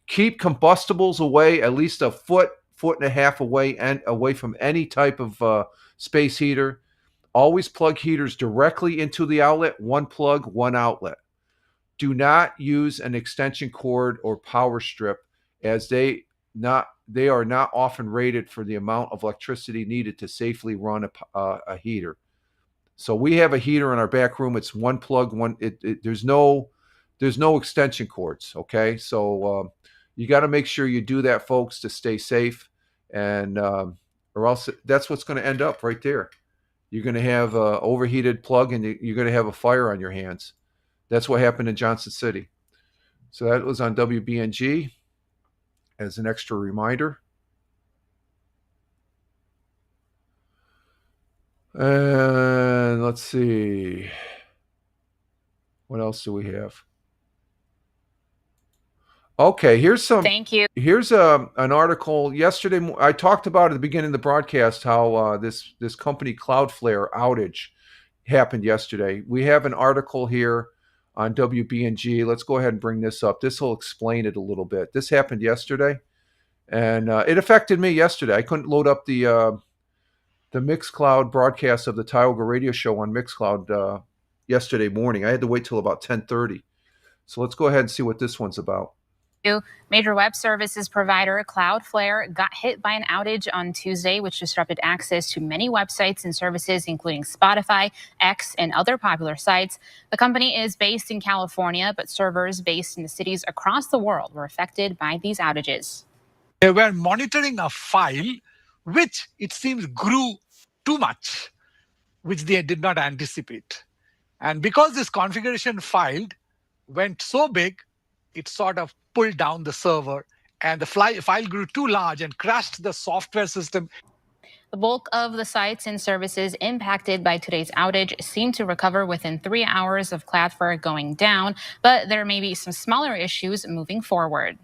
Keep combustibles away at least a foot and a half away, and away from any type of space heater. Always plug heaters directly into the outlet. One plug, one outlet. Do not use an extension cord or power strip, as they are not often rated for the amount of electricity needed to safely run a heater. So we have a heater in our back room. It's one plug, one. There's no extension cords. Okay, so you got to make sure you do that, folks, to stay safe, and or else that's what's going to end up right there. You're going to have an overheated plug, and you're going to have a fire on your hands. That's what happened in Johnson City. So that was on WBNG as an extra reminder. And let's see. What else do we have? Okay, here's some. Thank you. Here's an article. Yesterday, I talked about at the beginning of the broadcast how this company Cloudflare outage happened yesterday. We have an article here on WBNG. Let's go ahead and bring this up. This will explain it a little bit. This happened yesterday, and it affected me yesterday. I couldn't load up the Mixcloud broadcast of the Tioga radio show on Mixcloud yesterday morning. I had to wait till about 10:30. So let's go ahead and see what this one's about. Major web services provider Cloudflare got hit by an outage on Tuesday, which disrupted access to many websites and services, including Spotify, X, and other popular sites. The company is based in California, but servers based in the cities across the world were affected by these outages. They were monitoring a file which it seems grew too much, which they did not anticipate. And because this configuration file went so big, it sort of pulled down the server, and the file grew too large and crashed the software system. The bulk of the sites and services impacted by today's outage seem to recover within 3 hours of Cloudflare going down, but there may be some smaller issues moving forward.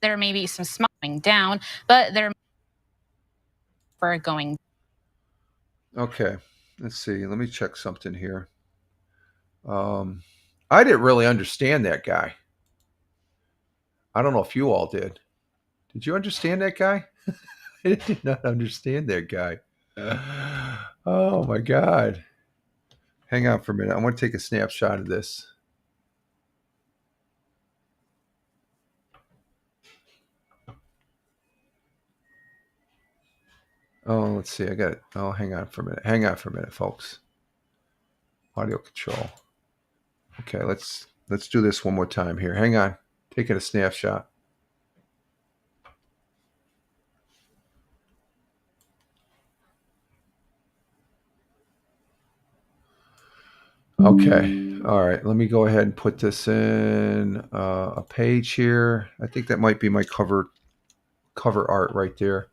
There may be some smaller down, but there for going. Okay, let's see. Let me check something here. I didn't really understand that guy. I don't know if you all did. Did you understand that guy? I did not understand that guy. Oh my God. Hang on for a minute. I want to take a snapshot of this. Oh, let's see. I got it. Oh, hang on for a minute. Hang on for a minute, folks. Audio control. Okay, let's do this one more time here. Hang on. Taking a snapshot. Okay. All right. Let me go ahead and put this in a page here. I think that might be my cover art right there.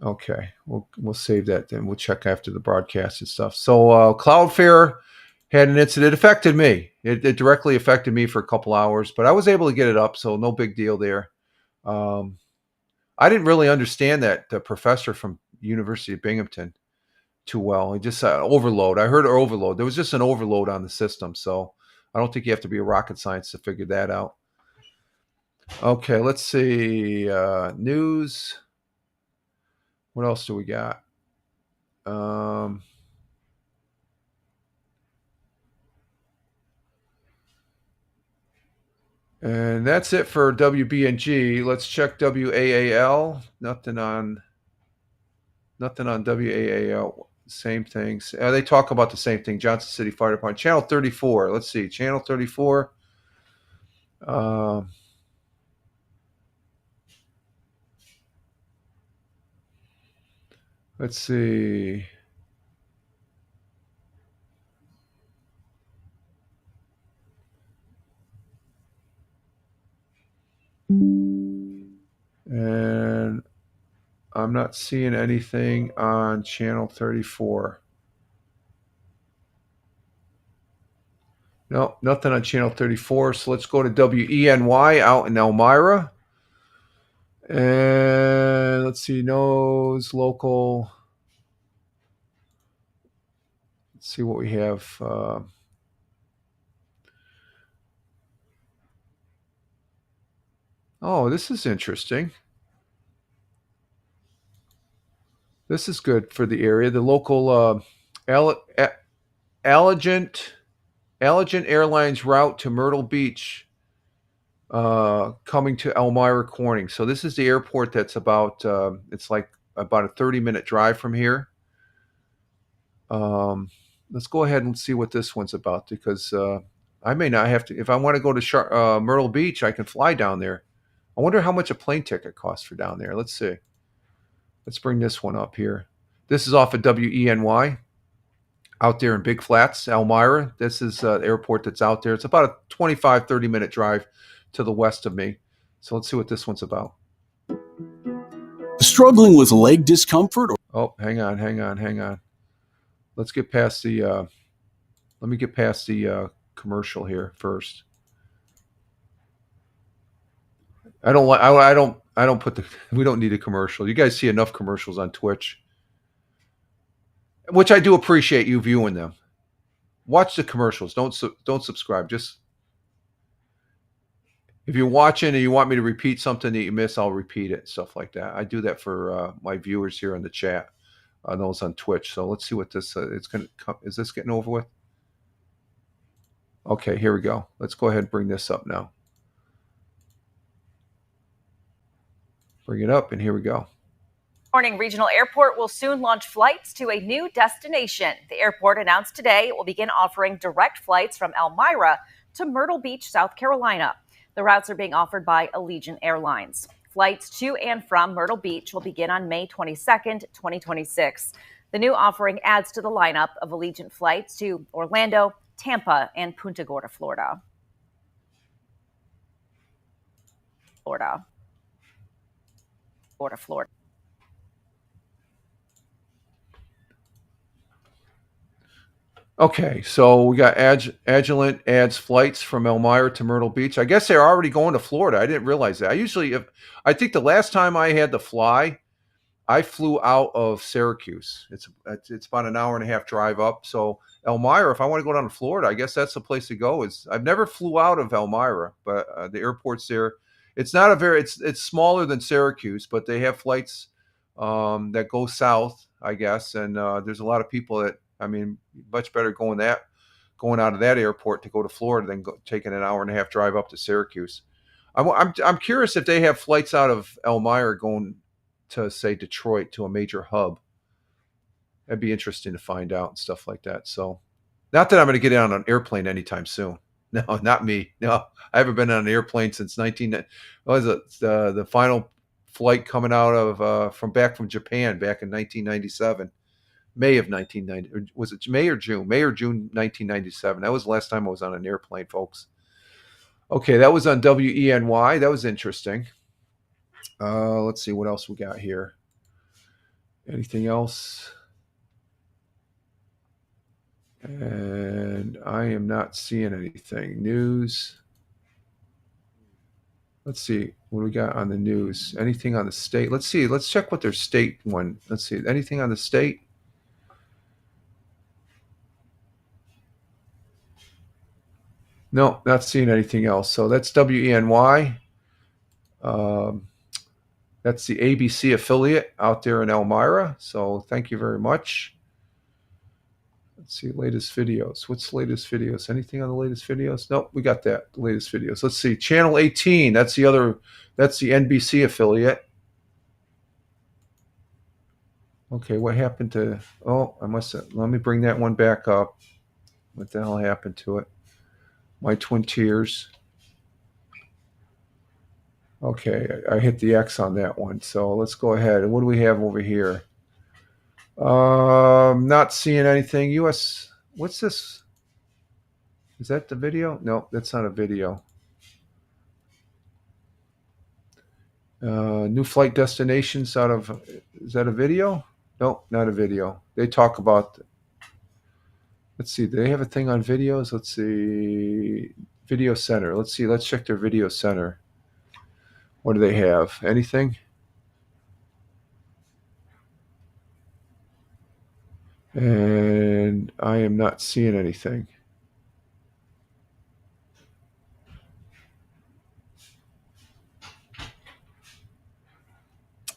Okay. We'll save that then. We'll check after the broadcast and stuff. So Cloudflare had an incident. It affected me. It directly affected me for a couple hours, but I was able to get it up, so no big deal there. I didn't really understand that the professor from University of Binghamton too well. He just overload. I heard overload. There was just an overload on the system, so I don't think you have to be a rocket science to figure that out. Okay, let's see. News. What else do we got? And that's it for WBNG. Let's check WAAL. Nothing on WAAL. Same things. They talk about the same thing. Johnson City Fire Department. Channel 34. Let's see. Channel 34. Let's see. And I'm not seeing anything on channel 34. No, nothing on channel 34. So let's go to WENY out in Elmira. And let's see, news, local. Let's see what we have. Oh, this is interesting. This is good for the area. The local Allegiant Airlines route to Myrtle Beach coming to Elmira Corning. So this is the airport that's about, it's like about a 30-minute drive from here. Let's go ahead and see what this one's about, because I may not have to, if I want to go to Myrtle Beach, I can fly down there. I wonder how much a plane ticket costs for down there. Let's see. Let's bring this one up here. This is off of WENY out there in Big Flats, Elmira. This is the airport that's out there. It's about a 25, 30-minute drive to the west of me. So let's see what this one's about. Struggling with leg discomfort? Oh, hang on. Let's get past the, let me get past the commercial here first. I don't put we don't need a commercial. You guys see enough commercials on Twitch, which I do appreciate you viewing them. Watch the commercials. Don't subscribe. Just if you're watching and you want me to repeat something that you miss, I'll repeat it. Stuff like that. I do that for my viewers here in the chat, those on Twitch. So let's see what this it's going to come. Is this getting over with? Okay, here we go. Let's go ahead and bring this up now. Bring it up, and here we go. Corning Regional Airport will soon launch flights to a new destination. The airport announced today it will begin offering direct flights from Elmira to Myrtle Beach, South Carolina. The routes are being offered by Allegiant Airlines. Flights to and from Myrtle Beach will begin on May 22nd, 2026. The new offering adds to the lineup of Allegiant flights to Orlando, Tampa, and Punta Gorda, Florida. Florida. Okay, so we got Agilent adds flights from Elmira to Myrtle Beach. I guess they're already going to Florida. I didn't realize that. I think the last time I had to fly, I flew out of Syracuse. It's about an hour and a half drive up. So Elmira, if I want to go down to Florida, I guess that's the place to go. I've never flew out of Elmira, but the airport's there. It's not it's smaller than Syracuse, but they have flights that go south, I guess. And there's a lot of people that, I mean, much better going out of that airport to go to Florida than taking an hour and a half drive up to Syracuse. I'm curious if they have flights out of Elmira going to, say, Detroit, to a major hub. That'd be interesting to find out and stuff like that. So, not that I'm going to get on an airplane anytime soon. No, not me. No, I haven't been on an airplane since the final flight coming out of from Japan back in 1997. May of 1990. Was it May or June? May or June 1997. That was the last time I was on an airplane, folks. Okay, that was on WENY. That was interesting. Let's see what else we got here. Anything else? And I am not seeing anything. News. Let's see what we got on the news. Anything on the state? Let's see. Let's check what their state one. Let's see. Anything on the state? No, not seeing anything else. So that's WENY. That's the ABC affiliate out there in Elmira. So thank you very much. Let's see, latest videos. What's the latest videos? Anything on the latest videos? Nope, we got that. The latest videos. Let's see. Channel 18. That's the NBC affiliate. Okay, what happened to... Oh, let me bring that one back up. What the hell happened to it? My Twin Tears. Okay, I hit the X on that one. So let's go ahead. And what do we have over here? Not seeing anything. U.S. What's this? Is that the video? No, that's not a video. New flight destinations out of. Is that a video? No, not a video. They talk about. Let's see. Do they have a thing on videos? Let's see. Video center. Let's see. Let's check their video center. What do they have? Anything? And I am not seeing anything.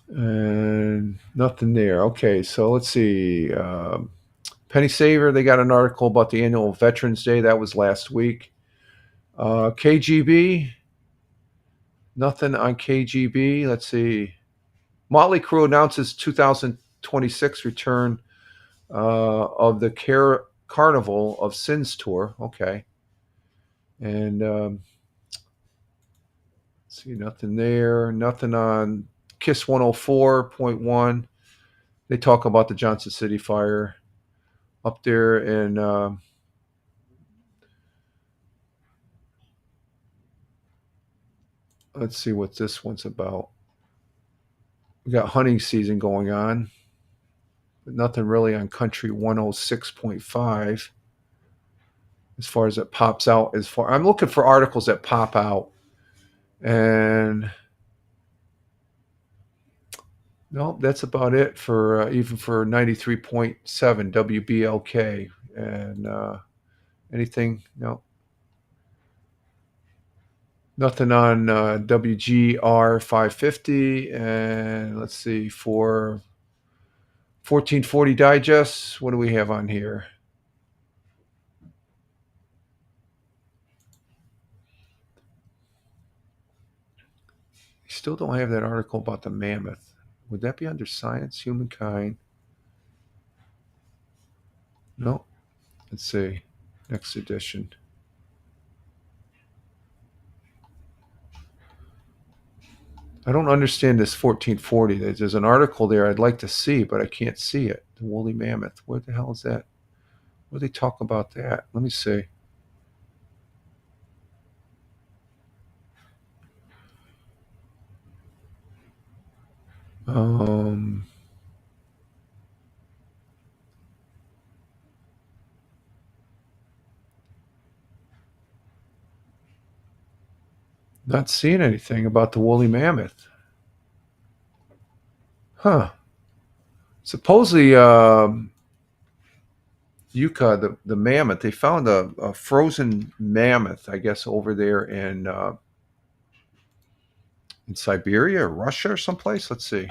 And nothing there. Okay, so let's see. Penny Saver, they got an article about the annual Veterans Day. That was last week. KGB, nothing on KGB. Let's see. Motley Crue announces 2026 return of the Carnival of Sins tour. Okay. And see, nothing there. Nothing on KISS 104.1. They talk about the Johnson City fire up there in let's see what this one's about. We got hunting season going on, but nothing really on Country 106.5 as far as it pops out. I'm looking for articles that pop out, and no, that's about it for even for 93.7 WBLK. And anything? No. Nothing on WGR 550. And let's see, for 1440 Digest, what do we have on here? Still don't have that article about the mammoth. Would that be under science, humankind? No. Let's see. Next edition. I don't understand this 1440. There's an article there I'd like to see, but I can't see it. The woolly mammoth. What the hell is that? What do they talk about that? Let me see. Not seeing anything about the woolly mammoth. Huh. Supposedly, Yucca, the mammoth, they found a frozen mammoth, I guess, over there in Siberia or Russia or someplace. Let's see.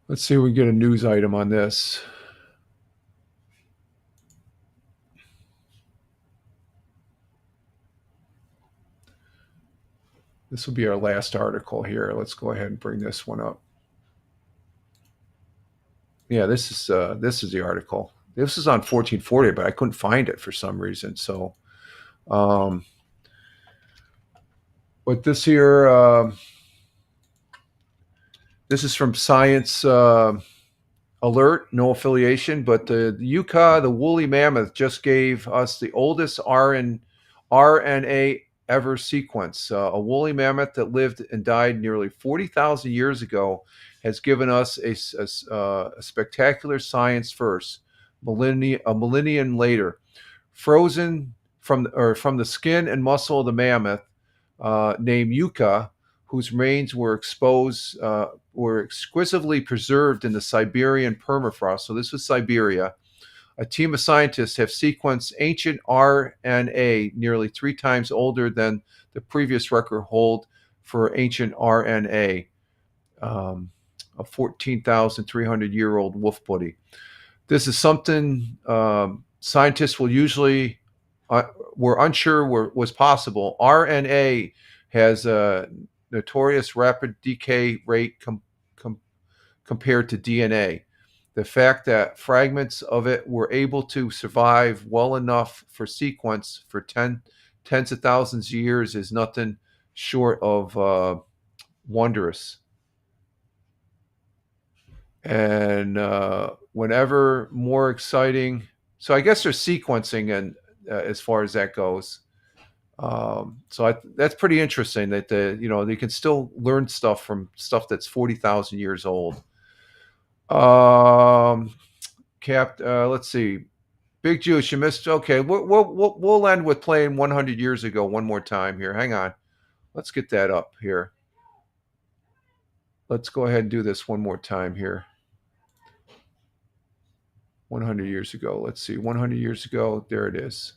Let's see if we can get a news item on this. This will be our last article here. Let's go ahead and bring this one up. Yeah, this is the article. This is on 1440, but I couldn't find it for some reason. So, but this here, this is from Science Alert, no affiliation, but the Yucca, the woolly mammoth, just gave us the oldest RNA ever sequence. A woolly mammoth that lived and died nearly 40,000 years ago has given us a spectacular science first. A millennium later, frozen from the skin and muscle of the mammoth, named Yucca, whose remains were exquisitely preserved in the Siberian permafrost. So this was Siberia. A team of scientists have sequenced ancient RNA nearly 3 times older than the previous record hold for ancient RNA, a 14,300-year-old wolf body. This is something scientists will usually were unsure was possible. RNA has a notorious rapid decay rate compared to DNA. The fact that fragments of it were able to survive well enough for sequence for tens of thousands of years is nothing short of wondrous. And whenever more exciting. So I guess they're sequencing, and as far as that goes. That's pretty interesting that they can still learn stuff from stuff that's 40,000 years old. Let's see. Big Juice, you missed. Okay, we'll end with playing 100 years ago one more time here. Hang on. Let's get that up here. Let's go ahead and do this one more time here. 100 years ago. Let's see. 100 years ago. There it is.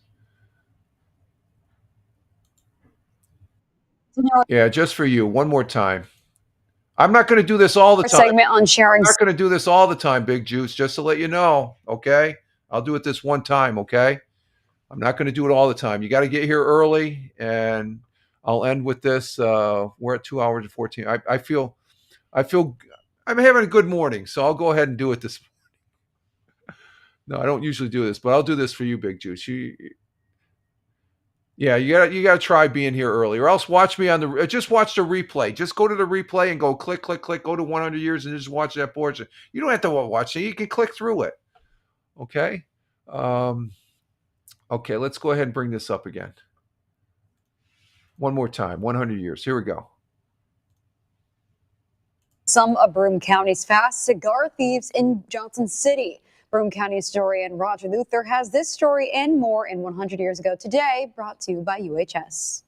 Yeah, just for you. One more time. I'm not going to do this all the time. Segment on sharing. I'm not going to do this all the time, Big Juice, just to let you know, okay? I'll do it this one time, okay? I'm not going to do it all the time. You got to get here early, and I'll end with this. We're at 2 hours and 14. I feel I'm having a good morning, so I'll go ahead and do it this. No, I don't usually do this, but I'll do this for you, Big Juice. Yeah, you gotta try being here early, or else watch me on just watch the replay. Just go to the replay and go click, go to 100 years and just watch that portion. You don't have to watch it. You can click through it. Okay. Okay, let's go ahead and bring this up again. One more time, 100 years. Here we go. Some of Broome County's fast cigar thieves in Johnson City. Broome County historian Roger Luther has this story and more in 100 Years Ago Today, brought to you by UHS.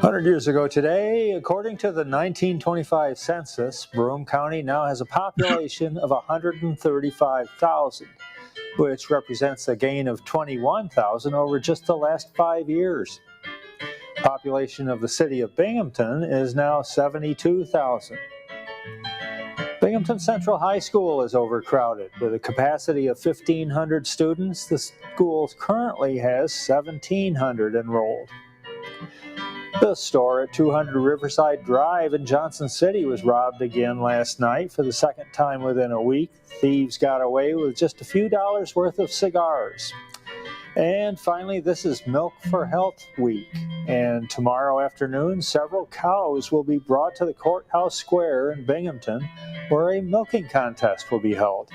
100 years ago today, according to the 1925 census, Broome County now has a population of 135,000, which represents a gain of 21,000 over just the last 5 years. Population of the city of Binghamton is now 72,000. Binghamton Central High School is overcrowded. With a capacity of 1,500 students, the school currently has 1,700 enrolled. The store at 200 Riverside Drive in Johnson City was robbed again last night for the second time within a week. Thieves got away with just a few dollars worth of cigars. And finally, this is Milk for Health Week. And tomorrow afternoon, several cows will be brought to the Courthouse Square in Binghamton, where a milking contest will be held.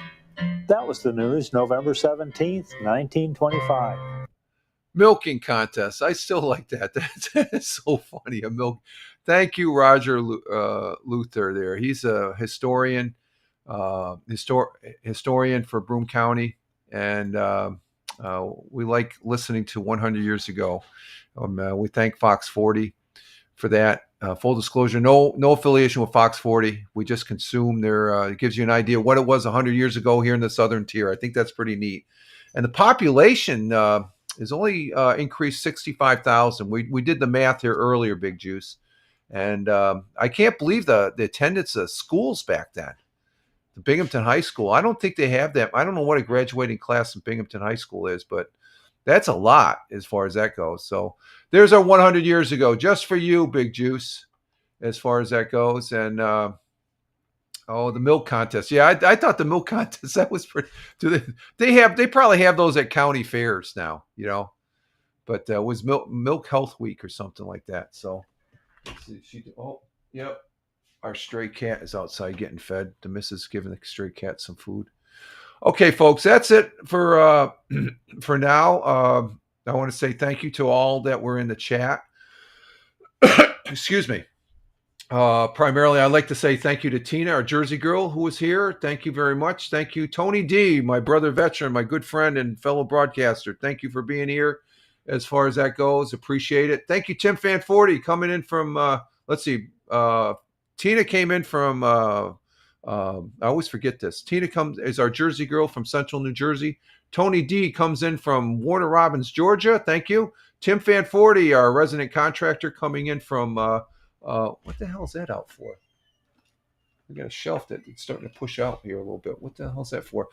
That was the news, November 17th, 1925. Milking contest. I still like that. That's so funny. A milk. Thank you, Roger Luther. There, he's a historian, historian for Broome County, and we like listening to 100 Years Ago. We thank Fox 40 for that. Full disclosure: no affiliation with Fox 40. We just consume their. It gives you an idea what it was 100 years ago here in the Southern Tier. I think that's pretty neat. And the population is only increased 65,000. We did the math here earlier, Big Juice, and I can't believe the attendance of schools back then. The Binghamton High School, I don't think they have that. I don't know what a graduating class in Binghamton High School is, but that's a lot as far as that goes. So there's our 100 years ago, just for you, Big Juice, as far as that goes. And the milk contest. Yeah, I thought the milk contest, that was pretty. They probably have those at county fairs now, but it was Milk Health Week or something like that. So let's see. Yep. Our stray cat is outside getting fed. The missus giving the stray cat some food. Okay, folks, that's it for now. I want to say thank you to all that were in the chat. Excuse me. Primarily, I'd like to say thank you to Tina, our Jersey girl, who was here. Thank you very much. Thank you, Tony D, my brother veteran, my good friend and fellow broadcaster. Thank you for being here as far as that goes. Appreciate it. Thank you, Tim Fanforty, coming in from, Tina came in from, I always forget this. Tina is our Jersey girl from Central New Jersey. Tony D comes in from Warner Robins, Georgia. Thank you. Tim Fanforty, our resident contractor, coming in from, what the hell is that out for? We got a shelf that's starting to push out here a little bit. What the hell is that for?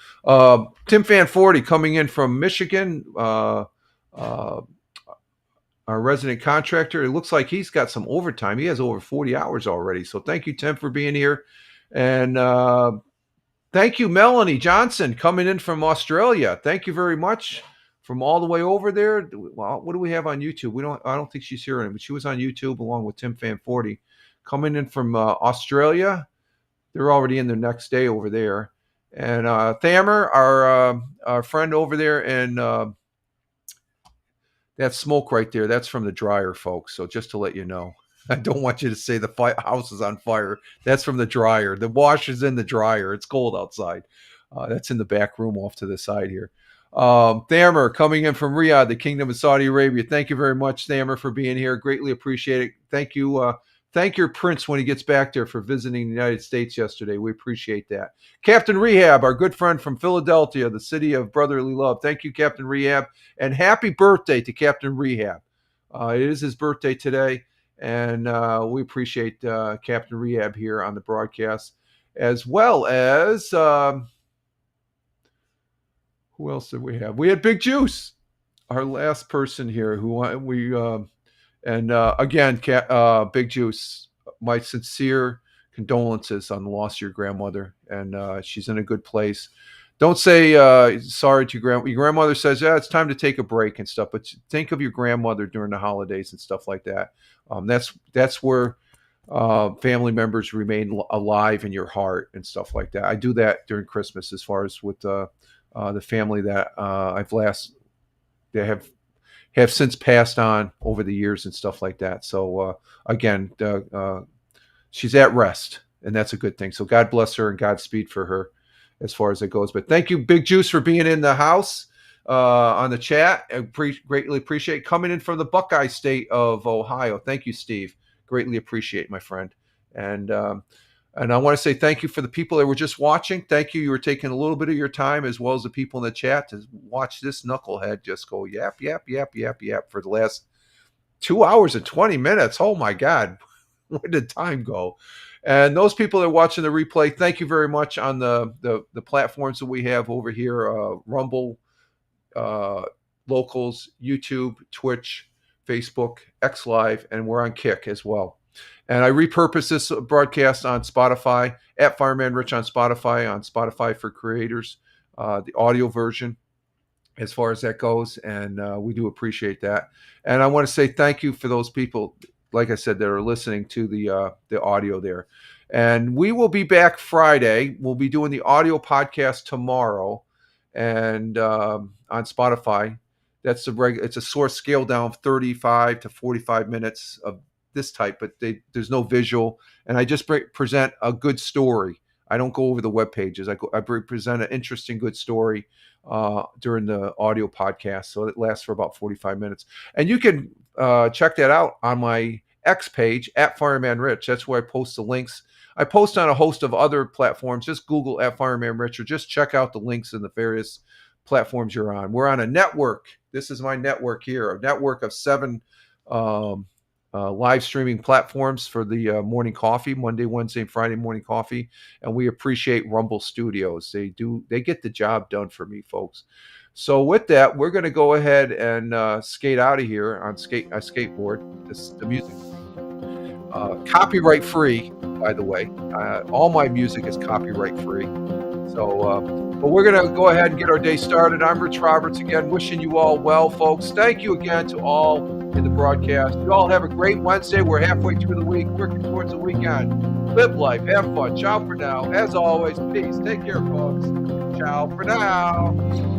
Tim Fanforty coming in from Michigan, our resident contractor. It looks like he's got some overtime. He has over 40 hours already. So thank you, Tim, for being here. And thank you, Melanie Johnson, coming in from Australia. Thank you very much from all the way over there. Well, what do we have on YouTube? I don't think she's here, but she was on YouTube along with Tim Fan40, coming in from Australia. They're already in their next day over there. And Thamer, our friend over there, and that smoke right there, that's from the dryer, folks. So just to let you know, I don't want you to say the house is on fire. That's from the dryer. The wash is in the dryer. It's cold outside. That's in the back room off to the side here. Thamer coming in from Riyadh, the Kingdom of Saudi Arabia. Thank you very much, Thamer, for being here. Greatly appreciate it. Thank you. Thank your prince when he gets back there for visiting the United States yesterday. We appreciate that. Captain Rehab, our good friend from Philadelphia, the city of brotherly love. Thank you, Captain Rehab. And happy birthday to Captain Rehab. It is his birthday today. And we appreciate Captain Rehab here on the broadcast, as well as who else did we have? We had Big Juice, our last person here again, Big Juice, my sincere condolences on the loss of your grandmother, and she's in a good place. Don't say sorry to your grandmother says, yeah, it's time to take a break and stuff, but think of your grandmother during the holidays and stuff like that. That's where family members remain alive in your heart and stuff like that. I do that during Christmas, as far as with the family that they have since passed on over the years and stuff like that. So again, she's at rest, and that's a good thing. So God bless her and Godspeed for her as far as it goes. But thank you, Big Juice, for being in the house on the chat. I greatly appreciate coming in from the Buckeye State of Ohio. Thank you, Steve. Greatly appreciate, my friend. And I want to say thank you for the people that were just watching. Thank you. You were taking a little bit of your time, as well as the people in the chat, to watch this knucklehead just go yap, yap, yap, yap, yap for the last 2 hours and 20 minutes. Oh, my God. Where did time go? And those people that are watching the replay, thank you very much on the platforms that we have over here, Rumble, Locals, YouTube, Twitch, Facebook, X Live, and we're on Kick as well. And I repurposed this broadcast on Spotify, at Fireman Rich on Spotify for creators, the audio version, as far as that goes. And we do appreciate that. And I want to say thank you for those people, like I said, that are listening to the audio there. And we will be back Friday. We'll be doing the audio podcast tomorrow, and on Spotify. That's it's a source scale down 35 to 45 minutes of this type, but there's no visual, and I just present a good story. I don't go over the web pages. I present an interesting, good story during the audio podcast, so it lasts for about 45 minutes. And you can check that out on my X page, at Fireman Rich. That's where I post the links. I post on a host of other platforms. Just Google at Fireman Rich, or just check out the links in the various platforms you're on. We're on a network. This is my network here, a network of 7 live streaming platforms for the morning coffee, Monday, Wednesday, and Friday morning coffee. And we appreciate Rumble Studios. They get the job done for me, folks. So with that, we're going to go ahead and skate out of here on a skateboard. The music, copyright free, by the way. All my music is copyright free. So, but we're going to go ahead and get our day started. I'm Rich Roberts again, wishing you all well, folks. Thank you again to all in the broadcast. You all have a great Wednesday. We're halfway through the week, working towards the weekend. Live life, have fun. Ciao for now. As always, peace. Take care, folks. Ciao for now.